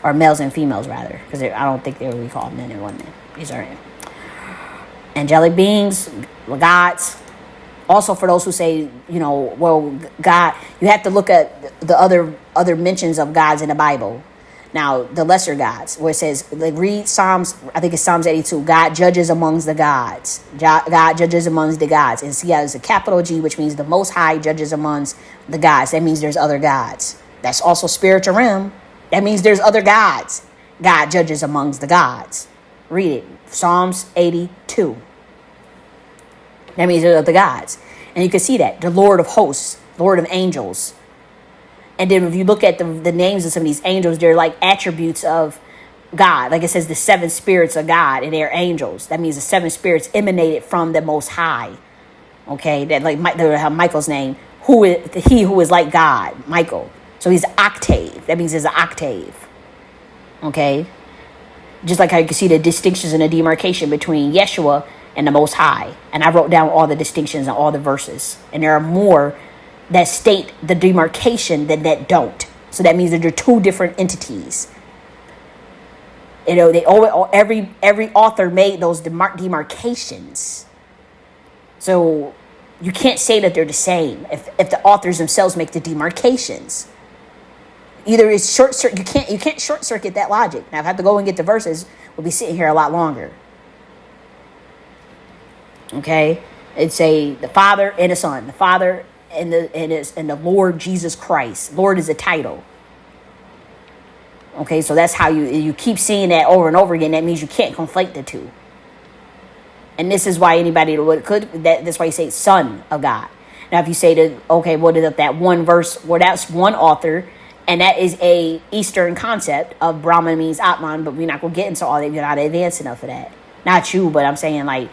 or males and females rather, because I don't think they're really called men and women. These are angelic beings, gods. Also, for those who say, well, God, you have to look at the other mentions of gods in the Bible. Now, the lesser gods, where it says, like, read Psalms, I think it's Psalms 82, God judges amongst the gods. God judges amongst the gods. And see, there's a capital G, which means the Most High judges amongst the gods. That means there's other gods. That's also spiritual realm. That means there's other gods. God judges amongst the gods. Read it. Psalms 82. That means there's other gods. And you can see that. The Lord of hosts, Lord of angels. And then if you look at the names of some of these angels, they're like attributes of God. Like it says the seven spirits of God, and they're angels. That means the seven spirits emanated from the Most High. Okay, that like Michael's name, he who is like God, Michael. So he's octave. That means there's an octave. Okay, just like how you can see the distinctions and the demarcation between Yeshua and the Most High. And I wrote down all the distinctions and all the verses, and there are more that state the demarcation than that don't. So that means that they're two different entities. They always, every author made those demarcations. So you can't say that they're the same if the authors themselves make the demarcations. Either it's short circuit. You can't short circuit that logic. Now, if I have to go and get the verses, we'll be sitting here a lot longer. Okay, it's the Father and the Son. The Father and the Lord Jesus Christ. Lord is a title. Okay, so that's how you keep seeing that over and over again. That means you can't conflate the two. And this is why anybody that's why you say Son of God. Now, if you say that one verse, well, that's one author, and that is a Eastern concept of Brahman means Atman, but we're not gonna get into all that. You're not advanced enough for that. Not you, but I'm saying like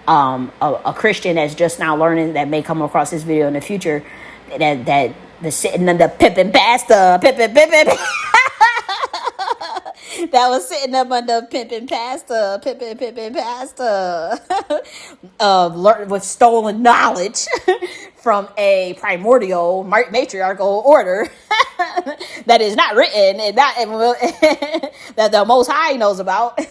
a Christian that's just now learning, that may come across this video in the future, that the sitting under pimping pastor, pimping that was sitting up under pimping pastor, with stolen knowledge from a primordial matriarchal order that is not written and that the Most High knows about.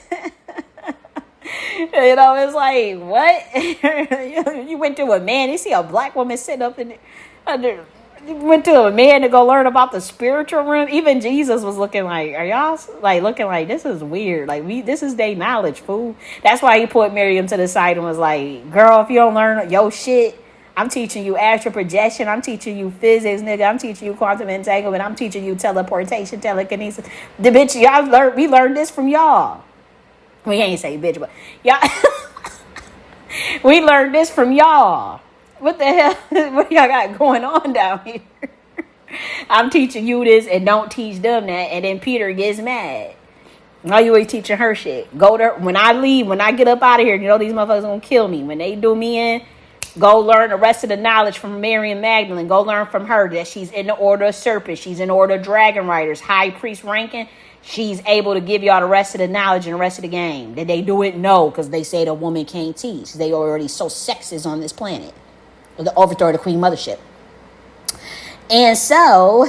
It's like, what? You went to a man, you see a black woman sitting up you went to a man to go learn about the spiritual realm. Even Jesus was looking like, are y'all like looking like, this is weird? Like, this is their knowledge, fool. That's why he put Miriam to the side and was like, girl, if you don't learn your shit, I'm teaching you astral projection. I'm teaching you physics, nigga. I'm teaching you quantum entanglement. I'm teaching you teleportation, telekinesis. The bitch, we learned this from y'all. We ain't say bitch, but y'all, we learned this from y'all. What the hell? What y'all got going on down here? I'm teaching you this and don't teach them that. And then Peter gets mad. Why you always teaching her shit? Go there. When I leave, when I get up out of here, these motherfuckers gonna kill me. When they do me in, go learn the rest of the knowledge from Mary and Magdalene. Go learn from her that she's in the order of serpents. She's in the order of dragon riders, high priest ranking. She's able to give y'all the rest of the knowledge and the rest of the game. Did they do it? No, because they say the woman can't teach. They already so sexist on this planet. The overthrow of the Queen Mothership. And so,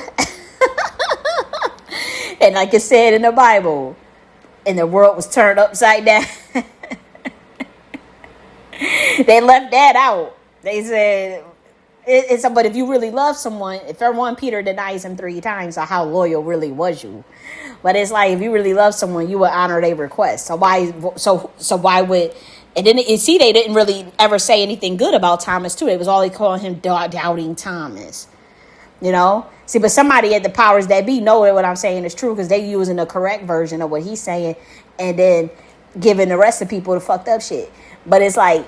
and like it said in the Bible, and the world was turned upside down. They left that out. They said, but if you really love someone, if everyone, Peter denies him 3 times, so how loyal really was you? But it's like, if you really love someone, you would honor their request. So why would... And then you see, they didn't really ever say anything good about Thomas, too. It was all they calling him doubting Thomas. See, but somebody at the powers that be know that what I'm saying is true, because they using the correct version of what he's saying and then giving the rest of people the fucked up shit. But it's like,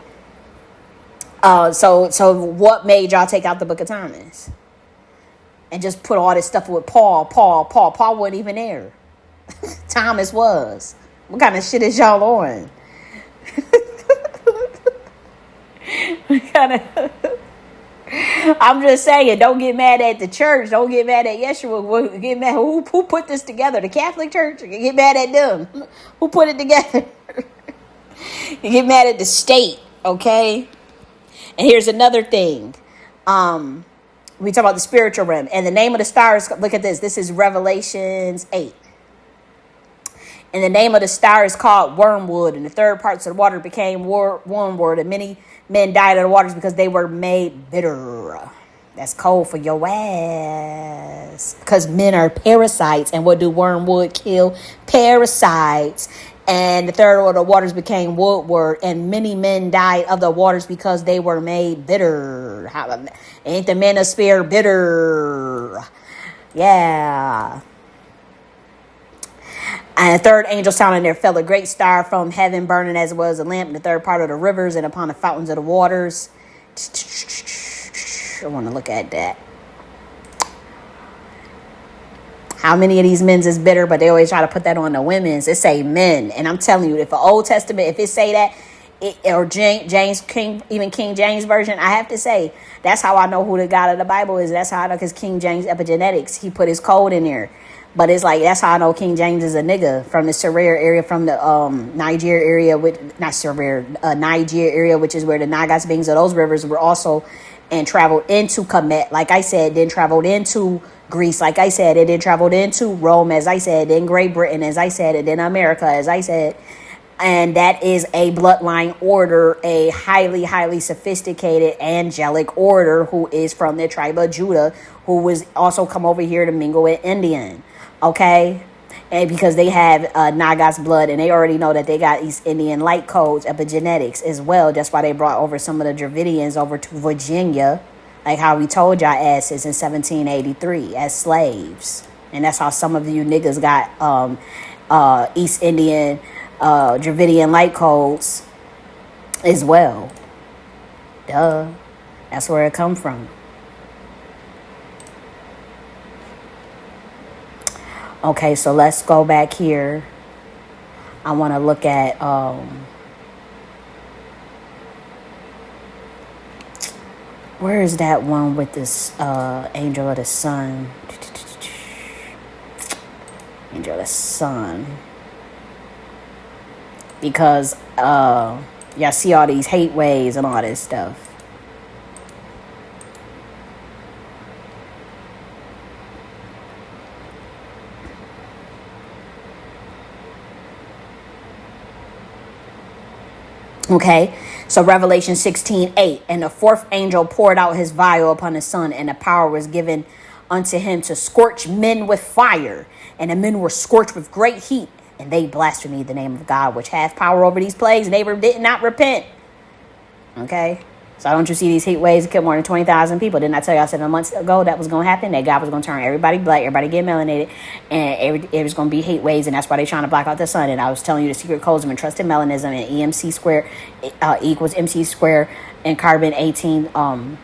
So what made y'all take out the Book of Thomas and just put all this stuff with Paul? Paul wasn't even there. Thomas was. What kind of shit is y'all on? What kind of? I'm just saying, don't get mad at the church. Don't get mad at Yeshua. Get mad. Who put this together? The Catholic Church? Get mad at them. Who put it together? You get mad at the state, okay? And here's another thing. We talk about the spiritual realm. And the name of the stars, look at this. This is Revelations 8. And the name of the star is called Wormwood. And the third parts of the water became wormwood. And many men died of the waters because they were made bitter. That's cold for your ass. Because men are parasites. And what do wormwood kill? Parasites. And the third of the waters became woodward. And many men died of the waters because they were made bitter. Ain't the men of spirit bitter? Yeah. And the third angel sounded, and there fell a great star from heaven, burning as it was a lamp in the third part of the rivers and upon the fountains of the waters. I want to look at that. How many of these men's is bitter, but they always try to put that on the women's. It say men. And I'm telling you, if an Old Testament, if it say that, or James King, even King James Version, I have to say, that's how I know who the God of the Bible is. That's how I know, because King James epigenetics, he put his code in there. But it's like, that's how I know King James is a nigga from the Serer area, from the Niger area, Niger area, which is where the Nagas beings of those rivers were also, and traveled into Kemet, like I said, then traveled into Greece, like I said, and then traveled into Rome, as I said, then Great Britain, as I said, and then America, as I said. And that is a bloodline order, a highly, highly sophisticated angelic order who is from the tribe of Judah, who was also come over here to mingle with Indian. Okay? And because they have Nagas blood, and they already know that they got East Indian light codes, epigenetics as well. That's why they brought over some of the Dravidians over to Virginia, like how we told y'all asses in 1783 as slaves. And that's how some of you niggas got East Indian Dravidian light codes as well. Duh. That's where it come from. Okay, so let's go back here. I want to look at where is that one with this angel of the sun? Angel of the sun. Because y'all see all these hate waves and all this stuff. Okay, so Revelation 16:8, and the fourth angel poured out his vial upon the sun, and the power was given unto him to scorch men with fire, and the men were scorched with great heat, and they blasphemed the name of God, which hath power over these plagues, and they did not repent. Okay, so don't you see these heat waves kill more than 20,000 people? Didn't I tell you, I said a month ago that was going to happen, that God was going to turn everybody black, everybody get melanated, and it was going to be heat waves, and that's why they're trying to block out the sun. And I was telling you the secret codes of entrusted melanism, and EMC square equals MC square, and carbon 18, carbon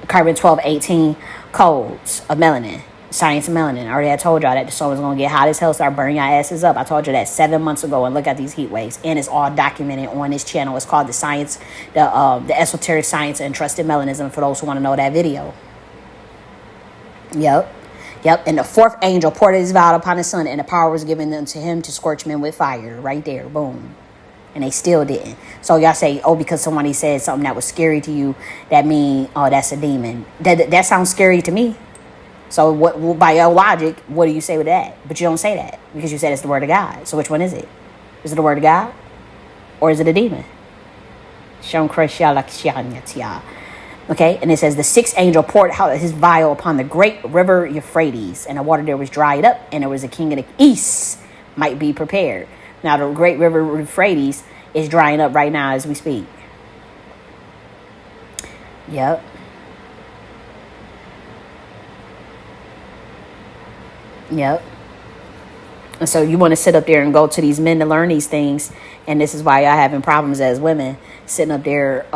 1218 codes of melanin. Science of melanin. I already had told y'all that the sun was going to get hot as hell, start burning your asses up. I told you that 7 months ago, and look at these heat waves. And it's all documented on this channel. It's called the science, the esoteric science and trusted melanism, for those who want to know that video. Yep. And the fourth angel poured his vial upon the sun, and the power was given unto him to scorch men with fire. Right there. Boom. And they still didn't. So y'all say, oh, because somebody said something that was scary to you, that mean, oh, that's a demon. That sounds scary to me. So what, by your logic, what do you say with that? But you don't say that because you said it's the word of God. So which one is it? Is it the word of God? Or is it a demon? Okay, and it says the sixth angel poured out his vial upon the great river Euphrates, and the water there was dried up, and there was a king of the east might be prepared. Now the great river Euphrates is drying up right now as we speak. Yep. And so you want to sit up there and go to these men to learn these things. And this is why y'all having problems as women, sitting up there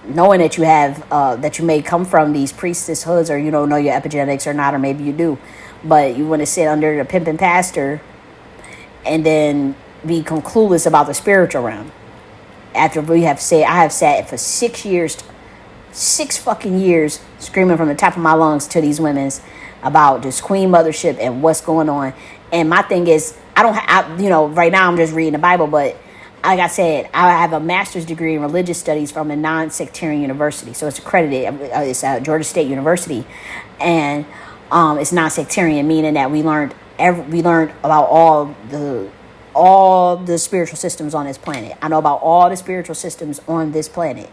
knowing that you have that you may come from these priestesshoods, or you don't know your epigenetics or not, or maybe you do, but you want to sit under the pimping pastor and then become clueless about the spiritual realm. After we have said, I have sat for 6 years, 6 fucking years, screaming from the top of my lungs to these women's about this queen mothership and what's going on. And my thing is, right now I'm just reading the Bible, but like I said, I have a master's degree in religious studies from a non-sectarian university. So it's accredited. It's Georgia State University. And it's non-sectarian, meaning that we learned about all the spiritual systems on this planet. I know about all the spiritual systems on this planet.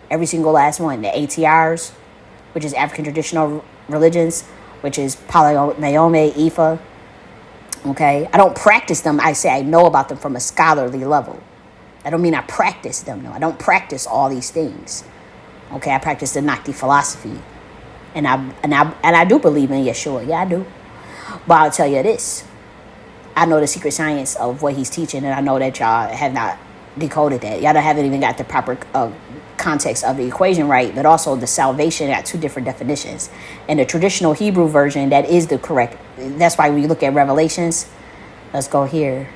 Every single last one. The ATRs, which is African traditional religions, which is Naomi, Ifa. Okay? I don't practice them. I say I know about them from a scholarly level. I don't mean I practice them, no. I don't practice all these things. Okay? I practice the Nakhti philosophy. And I do believe in Yeshua. Yeah, I do. But I'll tell you this. I know the secret science of what he's teaching, and I know that y'all have not decoded that. Y'all haven't even got the proper context of the equation right, but also the salvation got 2 different definitions. And the traditional Hebrew version, that is the correct. That's why when you look at Revelations, let's go here.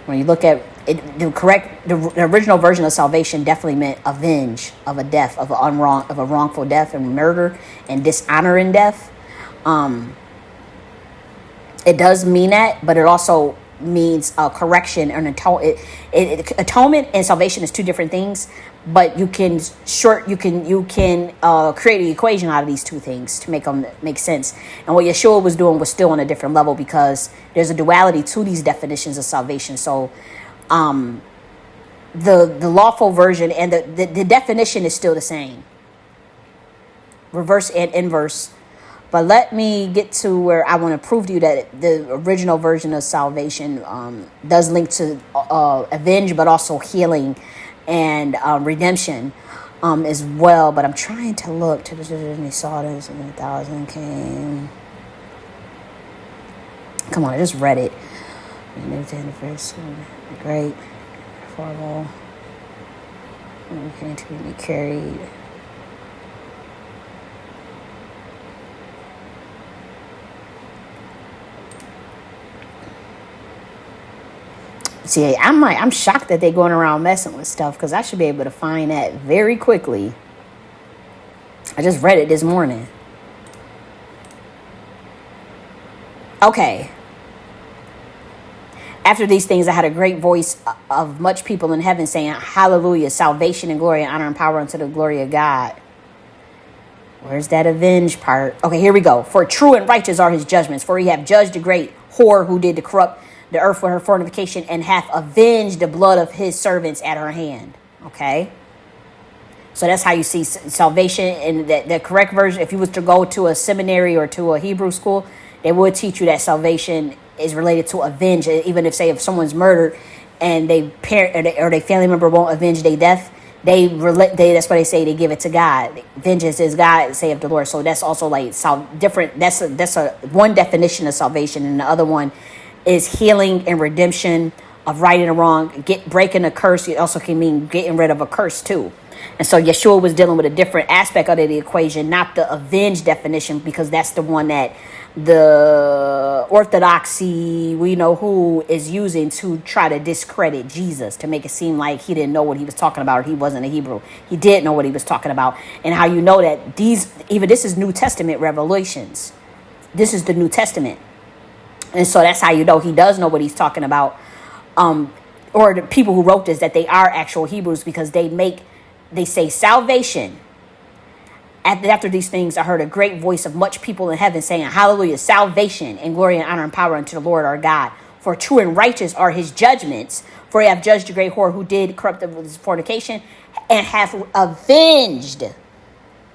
When you look at it, the original version of salvation definitely meant avenge of a death, of a wrongful death and murder and dishonor in death. It does mean that, but it also means correction and atonement. Atonement and salvation is 2 different things, but you can create an equation out of these 2 things to make them make sense. And what Yeshua was doing was still on a different level, because there's a duality to these definitions of salvation. So the lawful version and the definition is still the same, reverse and inverse. But let me get to where I want to prove to you that the original version of salvation does link to avenge, but also healing and redemption as well. But I'm trying to look to the saw this and 1,000 came. Come on, I just read it. Great, horrible. Okay, to be carried. See, I'm shocked that they're going around messing with stuff, because I should be able to find that very quickly. I just read it this morning. Okay. After these things, I had a great voice of much people in heaven saying, hallelujah, salvation and glory and honor and power unto the glory of God. Where's that avenge part? Okay, here we go. For true and righteous are his judgments, for he hath judged the great whore who did to corrupt the earth with her fornication, and hath avenged the blood of his servants at her hand. Okay? So that's how you see salvation. And the correct version, if you was to go to a seminary or to a Hebrew school, they would teach you that salvation is related to avenge. Even if someone's murdered and they parent or their family member won't avenge their death, that's why they say they give it to God. Vengeance is God, saith the Lord. So that's also like different. That's a one definition of salvation, and the other one is healing and redemption of right and wrong. Breaking a curse. It also can mean getting rid of a curse too. And so Yeshua was dealing with a different aspect of the equation, not the avenge definition, because that's the one that the orthodoxy, we know who, is using to try to discredit Jesus, to make it seem like he didn't know what he was talking about, or he wasn't a Hebrew. He did know what he was talking about. And how you know that this is New Testament revelations. This is the New Testament. And so that's how you know he does know what he's talking about. Or the people who wrote this, that they are actual Hebrews, because they say salvation. After these things, I heard a great voice of much people in heaven saying, hallelujah, salvation and glory and honor and power unto the Lord our God. For true and righteous are his judgments. For he hath judged the great whore who did corrupt his fornication, and hath avenged.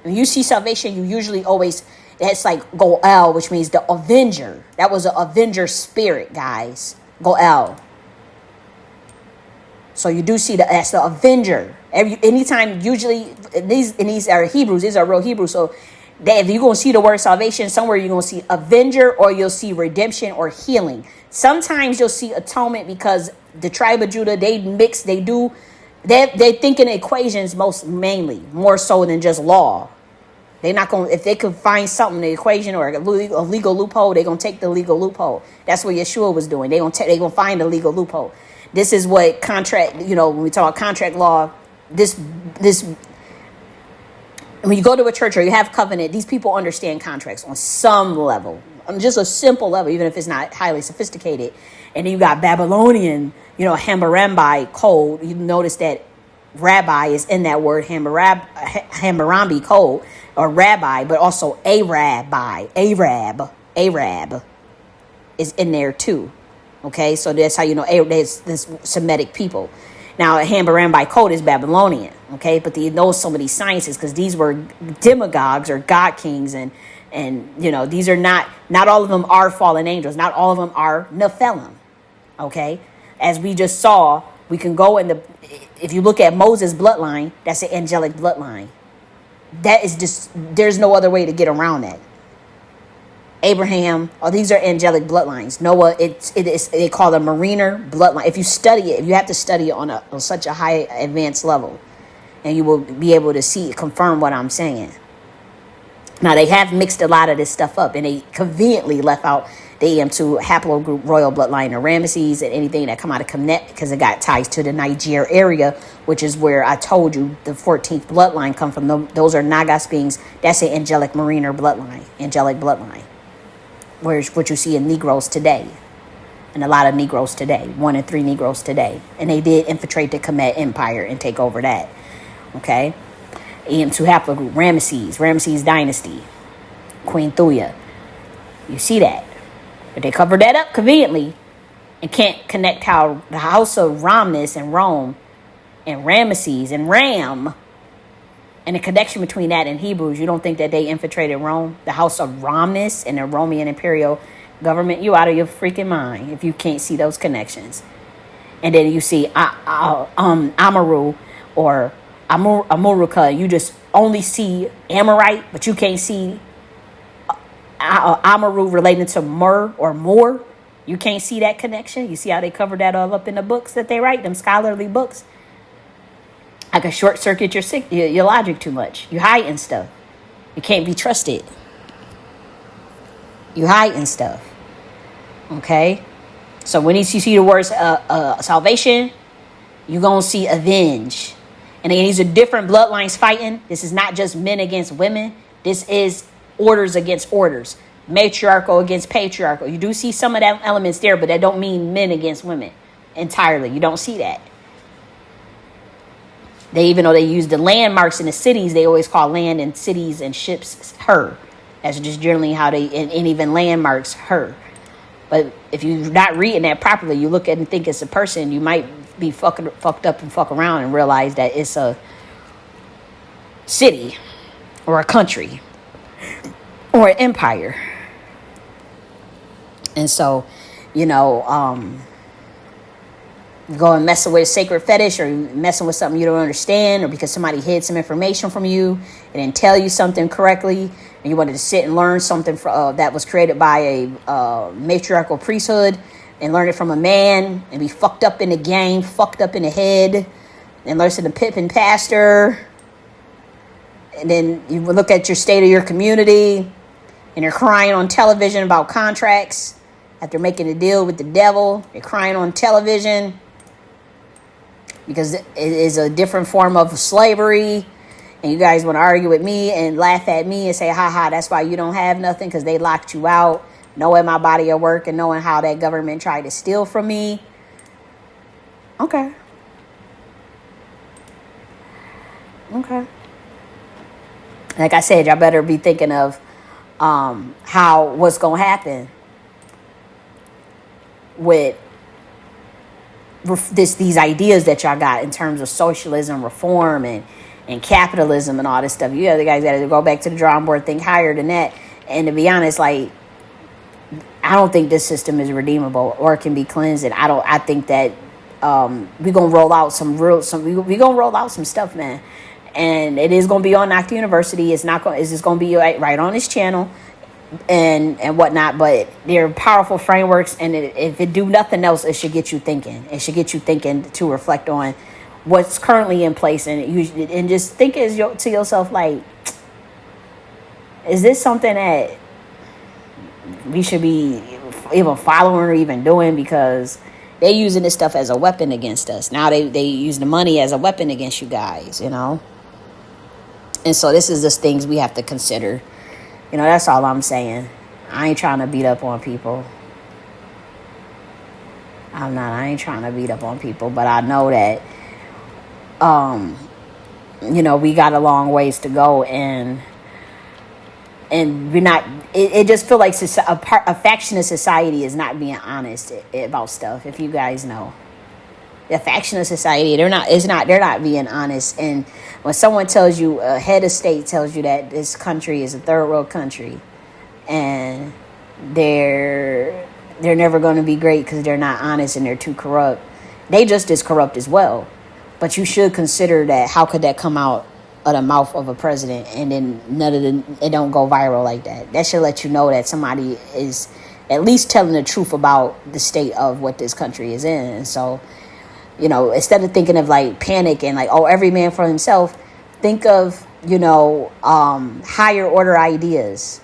When you see salvation, you usually always, it's like Goel, which means the avenger. That was an avenger spirit, guys. Goel. So you do see that's the avenger. Anytime, usually, these are Hebrews. These are real Hebrews. So That if you're going to see the word salvation somewhere, you're going to see avenger, or you'll see redemption or healing. Sometimes you'll see atonement, because the tribe of Judah, they mix, they think in equations more so than just law. They're not going, if they could find something in the equation or a legal loophole, they're going to take the legal loophole. That's what Yeshua was doing. They're going to find a legal loophole. This is what contract, when we talk about contract law, this when you go to a church or you have covenant, these people understand contracts on some level, on just a simple level, even if it's not highly sophisticated. And then you got Babylonian, Hammurabi code. You notice that rabbi is in that word, Hammurabi code, or rabbi, but also Arab is in there too. Okay, so that's how you know there's this Semitic people. Now, Hammurabi code is Babylonian, okay? But they know some of these sciences, because these were demagogues or god kings, and these are not all of them are fallen angels. Not all of them are Nephilim, okay? As we just saw, we can go if you look at Moses' bloodline, that's an angelic bloodline. That is just, there's no other way to get around that. Abraham, these are angelic bloodlines. Noah, they call them mariner bloodline. If you study it, if you have to study it on such a high advanced level, and you will be able to confirm what I'm saying. Now, they have mixed a lot of this stuff up, and they conveniently left out the AM2 haplogroup royal bloodline of Ramesses and anything that come out of Kemet, because it got ties to the Niger area, which is where I told you the 14th bloodline come from. Those are Nagas beings. That's an angelic mariner bloodline, angelic bloodline. What you see in Negroes today, and a lot of Negroes today, 1 in 3 Negroes today. And they did infiltrate the Kemet Empire and take over that. Okay? AM2 haplogroup, Ramesses dynasty, Queen Thuya. You see that. But they covered that up conveniently and can't connect how the house of Ramnes and Rome and Ramesses and Ram, and the connection between that and Hebrews. You don't think that they infiltrated Rome, the house of Ramnes and the Roman imperial government? You out of your freaking mind if you can't see those connections. And then you see Amaru or Amuruka. You just only see Amorite, but you can't see Amaru relating to Mur or Moor. You can't see that connection. You see how they cover that all up in the books that they write, them scholarly books. I can short circuit your logic too much. You hiding stuff. You can't be trusted. You hiding stuff. Okay? So when you see the words salvation, you're going to see avenge. And again, these are different bloodlines fighting. This is not just men against women. This is orders against orders. Matriarchal against patriarchal. You do see some of that elements there, but that don't mean men against women entirely. You don't see that. Even though they use the landmarks in the cities, they always call land and cities and ships her. That's just generally how and even landmarks her. But if you're not reading that properly, you look at it and think it's a person, you might be fucked up and fuck around and realize that it's a city or a country or an empire. And so, go and messing with a sacred fetish, or messing with something you don't understand, or because somebody hid some information from you and didn't tell you something correctly, and you wanted to sit and learn something that was created by a matriarchal priesthood, and learn it from a man, and be fucked up in the game, fucked up in the head, and listen to Pippin Pastor, and then you look at your state of your community, and you're crying on television about contracts after making a deal with the devil. You're crying on television because it is a different form of slavery, and you guys want to argue with me and laugh at me and say, ha, that's why you don't have nothing, because they locked you out, knowing my body of work and knowing how that government tried to steal from me. Okay. Like I said, y'all better be thinking of what's going to happen with these ideas that y'all got in terms of socialism, reform, and capitalism and all this stuff. You other guys got to go back to the drawing board, think higher than that. And to be honest, I don't think this system is redeemable or can be cleansed. And I think that we're gonna roll out some stuff, man. and it is going to be on Nakhti University. It's not going. It's just going to be right on this channel and whatnot. But they're powerful frameworks, and if it do nothing else, it should get you thinking. It should get you thinking to reflect on what's currently in place, and just think to yourself, like, is this something that we should be even following or even doing? Because they're using this stuff as a weapon against us. Now they use the money as a weapon against you guys, And so this is just things we have to consider. That's all I'm saying. I ain't trying to beat up on people. I ain't trying to beat up on people, but I know that, we got a long ways to go, and we're not. It just feel like a faction of society is not being honest about stuff. If you guys know, the faction of society, they're not being honest. And when someone tells you, a head of state tells you that this country is a third world country, and they're never going to be great because they're not honest and they're too corrupt, they just as corrupt as well. But you should consider that. How could that come out of the mouth of a president, and then it don't go viral like that? That should let you know that somebody is at least telling the truth about the state of what this country is in. And so, instead of thinking of like panic and like, oh, every man for himself, think of, higher order ideas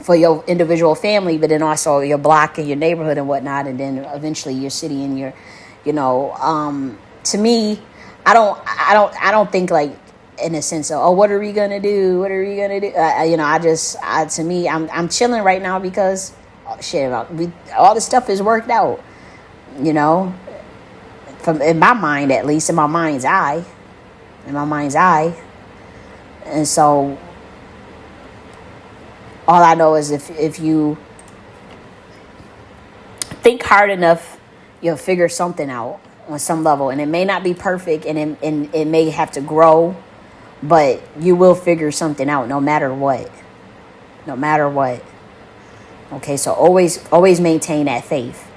for your individual family, but then also your block and your neighborhood and whatnot, and then eventually your city and your, to me, I don't think like in a sense of, oh, what are we gonna do? What are we gonna do? To me, I'm chilling right now because all the stuff is worked out, from in my mind, at least in my mind's eye, and so all I know is if you think hard enough, you'll figure something out on some level, and it may not be perfect, and it may have to grow, but you will figure something out no matter what. Okay, so always maintain that faith,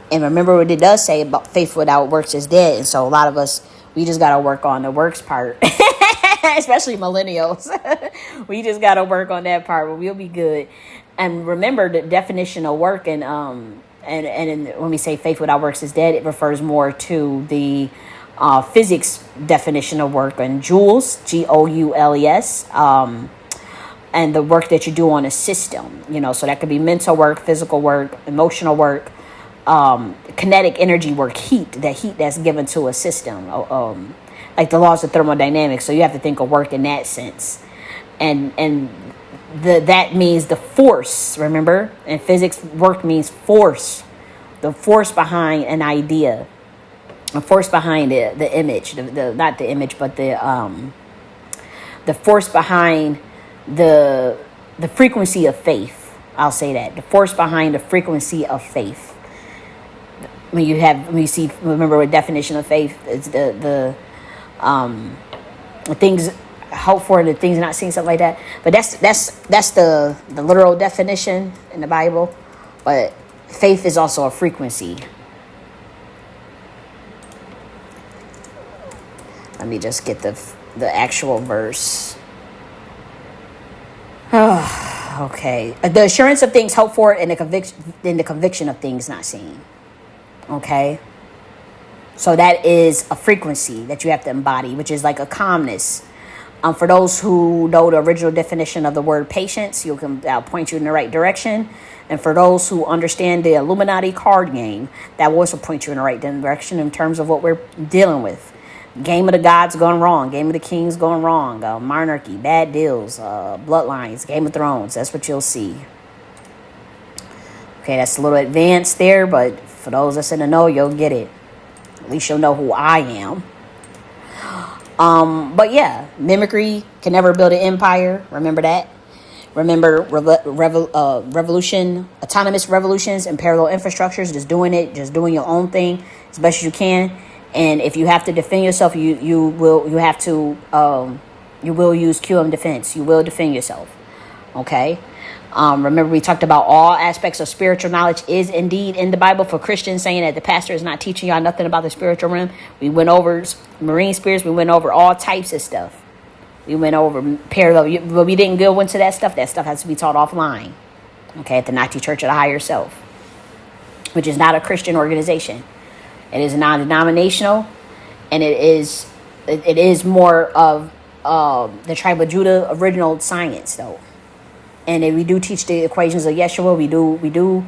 and remember what it does say about faith without works is dead. And so a lot of us, we just got to work on the works part. Especially millennials. We just got to work on that part, but we'll be good. And remember the definition of work, and when we say faith without works is dead, it refers more to the physics definition of work, and joules, Goules, and the work that you do on a system, so that could be mental work, physical work, emotional work, kinetic energy work, heat that's given to a system, like the laws of thermodynamics. So you have to think of work in that sense, and that means the force. Remember, in physics, work means force, the force behind an idea, the force behind the image, the not the image, but the force behind the frequency of faith. I'll say that, the force behind the frequency of faith. Remember what definition of faith is, the things hoped for, the things not seen, something like that. But that's the literal definition in the Bible. But faith is also a frequency. Let me just get the actual verse. Okay. The assurance of things hoped for, and the conviction of things not seen. Okay. So that is a frequency that you have to embody, which is like a calmness. For those who know the original definition of the word patience, I'll point you in the right direction. And for those who understand the Illuminati card game, that will also point you in the right direction in terms of what we're dealing with. Game of the gods gone wrong. Game of the kings gone wrong. Monarchy, bad deals, bloodlines, Game of Thrones. That's what you'll see. Okay, that's a little advanced there, but for those that's in the know, you'll get it. At least you'll know who I am. But yeah, mimicry can never build an empire. Remember that. Remember revolution, autonomous revolutions and parallel infrastructures. Just doing your own thing as best as you can. And if you have to defend yourself, you will use QM defense. You will defend yourself. Okay. Remember, we talked about all aspects of spiritual knowledge is indeed in the Bible. For Christians saying that the pastor is not teaching y'all nothing about the spiritual realm, we went over marine spirits. We went over all types of stuff. We went over parallel, but we didn't go into that stuff. That stuff has to be taught offline. Okay, at the Nakhti Church of the Higher Self, which is not a Christian organization. It is non-denominational, and it is more of the Tribe of Judah original science, though. And we do teach the equations of Yeshua. We do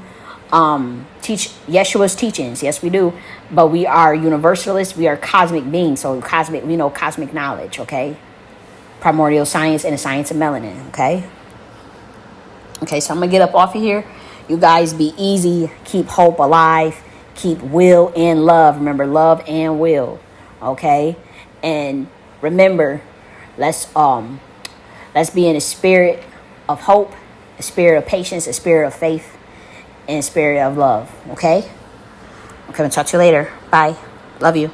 teach Yeshua's teachings. Yes, we do. But we are universalists. We are cosmic beings. So we know cosmic knowledge, okay? Primordial science and the science of melanin, okay? Okay, so I'm going to get up off of here. You guys be easy. Keep hope alive. Keep will and love. Remember, love and will, okay? And remember, let's be in a spirit of hope, a spirit of patience, a spirit of faith, and a spirit of love. Okay? I'm going to talk to you later. Bye. Love you.